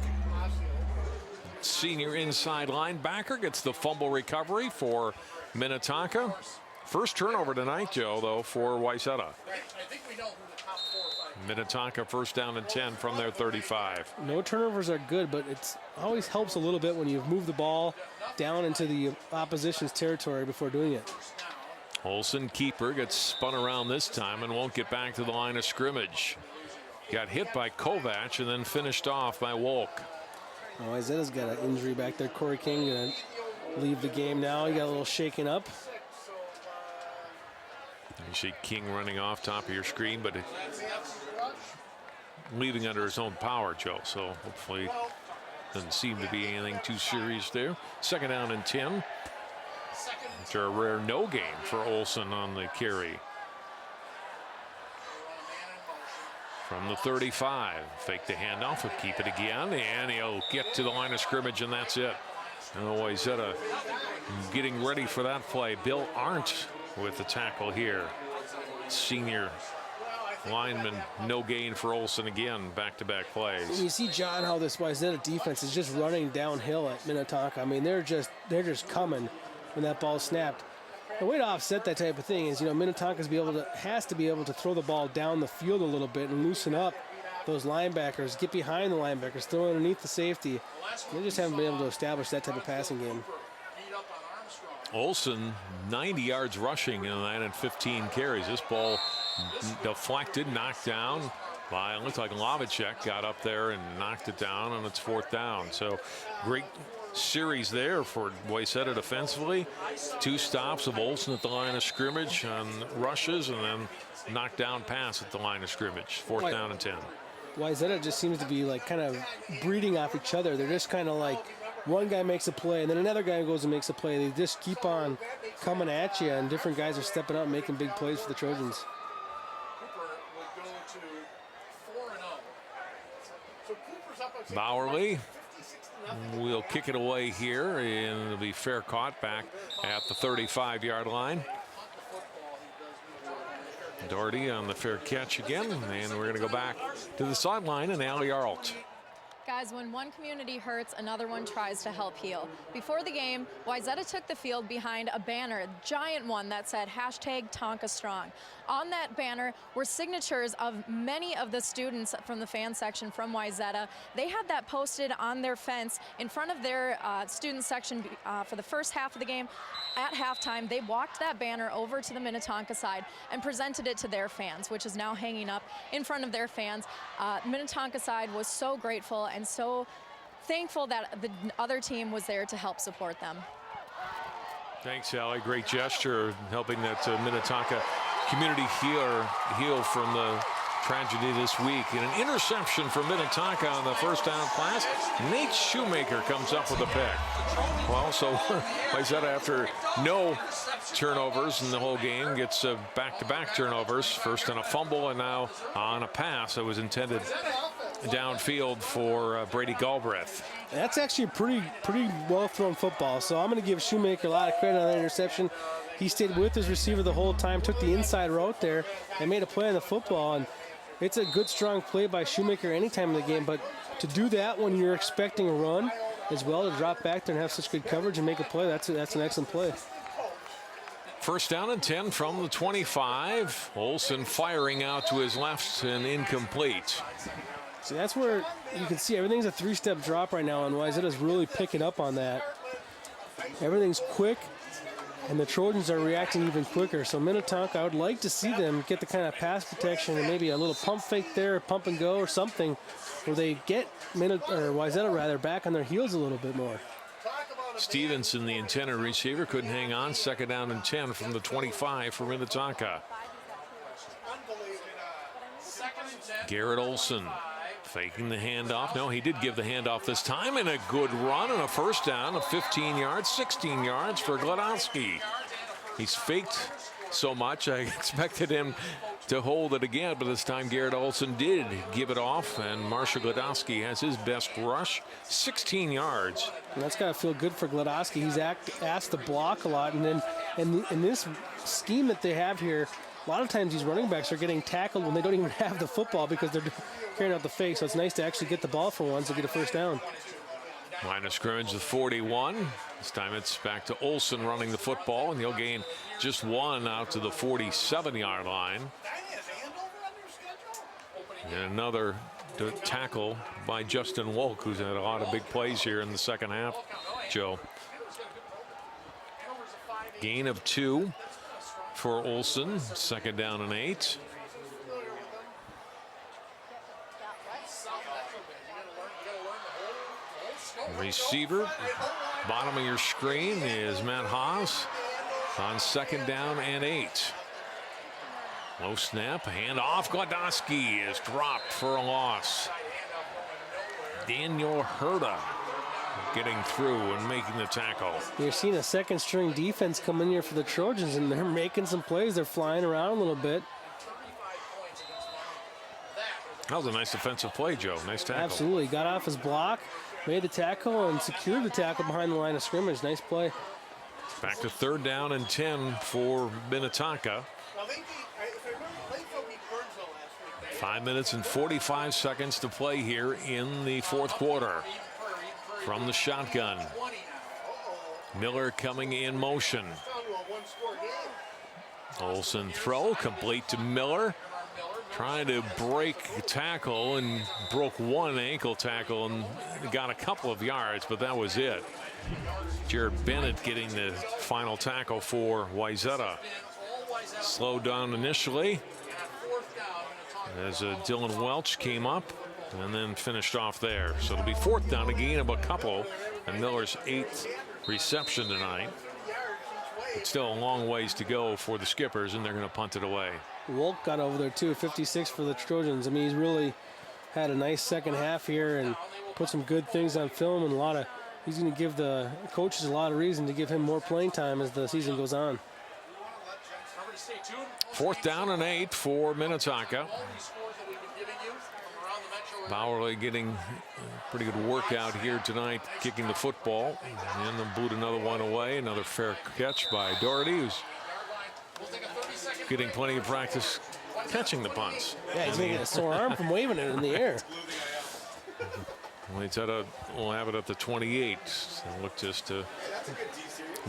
senior inside linebacker, gets the fumble recovery for Minnetonka. First turnover tonight, Joe, though, for Wayzata. Minnetonka first down and 10 from their 35. No turnovers are good, but it always helps a little bit when you move the ball down into the opposition's territory before doing it. Olson, keeper, gets spun around this time and won't get back to the line of scrimmage. Got hit by Kovac and then finished off by Wolk. Oh, Wayzata's got an injury back there. Corey King going to leave the game now. He got a little shaken up. You see King running off top of your screen, but leaving under his own power, Joe. So hopefully doesn't seem to be anything too serious there. Second down and 10. After a rare no gain for Olson on the carry. From the 35, fake the handoff, he'll keep it again, and he'll get to the line of scrimmage, and that's it. And Wayzata getting ready for that play. Bill Arndt with the tackle here. Senior lineman, no gain for Olson again, back-to-back plays. You see, John, how this Wayzata defense is just running downhill at Minnetonka. I mean, they're just coming when that ball snapped. The way to offset that type of thing is, Minnetonka has to be able to throw the ball down the field a little bit and loosen up those linebackers, get behind the linebackers, throw underneath the safety. They just haven't been able to establish that type of passing game. Olson, 90 yards rushing in the night and 15 carries. This ball deflected, knocked down by, it looked like Lovacek got up there and knocked it down, and it's 4th down. So great series there for Wayzata defensively. 2 stops of Olson at the line of scrimmage on rushes, and then knocked down pass at the line of scrimmage. 4th down and 10. Wayzata just seems to be like kind of breeding off each other. They're just kind of like one guy makes a play and then another guy goes and makes a play. They just keep on coming at you, and different guys are stepping up and making big plays for the Trojans. Bowerly will kick it away here, and it'll be fair caught back at the 35-yard line. Doherty on the fair catch again, and we're going to go back to the sideline and Allie Arlt. Guys, Guys, when one community hurts, another one tries to help heal. Before the game, Wayzata took the field behind a banner, a giant one that said #TonkaStrong. On that banner were signatures of many of the students from the fan section from Wayzata. They had that posted on their fence in front of their student section for the first half of the game. At halftime, they walked that banner over to the Minnetonka side and presented it to their fans, which is now hanging up in front of their fans. Minnetonka side was so grateful and so thankful that the other team was there to help support them. Thanks, Allie. Great gesture, helping that Minnetonka community heal from the tragedy this week. And an interception for Minnetonka on the first down pass. Nate Shoemaker comes up with a pick. Well, so Wayzata, after no turnovers in the whole game, gets back-to-back turnovers. First on a fumble and now on a pass that was intended downfield for Brady Galbraith. That's actually a pretty well-thrown football, so I'm going to give Shoemaker a lot of credit on that interception. He stayed with his receiver the whole time, took the inside route there, and made a play on the football. And it's a good, strong play by Shoemaker any time in the game, but to do that when you're expecting a run as well, to drop back there and have such good coverage and make a play, that's an excellent play. First down and 10 from the 25. Olsen firing out to his left and incomplete. See, that's where you can see everything's a three-step drop right now, and Wayzata's really picking up on that. Everything's quick, and the Trojans are reacting even quicker. So Minnetonka, I would like to see them get the kind of pass protection and maybe a little pump fake there, pump and go or something, where they get Wayzata back on their heels a little bit more. Stevenson, the intended receiver, couldn't hang on. Second down and 10 from the 25 for Minnetonka. Garrett Olson faking the handoff. No, he did give the handoff this time, and a good run and a first down of 15 yards, 16 yards for Gladowski. He's faked so much, I expected him to hold it again, but this time Garrett Olson did give it off, and Marshall Gladowski has his best rush, 16 yards. And that's got to feel good for Gladowski. He's asked to block a lot, and then in this scheme that they have here, a lot of times these running backs are getting tackled when they don't even have the football because they're carrying out the fake. So it's nice to actually get the ball for once and get a first down. Line of scrimmage, the 41. This time it's back to Olson running the football, and he'll gain just one out to the 47-yard line. And another tackle by Justin Wolk, who's had a lot of big plays here in the second half, Joe. Gain of 2 for Olson. Second down and 8. Receiver, bottom of your screen is Matt Haas on second down and 8. Low snap, hand off. Gladowski is dropped for a loss. Daniel Herta getting through and making the tackle. You're seeing a second string defense come in here for the Trojans, and they're making some plays. They're flying around a little bit. That was a nice defensive play, Joe. Nice tackle. Absolutely. Got off his block, made the tackle, and secured the tackle behind the line of scrimmage. Nice play. Back to third down and 10 for Minnetonka. 5 minutes and 45 seconds to play here in the fourth quarter. From the shotgun, Miller coming in motion. Olsen throw complete to Miller, trying to break tackle, and broke one ankle tackle and got a couple of yards, but that was it. Jared Bennett getting the final tackle for Wayzata. Slowed down initially as Dylan Welch came up and then finished off there. So it'll be fourth down, a gain of a couple, and Miller's 8th reception tonight. It's still a long ways to go for the Skippers, and they're going to punt it away. Wolk got over there too, 56 for the Trojans. I mean, he's really had a nice second half here and put some good things on film, and he's going to give the coaches a lot of reason to give him more playing time as the season goes on. Fourth down and 8 for Minnetonka. Bowerly getting a pretty good workout here tonight, kicking the football, and then boot another one away. Another fair catch by Doherty, who's getting plenty of practice catching the punts. Yeah, he's making a sore arm from waving it in the air. Wayzata will have it at the 28. So look just to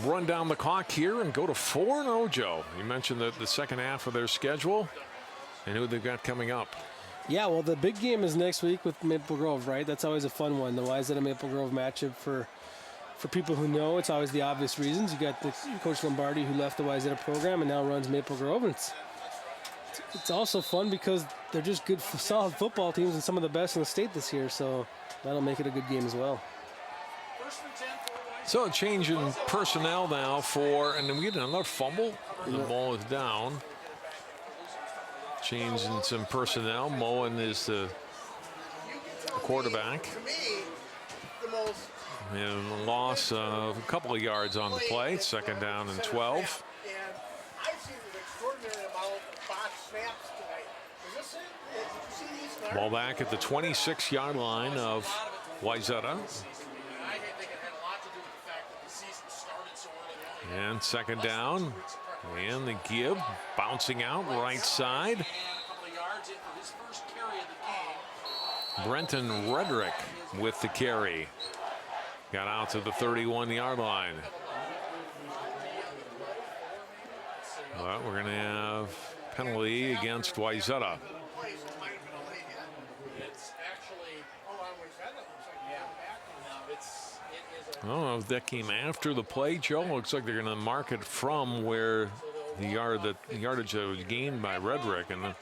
run down the clock here and go to 4-0, Joe. You mentioned the second half of their schedule and who they've got coming up. Yeah, well, the big game is next week with Maple Grove, right? That's always a fun one. The Wayzata Maple Grove matchup for people who know, it's always the obvious reasons. You got the Coach Lombardi who left the Wayzata program and now runs Maple Grove. And it's also fun because they're just good, solid football teams and some of the best in the state this year. So that'll make it a good game as well. So a change in personnel now and then we get another fumble. The ball is down. Change in some personnel. Moen is the quarterback. And loss of a couple of yards on the play. Second down and 12. Ball back at the 26-yard line of Wayzata. And second down. And the give bouncing out right side. Brenton Redrick with the carry. Got out to the 31-yard line. Well, we're going to have penalty against Wayzata. I don't know if that came after the play, Joe. Looks like they're going to mark it from where the yardage that was gained by Redrick and then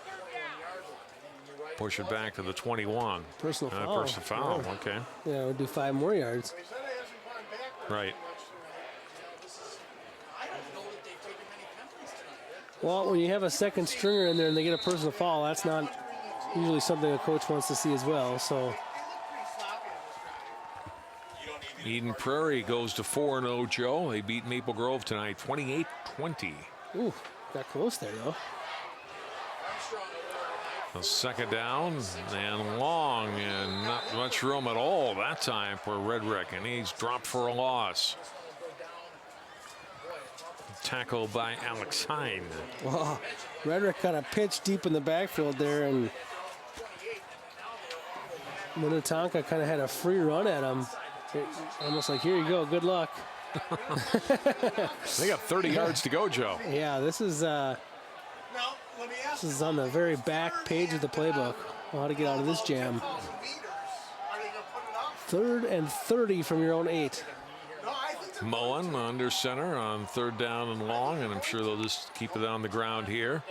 push it back to the 21. Personal foul. Personal foul, Yeah. okay. Yeah, we'll do 5 more yards. Right. Well, when you have a second stringer in there and they get a personal foul, that's not usually something a coach wants to see as well. So Eden Prairie goes to 4-0, Joe. They beat Maple Grove tonight, 28-20. Ooh, got close there, though. A second down and long, and not much room at all that time for Redrick, and he's dropped for a loss. Tackled by Alex Hine. Well, Redrick kind of pitched deep in the backfield there, and Minnetonka kind of had a free run at him. Almost like, here you go, good luck. They got 30 yards to go, Joe. Yeah, this is on the very back page of the playbook. How to get out of this jam. 3rd and 30 from your own 8. Moen under center on 3rd down and long, and I'm sure they'll just keep it on the ground here.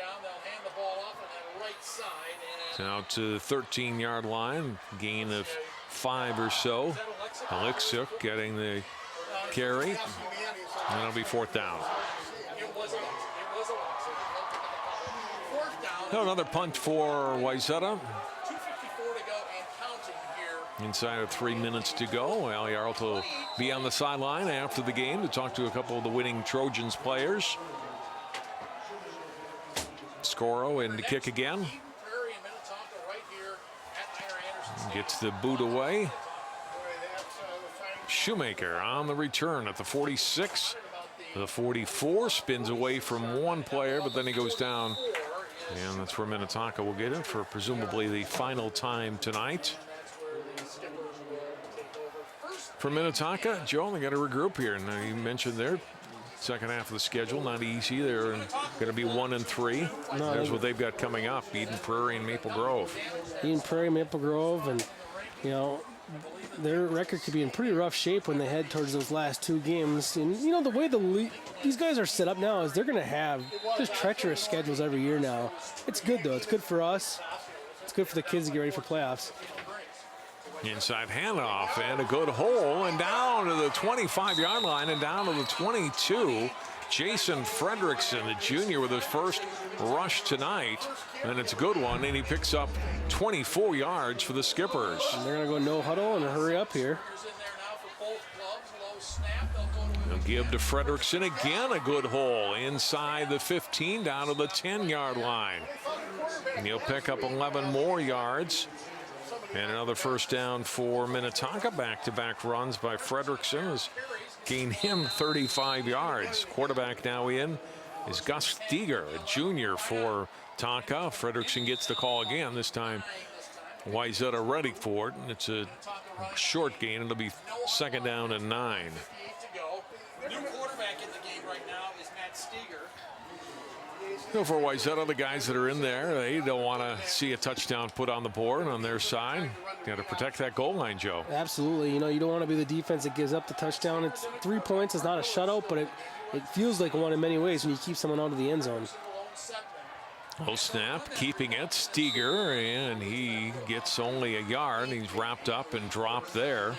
Now to the 13-yard line, gain of 5 or so. Alexuk getting the carry, and it'll be 4th down. Now another punt for Wayzata. Inside of 3 minutes to go. Al Yarlt will be on the sideline after the game to talk to a couple of the winning Trojans players. Scoro in to kick again. Gets the boot away. Shoemaker on the return at the 46. The 44 spins away from one player, but then he goes down. And that's where Minnetonka will get it for presumably the final time tonight. For Minnetonka, Joe, they got to regroup here. Now you mentioned their second half of the schedule, not easy. They're going to be 1-3. No, there's what they've got coming up: Eden Prairie and Maple Grove. Eden Prairie, Maple Grove, and you know their record could be in pretty rough shape when they head towards those last 2 games. And you know the way these guys are set up now is they're going to have just treacherous schedules every year now. It's good though. It's good for us. It's good for the kids to get ready for playoffs. Inside handoff and a good hole and down to the 25-yard line and down to the 22. Jason Fredrickson, the junior, with his first rush tonight, and it's a good one, and he picks up 24 yards for the Skippers. And they're going to go no huddle and hurry up here. They'll give to Fredrickson again, a good hole inside the 15 down to the 10-yard line. And he'll pick up 11 more yards. And another first down for Minnetonka. Back-to-back runs by Fredrickson has gained him 35 yards. Quarterback now in is Gus Steger, a junior for Tonka. Fredrickson gets the call again, this time Wayzata ready for it, and it's a short gain. It'll be 2nd down and 9. New quarterback in the game right now is Matt Steger. So for Wayzata, the guys that are in there, they don't want to see a touchdown put on the board on their side. Got to protect that goal line, Joe. Absolutely. You know, you don't want to be the defense that gives up the touchdown. It's 3 points. It's not a shutout, but it feels like one in many ways when you keep someone out of the end zone. Low snap, keeping it. Steger, and he gets only a yard. He's wrapped up and dropped there.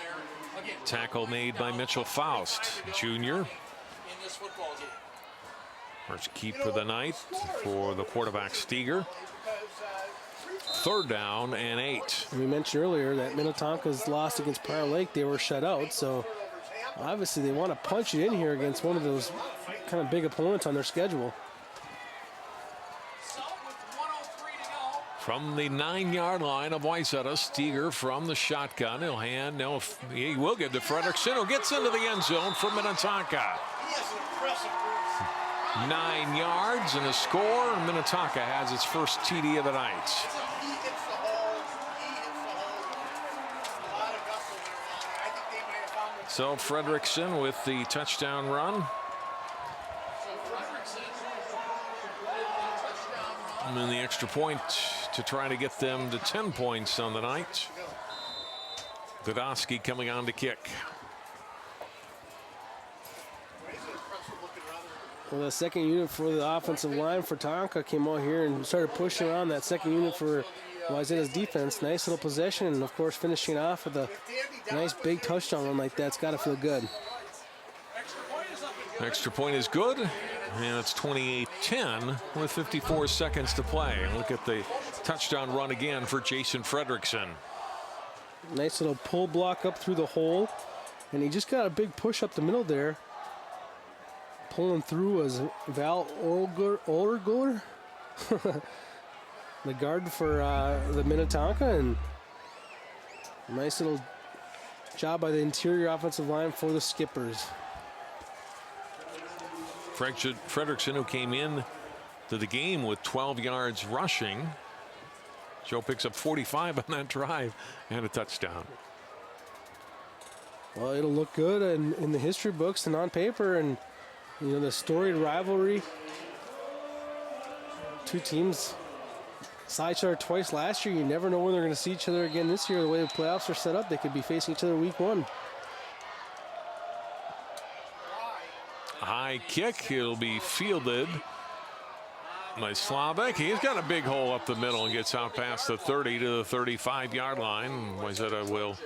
Tackle made by Mitchell Faust, junior. First keep for the night for the quarterback Steger. 3rd down and 8. We mentioned earlier that Minnetonka's lost against Prior Lake. They were shut out, so obviously they want to punch it in here against one of those kind of big opponents on their schedule. From the 9-yard line of Wayzata, Steger from the shotgun. He'll hand, no, he will give to Fredrickson, who gets into the end zone for Minnetonka. 9 yards and a score. Minnetonka has its first TD of the night. So Fredrickson with the touchdown run. And then the extra point to try to get them to 10 points on the night. Godowski coming on to kick. Well, the second unit for the offensive line for Tonka came out here and started pushing around that second unit for Wayzata's defense. Nice little possession, and of course finishing off with a nice big touchdown run like that's got to feel good. Extra point is good, and it's 28-10 with 54 seconds to play. Look at the touchdown run again for Jason Fredrickson. Nice little pull block up through the hole, and he just got a big push up the middle there. Pulling through was Val Orgler, the guard for the Minnetonka, and nice little job by the interior offensive line for the Skippers. Fredrickson, who came in to the game with 12 yards rushing. Joe picks up 45 on that drive and a touchdown. Well, it'll look good in the history books and on paper, and you know, the storied rivalry. 2 teams saw each other twice last year. You never know when they're going to see each other again this year. The way the playoffs are set up, they could be facing each other week 1. High kick. It'll be fielded by Slavik. He's got a big hole up the middle and gets out past the 30 to the 35-yard line. Wayzata will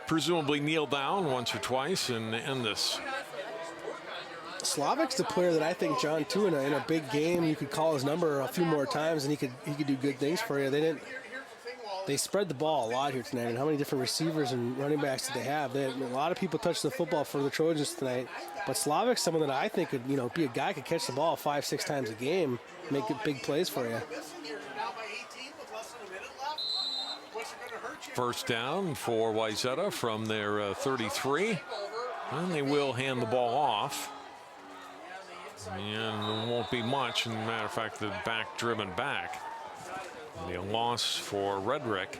presumably kneel down once or twice and end this. Slavik's the player that I think, John, too, in a big game, you could call his number a few more times and he could do good things for you. They spread the ball a lot here tonight, and how many different receivers and running backs did they have? A lot of people touched the football for the Trojans tonight, but Slavik's someone that I think could, you know, be a guy who could catch the ball 5-6 times a game, make it big plays for you. First down for Wayzata from their 33, and they will hand the ball off. And there won't be much. As a matter of fact, the back driven back. The loss for Redrick.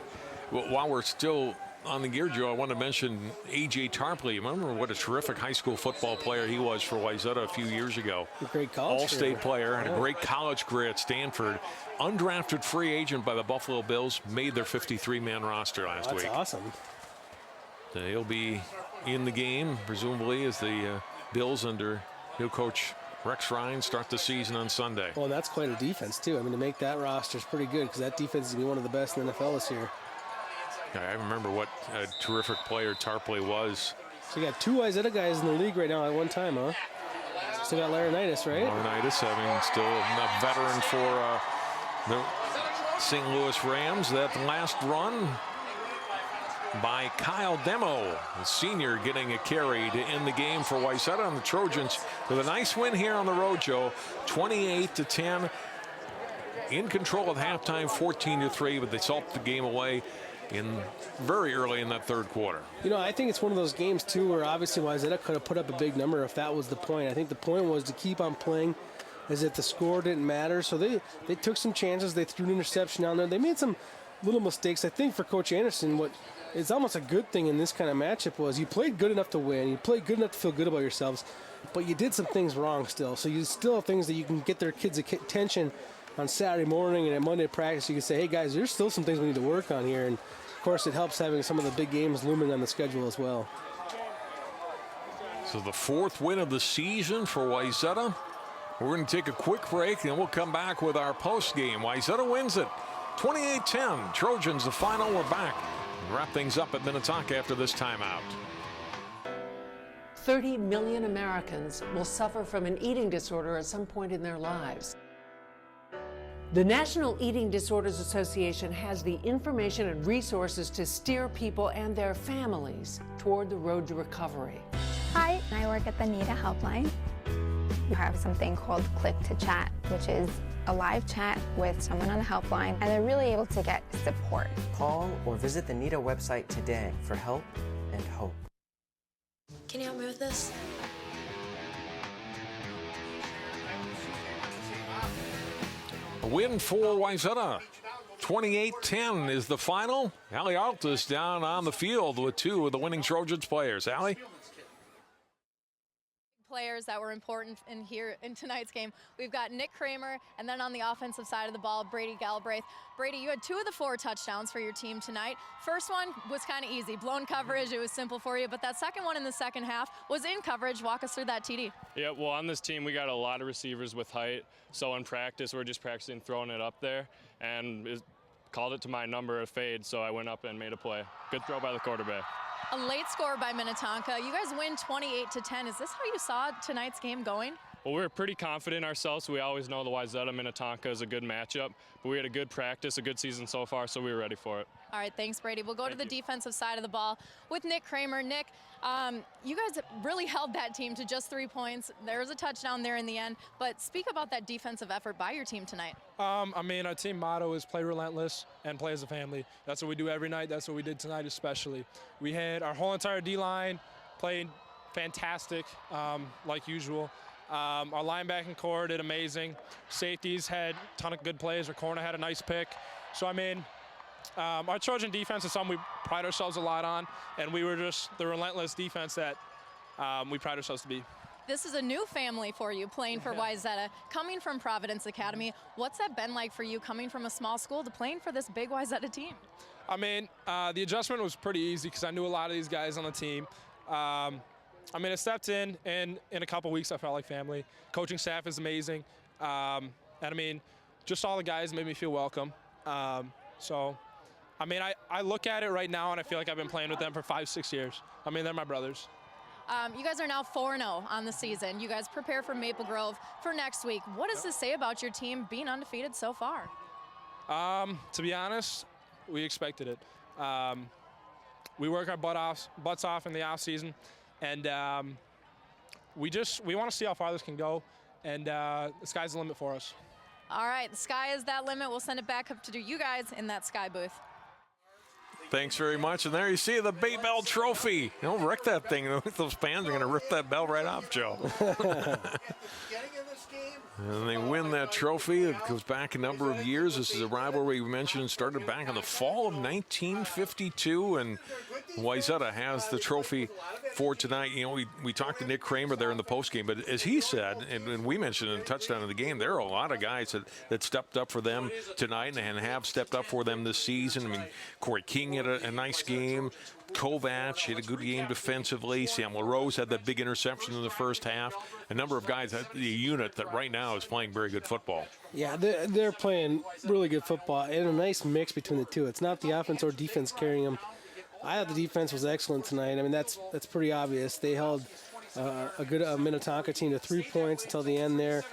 Well, while we're still on the gear, Joe, I want to mention A.J. Tarpley. Remember what a terrific high school football player he was for Wayzata a few years ago. A great college All-state player and a great college career at Stanford. Undrafted free agent by the Buffalo Bills. Made their 53-man roster last week. That's awesome. So he'll be in the game, presumably, as the Bills under new coach Rex Ryan start the season on Sunday. Well, and that's quite a defense, too. I mean, to make that roster is pretty good because that defense is going to be one of the best in the NFL this year. I remember what a terrific player Tarpley was. So you got 2 Wayzata guys in the league right now at one time, huh? Still got Laurinaitis, right? Laurinaitis, I mean, still a veteran for the St. Louis Rams. That last run by Kyle Demo, the senior, getting a carry to end the game for Wayzata, and the Trojans with a nice win here on the road, Joe. 28-10, in control at halftime, 14-3, but they salted the game away very early in that third quarter. You know, I think it's one of those games too where obviously Wayzata could have put up a big number if that was the point. I think the point was to keep on playing as if the score didn't matter. So they took some chances. They threw an interception down there. They made some little mistakes. I think for Coach Anderson, what is almost a good thing in this kind of matchup was you played good enough to win, you played good enough to feel good about yourselves, but you did some things wrong still. So you still have things that you can get their kids' attention on Saturday morning and at Monday practice. You can say, hey guys, there's still some things we need to work on here. And of course it helps having some of the big games looming on the schedule as well. So the 4th win of the season for Wayzata. We're going to take a quick break and we'll come back with our post game. Wayzata wins it 28-10. Trojans the final. We're back and wrap things up at Minnetonka after this timeout. 30 million Americans will suffer from an eating disorder at some point in their lives. The National Eating Disorders Association has the information and resources to steer people and their families toward the road to recovery. Hi, I work at the NEDA helpline. We have something called Click to Chat, which is a live chat with someone on the helpline, and they're really able to get support. Call or visit the NEDA website today for help and hope. Can you help me with this? A win for Wayzata. 28-10 is the final. Allie Altus down on the field with 2 of the winning Trojans players. Allie? Players that were important in tonight's game. We've got Nick Kramer, and then on the offensive side of the ball, Brady Galbraith. Brady, you had 2 of the 4 touchdowns for your team tonight. First one was kind of easy, blown coverage. It was simple for you, but that second one in the second half was in coverage. Walk us through that TD. Yeah, well, on this team, we got a lot of receivers with height, so in practice, we're just practicing throwing it up there, and called it to my number, a fade, so I went up and made a play. Good throw by the quarterback. A late score by Minnetonka. You guys win 28-10. Is this how you saw tonight's game going? Well, we were pretty confident in ourselves. We always know the Wayzata Minnetonka is a good matchup, but we had a good practice, a good season so far, so we were ready for it. All right, thanks, Brady. We'll go to the defensive side of the ball with Nick Kramer. Nick, you guys really held that team to just 3 points. There was a touchdown there in the end, but speak about that defensive effort by your team tonight. I mean, our team motto is play relentless and play as a family. That's what we do every night. That's what we did tonight especially. We had our whole entire D-line played fantastic, like usual. Our linebacking core did amazing. Safeties had a ton of good plays. Our corner had a nice pick. So, I mean, our Trojan defense is something we pride ourselves a lot on, and we were just the relentless defense that we pride ourselves to be. This is a new family for you playing for Wayzata. Coming from Providence Academy, what's that been like for you coming from a small school to playing for this big Wayzata team? I mean, the adjustment was pretty easy because I knew a lot of these guys on the team. I mean, I stepped in, and in a couple weeks, I felt like family. Coaching staff is amazing. And I mean, just all the guys made me feel welcome. So, I mean, I look at it right now, and I feel like I've been playing with them for 5-6 years. I mean, they're my brothers. You guys are now 4-0 on the season. You guys prepare for Maple Grove for next week. What does this say about your team being undefeated so far? To be honest, we expected it. We work our butts off in the off season, and we want to see how far this can go, and the sky's the limit for us. All right, the sky is that limit. We'll send it back up to you guys in that sky booth. Thanks very much. And there you see the Bay Bell Trophy. Don't wreck that thing. Those fans are going to rip that bell right off, Joe. And they win that trophy. It goes back a number of years. This is a rivalry we mentioned started back in the fall of 1952, and Wayzata has the trophy for tonight. You know, we talked to Nick Kramer there in the postgame, but as he said, and we mentioned in the touchdown of the game, there are a lot of guys that stepped up for them tonight and have stepped up for them this season. I mean, Corey King had a nice game. Kovac had a good game defensively. Sam LaRose had that big interception in the first half. A number of guys, the unit that right now is playing very good football. Yeah, they're playing really good football and a nice mix between the two. It's not the offense or defense carrying them. I thought the defense was excellent tonight. I mean, that's pretty obvious. They held a good Minnetonka team to 3 points until the end there,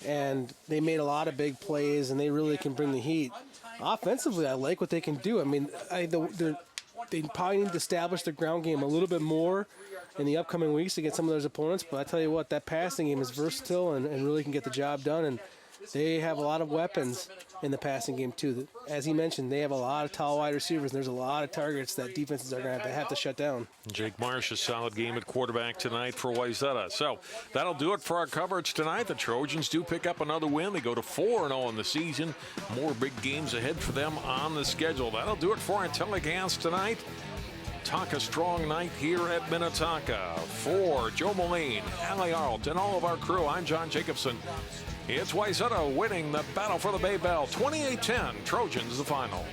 and they made a lot of big plays, and they really can bring the heat. Offensively, I like what they can do. I mean, they probably need to establish their ground game a little bit more in the upcoming weeks against some of those opponents. But I tell you what, that passing game is versatile and really can get the job done. And they have a lot of weapons in the passing game too. As he mentioned, they have a lot of tall wide receivers, and there's a lot of targets that defenses are going to have to shut down. Jake Marsh, a solid game at quarterback tonight for Wayzata. So that'll do it for our coverage tonight. The Trojans do pick up another win. They go to 4-0 in the season. More big games ahead for them on the schedule. That'll do it for our telecast tonight. Talk a strong night here at Minnetonka. For Joe Moline, Allie Arlt, and all of our crew, I'm John Jacobson. It's Wayzata winning the battle for the Bay Bell. 28-10, Trojans the final.